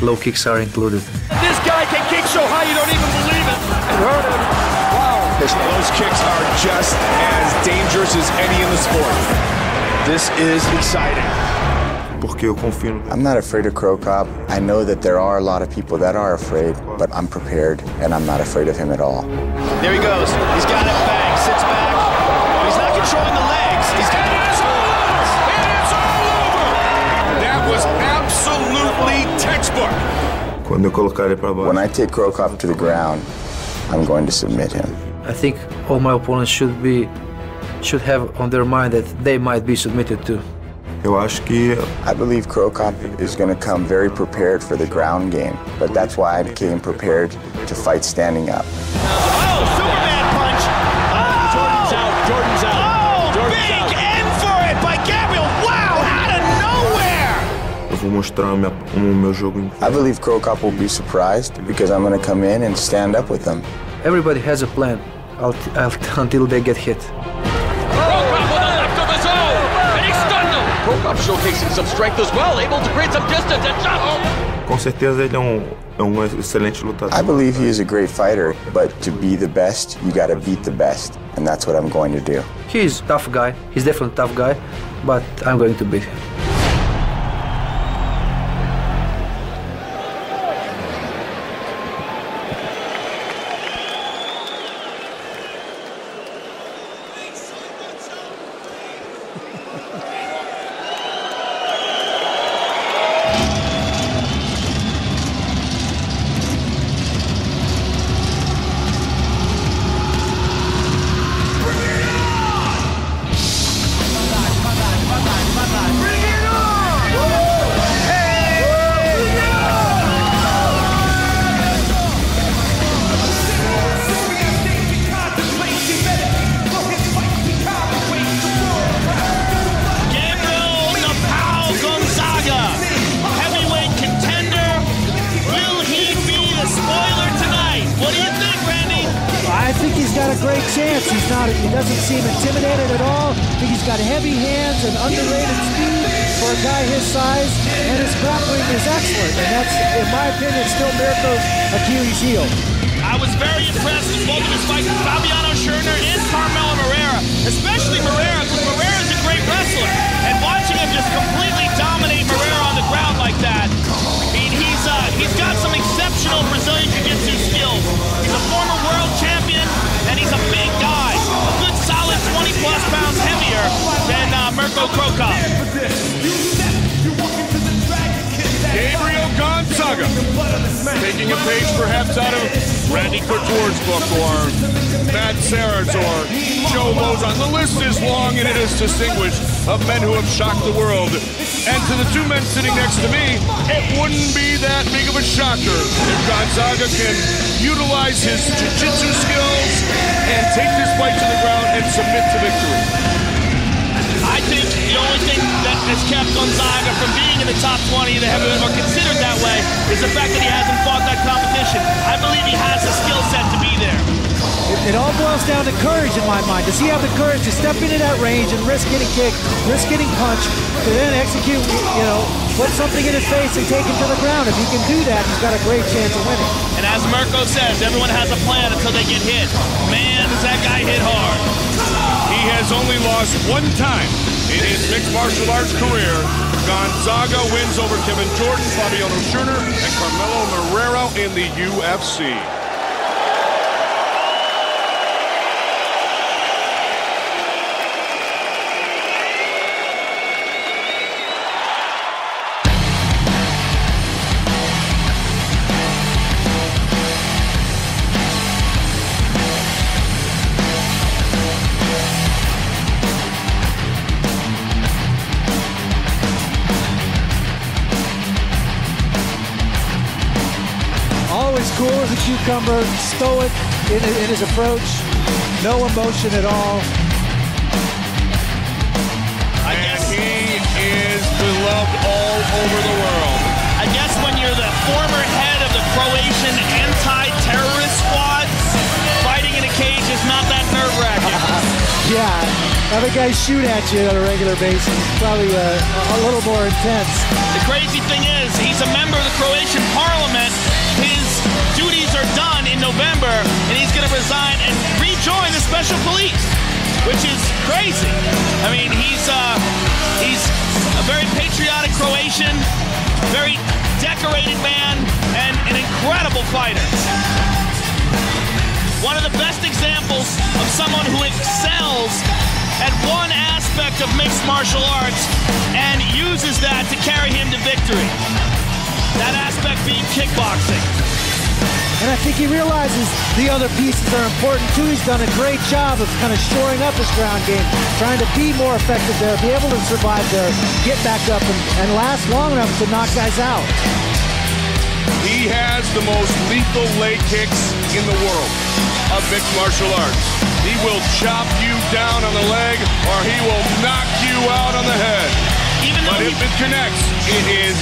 Speaker 5: Low kicks are included.
Speaker 15: This guy can kick so high you don't even believe it. It hurt him. Wow.
Speaker 19: Those kicks are just as dangerous as any in the sport. This is exciting.
Speaker 4: I'm not afraid of Cro Cop. I know that there are a lot of people that are afraid, but I'm prepared and I'm not afraid of him at all.
Speaker 9: There he goes. He's got it back, sits back. He's not controlling the legs. He's got it.
Speaker 6: It's all over. That was absolutely textbook.
Speaker 4: When I take Cro Cop to the ground, I'm going to submit him.
Speaker 5: I think all my opponents should have on their mind that they might be submitted to.
Speaker 4: I believe Cro Cop is going to come very prepared for the ground game, but that's why I came prepared to fight standing up.
Speaker 9: Oh, Superman punch! Oh! Jordan's out, Jordan's out. Oh, Jordan's big out. End for it by Gabriel. Wow, out of nowhere!
Speaker 4: I believe Cro Cop will be surprised because I'm going to come in and stand up with them.
Speaker 5: Everybody has a plan until they get hit.
Speaker 11: Cro Cop showcasing some strength as well, able to create some distance and
Speaker 3: Com certeza ele é excelente lutador.
Speaker 4: I believe he is a great fighter, but to be the best, you got to beat the best, and that's what I'm going to do.
Speaker 5: He's a tough guy. He's definitely a tough guy, but I'm going to beat him.
Speaker 20: He doesn't seem intimidated at all. I think he's got heavy hands and underrated speed for a guy his size, and his grappling is excellent. And that's, in my opinion, still Mirko's Achilles heel.
Speaker 9: I was very impressed with both of his fights with Fabiano Scherner and Carmelo Moreira, especially Moreira, because Moreira's a great wrestler. And watching him just completely dominate Moreira on the ground like that, I mean, he's got some exceptional Brazilian Jiu-Jitsu skills. He's a former world champion, and he's a big guy. A good solid 20-plus pounds heavier than Mirko Cro Cop.
Speaker 6: Gabriel Gonzaga, taking a page perhaps out of Randy Couture's book, or Matt Serra's, or Joe Lozon. The list is long and it is distinguished of men who have shocked the world. And to the two men sitting next to me, it wouldn't be that big of a shocker if Gonzaga can utilize his jiu-jitsu skills and take this fight to the ground and submit to victory.
Speaker 9: I think the only thing that has kept Gonzaga from being in the top 20 of the heavyweight, or considered that way, is the fact that he hasn't fought that competition. I believe he has the skill set to be there.
Speaker 20: It all boils down to courage in my mind. Does he have the courage to step into that range and risk getting kicked, risk getting punched, to then execute, put something in his face and take him to the ground? If he can do that, he's got a great chance of winning.
Speaker 9: And as Mirko says, everyone has a plan until they get hit. Man, does that guy hit hard.
Speaker 6: He has only lost one time in his mixed martial arts career. Gonzaga wins over Kevin Jordan, Fabiano Schurter, and Carmelo Marrero in the UFC.
Speaker 20: Cool as a cucumber, stoic in his approach, no emotion at all.
Speaker 6: I guess he is beloved all over the world.
Speaker 9: I guess when you're the former head of the Croatian anti-terrorist squad, fighting in a cage is not that nerve-wracking.
Speaker 20: Yeah, having guys shoot at you on a regular basis is probably a little more intense.
Speaker 9: The crazy thing is, he's a member of the Croatian parliament. His duties are done in November, and he's going to resign and rejoin the special police, which is crazy. I mean, he's a very patriotic Croatian, very decorated man, and an incredible fighter. One of the best examples of someone who excels at one aspect of mixed martial arts and uses that to carry him to victory. That aspect being kickboxing.
Speaker 20: And I think he realizes the other pieces are important too. He's done a great job of kind of shoring up his ground game, trying to be more effective there, be able to survive there, get back up and last long enough to knock guys out.
Speaker 6: He has the most lethal leg kicks in the world of mixed martial arts. He will chop you down on the leg, or he will knock you out on the head. But if it connects, it is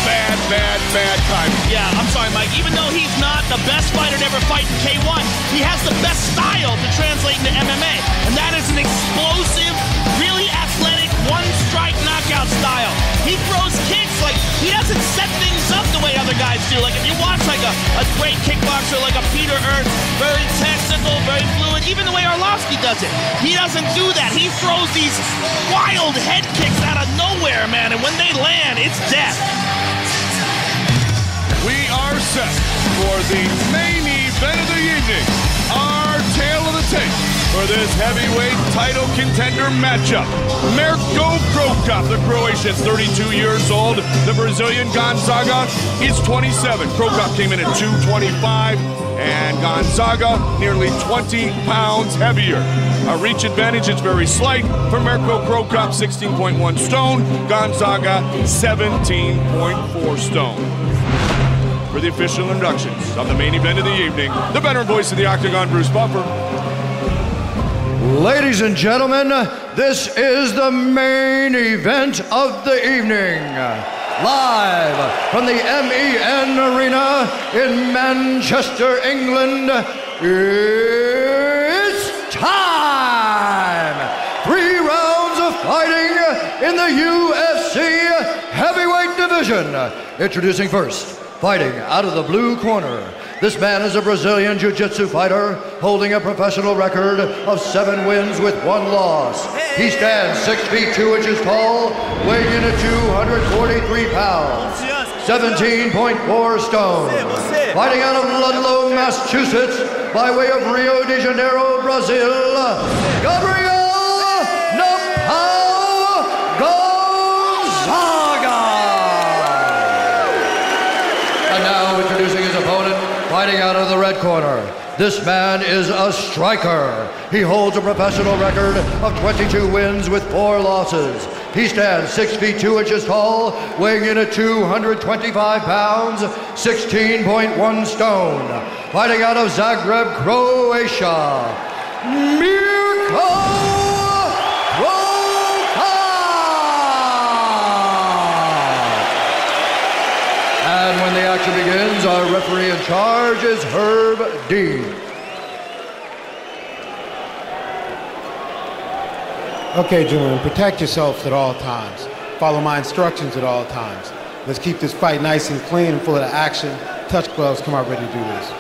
Speaker 6: bad, bad, bad timing.
Speaker 9: Yeah, I'm sorry, Mike. Even though he's not the best fighter to ever fight in K1, he has the best style to translate into MMA. And that is an explosive, really athletic, one-strike knockout style. He throws kicks like he doesn't set things up the way other guys do. Like if you watch like a great kickboxer like a Peter Ernst, very technical, very fluid, even the way Arlovsky does it. He doesn't do that. He throws these wild head kicks out of nowhere, man. And when they land, it's death.
Speaker 6: We are set for the main event of the evening. Our tale of the tape for this heavyweight title contender matchup. Mirko Krokop, the Croatian, 32 years old. The Brazilian Gonzaga is 27. Krokop came in at 225, and Gonzaga nearly 20 pounds heavier. A reach advantage is very slight for Mirko Krokop, 16.1 stone. Gonzaga, 17.4 stone. For the official inductions of the main event of the evening, the veteran voice of the Octagon, Bruce Buffer.
Speaker 7: Ladies and gentlemen, this is the main event of the evening. Live from the MEN Arena in Manchester, England, it's time! 3 rounds of fighting in the UFC heavyweight division. Introducing first, fighting out of the blue corner. This man is a Brazilian jiu-jitsu fighter holding a professional record of 7 wins with 1 loss. He stands 6 feet 2 inches tall, weighing in at 243 pounds, 17.4 stone. Fighting out of Ludlow, Massachusetts, by way of Rio de Janeiro, Brazil, Gabriel Napao Gonzaga. And now introducing his opponent, Fighting out of the red corner, this man is a striker. He holds a professional record of 22 wins with 4 losses. He stands 6 feet 2 inches tall, weighing in at 225 pounds, 16.1 stone. Fighting out of Zagreb, Croatia, Mirko! And when the action begins, our referee in charge is Herb Dean.
Speaker 17: Okay, gentlemen, protect yourselves at all times. Follow my instructions at all times. Let's keep this fight nice and clean and full of action. Touch gloves, come out ready to do this.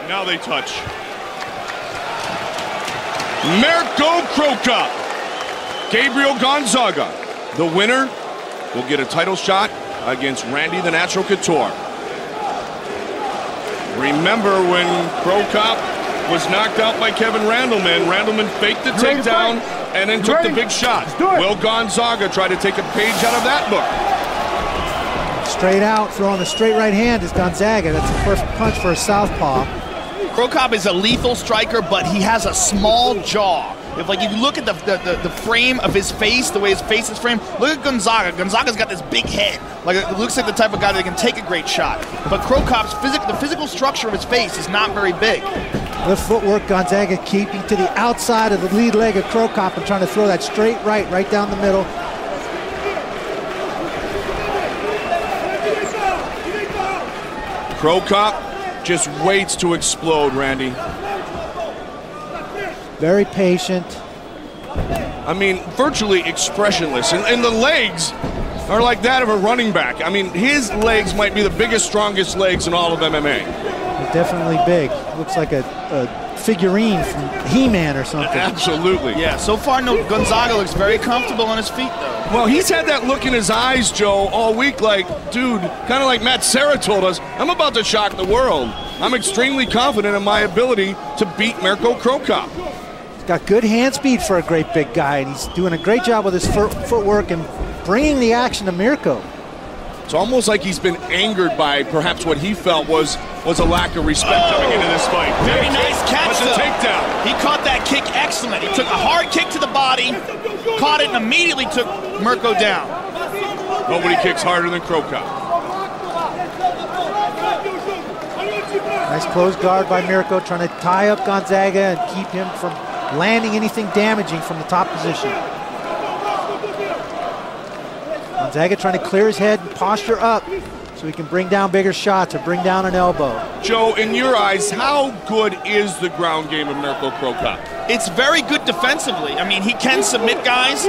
Speaker 6: Now they touch. Mirko Crocop, Gabriel Gonzaga. The winner will get a title shot against Randy the Natural Couture. Remember when Crocop was knocked out by Kevin Randleman. Randleman faked the takedown and then took the big shot. Will Gonzaga try to take a page out of that book?
Speaker 20: Straight out, throwing the straight right hand is Gonzaga. That's a perfect punch for a southpaw.
Speaker 9: Crocop is a lethal striker, but he has a small jaw. If like you look at the frame of his face, the way his face is framed, look at Gonzaga. Gonzaga's got this big head. Like it looks like the type of guy that can take a great shot. But Crocop's the physical structure of his face is not very big.
Speaker 20: The footwork, Gonzaga keeping to the outside of the lead leg of Crocop and trying to throw that straight right down the middle.
Speaker 6: Crocop just waits to explode, Randy.
Speaker 20: Very patient.
Speaker 6: I mean, virtually expressionless. And the legs are like that of a running back. I mean, his legs might be the biggest, strongest legs in all of MMA.
Speaker 20: They're definitely big. Looks like a figurine from He-Man or something.
Speaker 6: Absolutely.
Speaker 9: Yeah, so far, no, Gonzaga looks very comfortable on his feet, though.
Speaker 6: Well, he's had that look in his eyes, Joe, all week like, dude, kind of like Matt Serra told us, I'm about to shock the world. I'm extremely confident in my ability to beat Mirko Crocop.
Speaker 20: He's got good hand speed for a great big guy, and he's doing a great job with his footwork and bringing the action to Mirko.
Speaker 6: It's almost like he's been angered by perhaps what he felt was a lack of respect coming into this fight.
Speaker 9: Very nice catch,
Speaker 6: though. Takedown.
Speaker 9: He caught that kick excellent. He took a hard kick to the body, caught it, and immediately took Mirko down.
Speaker 6: Nobody kicks harder than Crocop.
Speaker 20: Nice close guard by Mirko, trying to tie up Gonzaga and keep him from landing anything damaging from the top position. Gonzaga trying to clear his head and posture up so he can bring down bigger shots or bring down an elbow.
Speaker 6: Joe, in your eyes, how good is the ground game of Mirko Crocop?
Speaker 9: It's very good defensively. I mean, he can submit guys.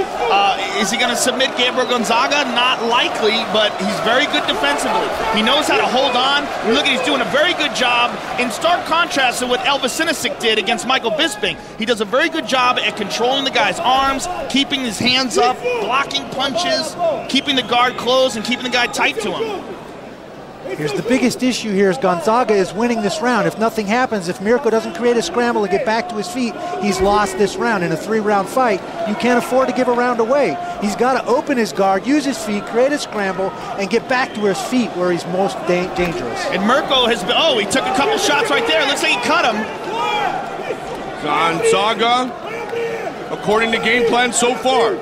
Speaker 9: Is he going to submit Gabriel Gonzaga? Not likely, but he's very good defensively. He knows how to hold on. Look, he's doing a very good job in stark contrast to what Elvis Sinisic did against Michael Bisping. He does a very good job at controlling the guy's arms, keeping his hands up, blocking punches, keeping the guard closed, and keeping the guy tight to him.
Speaker 20: Here's the biggest issue here is Gonzaga is winning this round. If nothing happens, if Mirko doesn't create a scramble and get back to his feet, he's lost this round. In a 3-round fight, you can't afford to give a round away. He's got to open his guard, use his feet, create a scramble, and get back to his feet where he's most dangerous.
Speaker 9: And Mirko has been, he took a couple shots right there. Looks like he cut him.
Speaker 6: Gonzaga, according to game plan so far.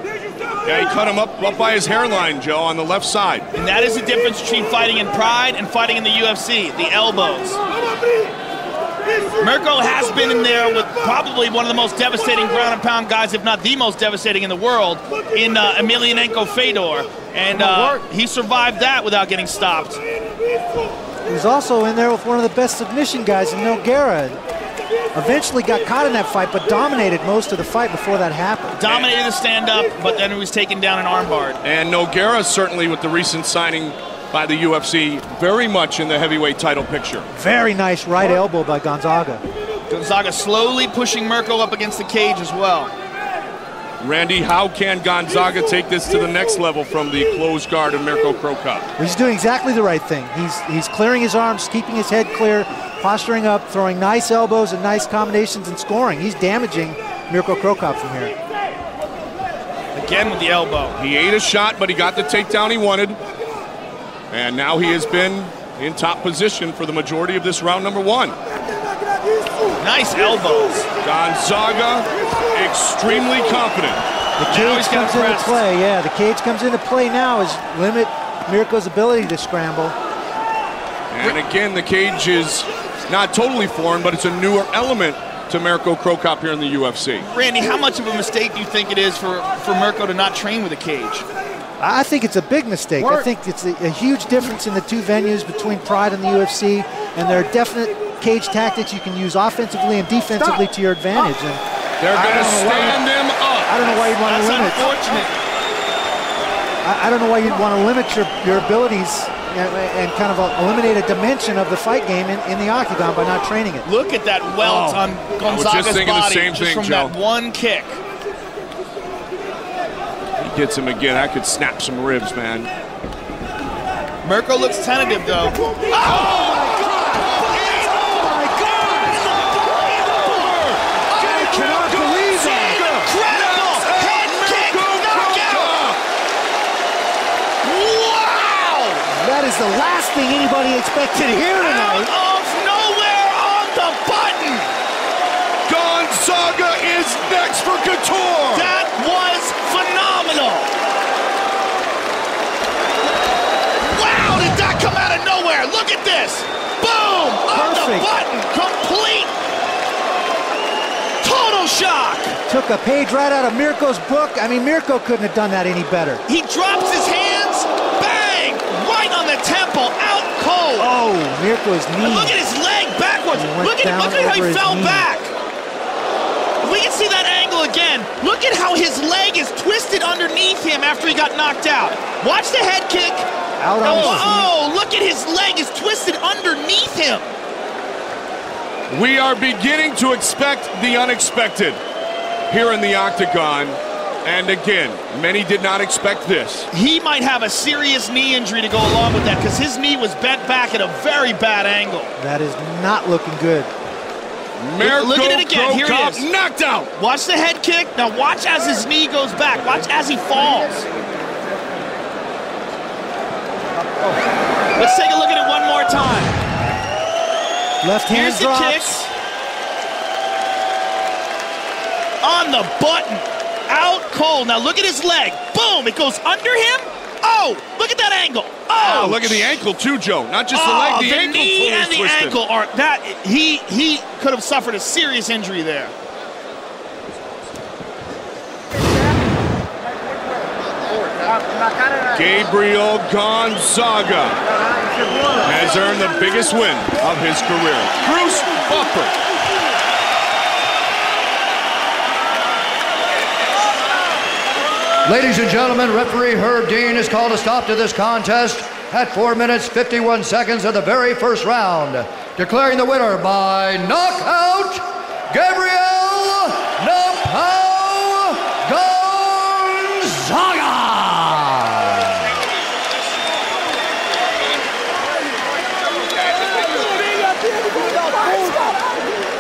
Speaker 6: Yeah, he cut him up by his hairline, Joe, on the left side.
Speaker 9: And that is the difference between fighting in Pride and fighting in the UFC, the elbows. Mirko has been in there with probably one of the most devastating ground and pound guys, if not the most devastating in the world, in Emelianenko Fedor. And he survived that without getting stopped.
Speaker 20: He's also in there with one of the best submission guys in Nogueira. Eventually got caught in that fight, but dominated most of the fight before that happened.
Speaker 9: Dominated the stand-up, but then he was taken down and armbarred.
Speaker 6: And Nogueira, certainly with the recent signing by the UFC, very much in the heavyweight title picture.
Speaker 20: Very nice right elbow by Gonzaga.
Speaker 9: Gonzaga slowly pushing Mirko up against the cage as well.
Speaker 6: Randy, how can Gonzaga take this to the next level from the closed guard of Mirko Crocop?
Speaker 20: He's doing exactly the right thing. He's clearing his arms, keeping his head clear, posturing up, throwing nice elbows and nice combinations and scoring. He's damaging Mirko Crocop from here.
Speaker 9: Again with the elbow.
Speaker 6: He ate a shot, but he got the takedown he wanted. And now he has been in top position for the majority of this round number one.
Speaker 9: Nice elbows.
Speaker 6: Gonzaga, extremely confident.
Speaker 20: The cage comes into play, yeah. The cage comes into play now is limit Mirko's ability to scramble.
Speaker 6: And again, the cage is not totally foreign, but it's a newer element to Mirko Cro Cop here in the UFC.
Speaker 9: Randy, how much of a mistake do you think it is for Mirko to not train with a cage?
Speaker 20: I think it's a big mistake. I think it's a huge difference in the two venues between Pride and the UFC, and there are definite cage tactics you can use offensively and defensively to your advantage. And
Speaker 6: they're going to stand them up.
Speaker 20: I don't know why you'd want to limit.
Speaker 9: Unfortunate.
Speaker 20: I don't know why you'd want to limit your abilities and kind of eliminate a dimension of the fight game in the octagon by not training it.
Speaker 9: Look at that welt on Gonzaga's body. I was just thinking the same thing, from
Speaker 6: Joe.
Speaker 9: That one kick.
Speaker 6: Gets him again. That could snap some ribs, man.
Speaker 9: Mirko looks tentative, though. Oh, my God!
Speaker 15: Oh, my God!
Speaker 20: I cannot believe that!
Speaker 9: Incredible! Head kick knockout! Wow!
Speaker 20: That is the last thing anybody expected here tonight.
Speaker 9: Out of nowhere on the button!
Speaker 6: Gonzaga is next for Couture!
Speaker 9: That was phenomenal! Wow, did that come out of nowhere? Look at this! Boom! On the button! Complete! Total shock!
Speaker 20: Took a page right out of Mirko's book. I mean, Mirko couldn't have done that any better.
Speaker 9: He drops his hands, bang! Right on the temple, out cold!
Speaker 20: Oh, Mirko's knee.
Speaker 9: And look at his leg backwards! Look at how he fell back! We can see that angle again. Look at how his leg is twisted underneath him after he got knocked out. Watch the head kick.
Speaker 20: Out on
Speaker 9: oh, look at his leg is twisted underneath him.
Speaker 6: We are beginning to expect the unexpected here in the octagon. And again, many did not expect this.
Speaker 9: He might have a serious knee injury to go along with that because his knee was bent back at a very bad angle.
Speaker 20: That is not looking good.
Speaker 9: Look at it again. Here he is.
Speaker 6: Knocked out.
Speaker 9: Watch the head kick. Now watch as his knee goes back. Watch as he falls. Let's take a look at it one more time.
Speaker 20: Left hand
Speaker 9: Here's the kicks. On the button. Out cold. Now look at his leg. Boom. It goes under him. Oh, look at that angle. Oh,
Speaker 6: look at the ankle too, Joe. Not just the leg, the ankle
Speaker 9: knee and the
Speaker 6: twisted.
Speaker 9: ankle are that he could have suffered a serious injury there.
Speaker 6: Gabriel Gonzaga has earned the biggest win of his career. Bruce Buffer.
Speaker 7: Ladies and gentlemen, referee Herb Dean has called a stop to this contest at 4 minutes 51 seconds of the very first round, declaring the winner by knockout, Gabriel "Napao" Gonzaga.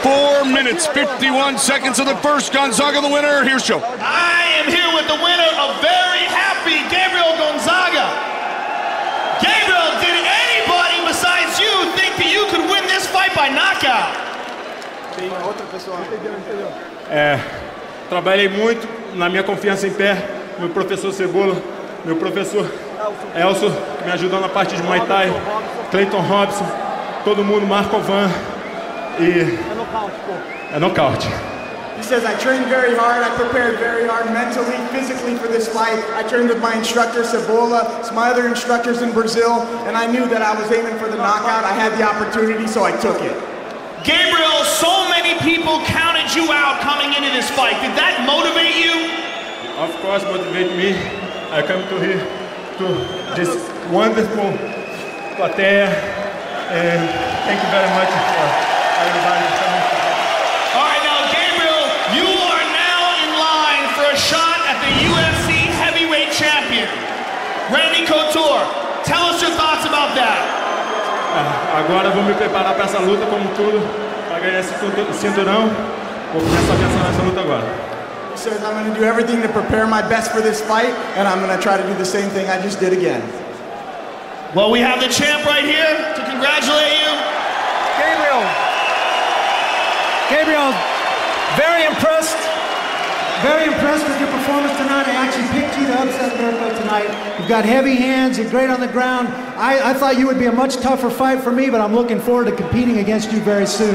Speaker 6: 4 minutes, 51 seconds of the first. Gonzaga the winner. Here's Joe.
Speaker 9: I am here with the winner of very happy Gabriel Gonzaga. Gabriel, did anybody besides you think that you could win this fight by knockout?
Speaker 21: Trabalhei muito na minha confiança em pé, meu professor Cebola, meu professor Elcio, que me ajudou na parte de Muay Thai, Clayton Robson, todo mundo, Marco Van, e é nocaute.
Speaker 22: He says, I trained very hard, I prepared very hard mentally, physically for this fight. I trained with my instructor, Cebola, some other instructors in Brazil, and I knew that I was aiming for the knockout. I had the opportunity, so I took it.
Speaker 9: Gabriel, so many people counted you out coming into this fight. Did that motivate you?
Speaker 21: Of course, motivate me. I come to here to this wonderful platea, and thank you very much for everybody coming.
Speaker 9: All right, now, Gabriel, you are now in line for a shot at the UFC heavyweight champion, Randy Couture. Tell us your thoughts about that.
Speaker 21: Agora vou me preparar para essa luta como tudo, para ganhar esse cinturão. Vou começar a pensar nessa luta agora.
Speaker 22: He says, I'm going to do everything to prepare my best for this fight, and I'm going to try to do the same thing I just did again.
Speaker 9: Well, we have the champ right here to congratulate you.
Speaker 20: Gabriel, very impressed. Very impressed with your performance tonight. I actually picked you to upset Mirko tonight. You've got heavy hands, you're great on the ground. I thought you would be a much tougher fight for me, but I'm looking forward to competing against you very soon.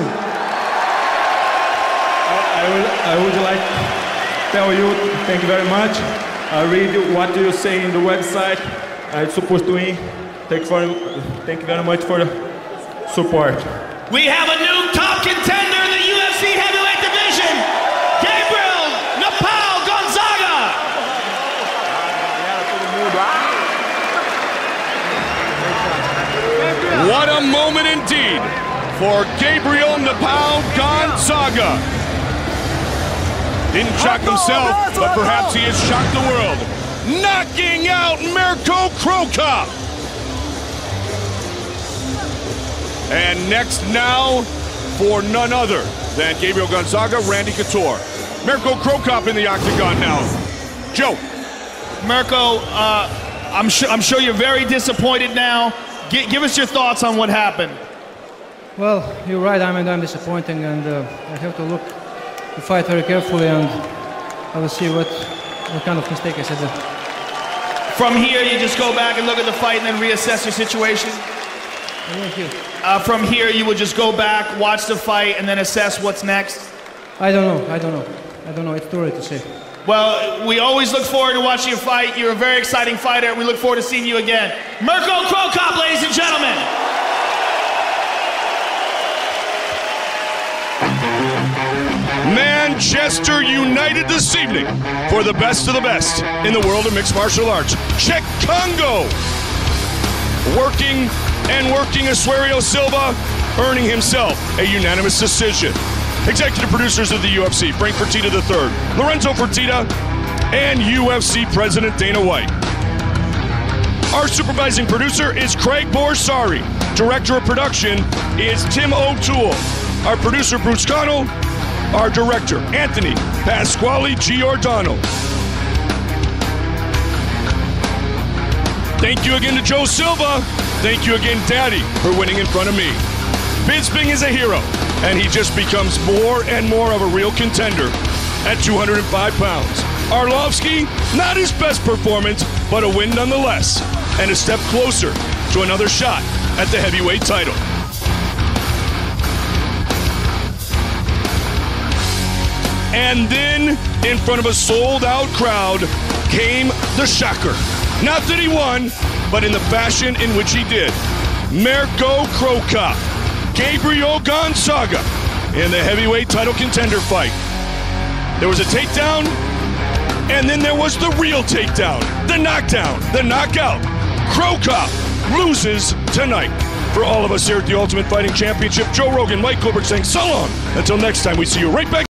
Speaker 21: I would like to tell you thank you very much. I read what you say in the website. I'm supposed to win. Thank you very much for the support.
Speaker 9: We have a new top contender in the UFC heavyweight division, Gabriel Napao Gonzaga.
Speaker 6: What a moment indeed for Gabriel Napao Gonzaga. Didn't shock himself, but perhaps he has shocked the world. Knocking out Mirko Crocop. And next now, for none other than Gabriel Gonzaga, Randy Couture. Mirko Crocop in the octagon now. Joe.
Speaker 9: Mirko, I'm sure you're very disappointed now. Give us your thoughts on what happened.
Speaker 16: Well, you're right, I'm disappointed, and I have to look the fight very carefully, and I will see what kind of mistake I said there.
Speaker 9: From here, you just go back and look at the fight and then reassess your situation? From here, you would just go back, watch the fight, and then assess what's next?
Speaker 16: I don't know. It's too early to say.
Speaker 9: Well, we always look forward to watching you fight. You're a very exciting fighter, and we look forward to seeing you again. Mirko Crocop, ladies and gentlemen.
Speaker 6: Manchester United this evening for the best of the best in the world of mixed martial arts. Czech Congo working Asuero Silva, earning himself a unanimous decision. Executive producers of the UFC, Frank Fertitta III, Lorenzo Fertitta, and UFC President Dana White. Our supervising producer is Craig Borsari. Director of production is Tim O'Toole. Our producer, Bruce Connell. Our director, Anthony Pasquale Giordano. Thank you again to Joe Silva. Thank you again, Daddy, for winning in front of me. Bisping is a hero, and he just becomes more and more of a real contender at 205 pounds. Arlovsky, not his best performance, but a win nonetheless, and a step closer to another shot at the heavyweight title. And then, in front of a sold-out crowd, came the shocker. Not that he won, but in the fashion in which he did. Mirko Crocop, Gabriel Gonzaga in the heavyweight title contender fight. There was a takedown, and then there was the real takedown, the knockdown, the knockout. Crocop loses tonight. For all of us here at the Ultimate Fighting Championship, Joe Rogan, Mike Goldberg saying so long. Until next time, we see you right back.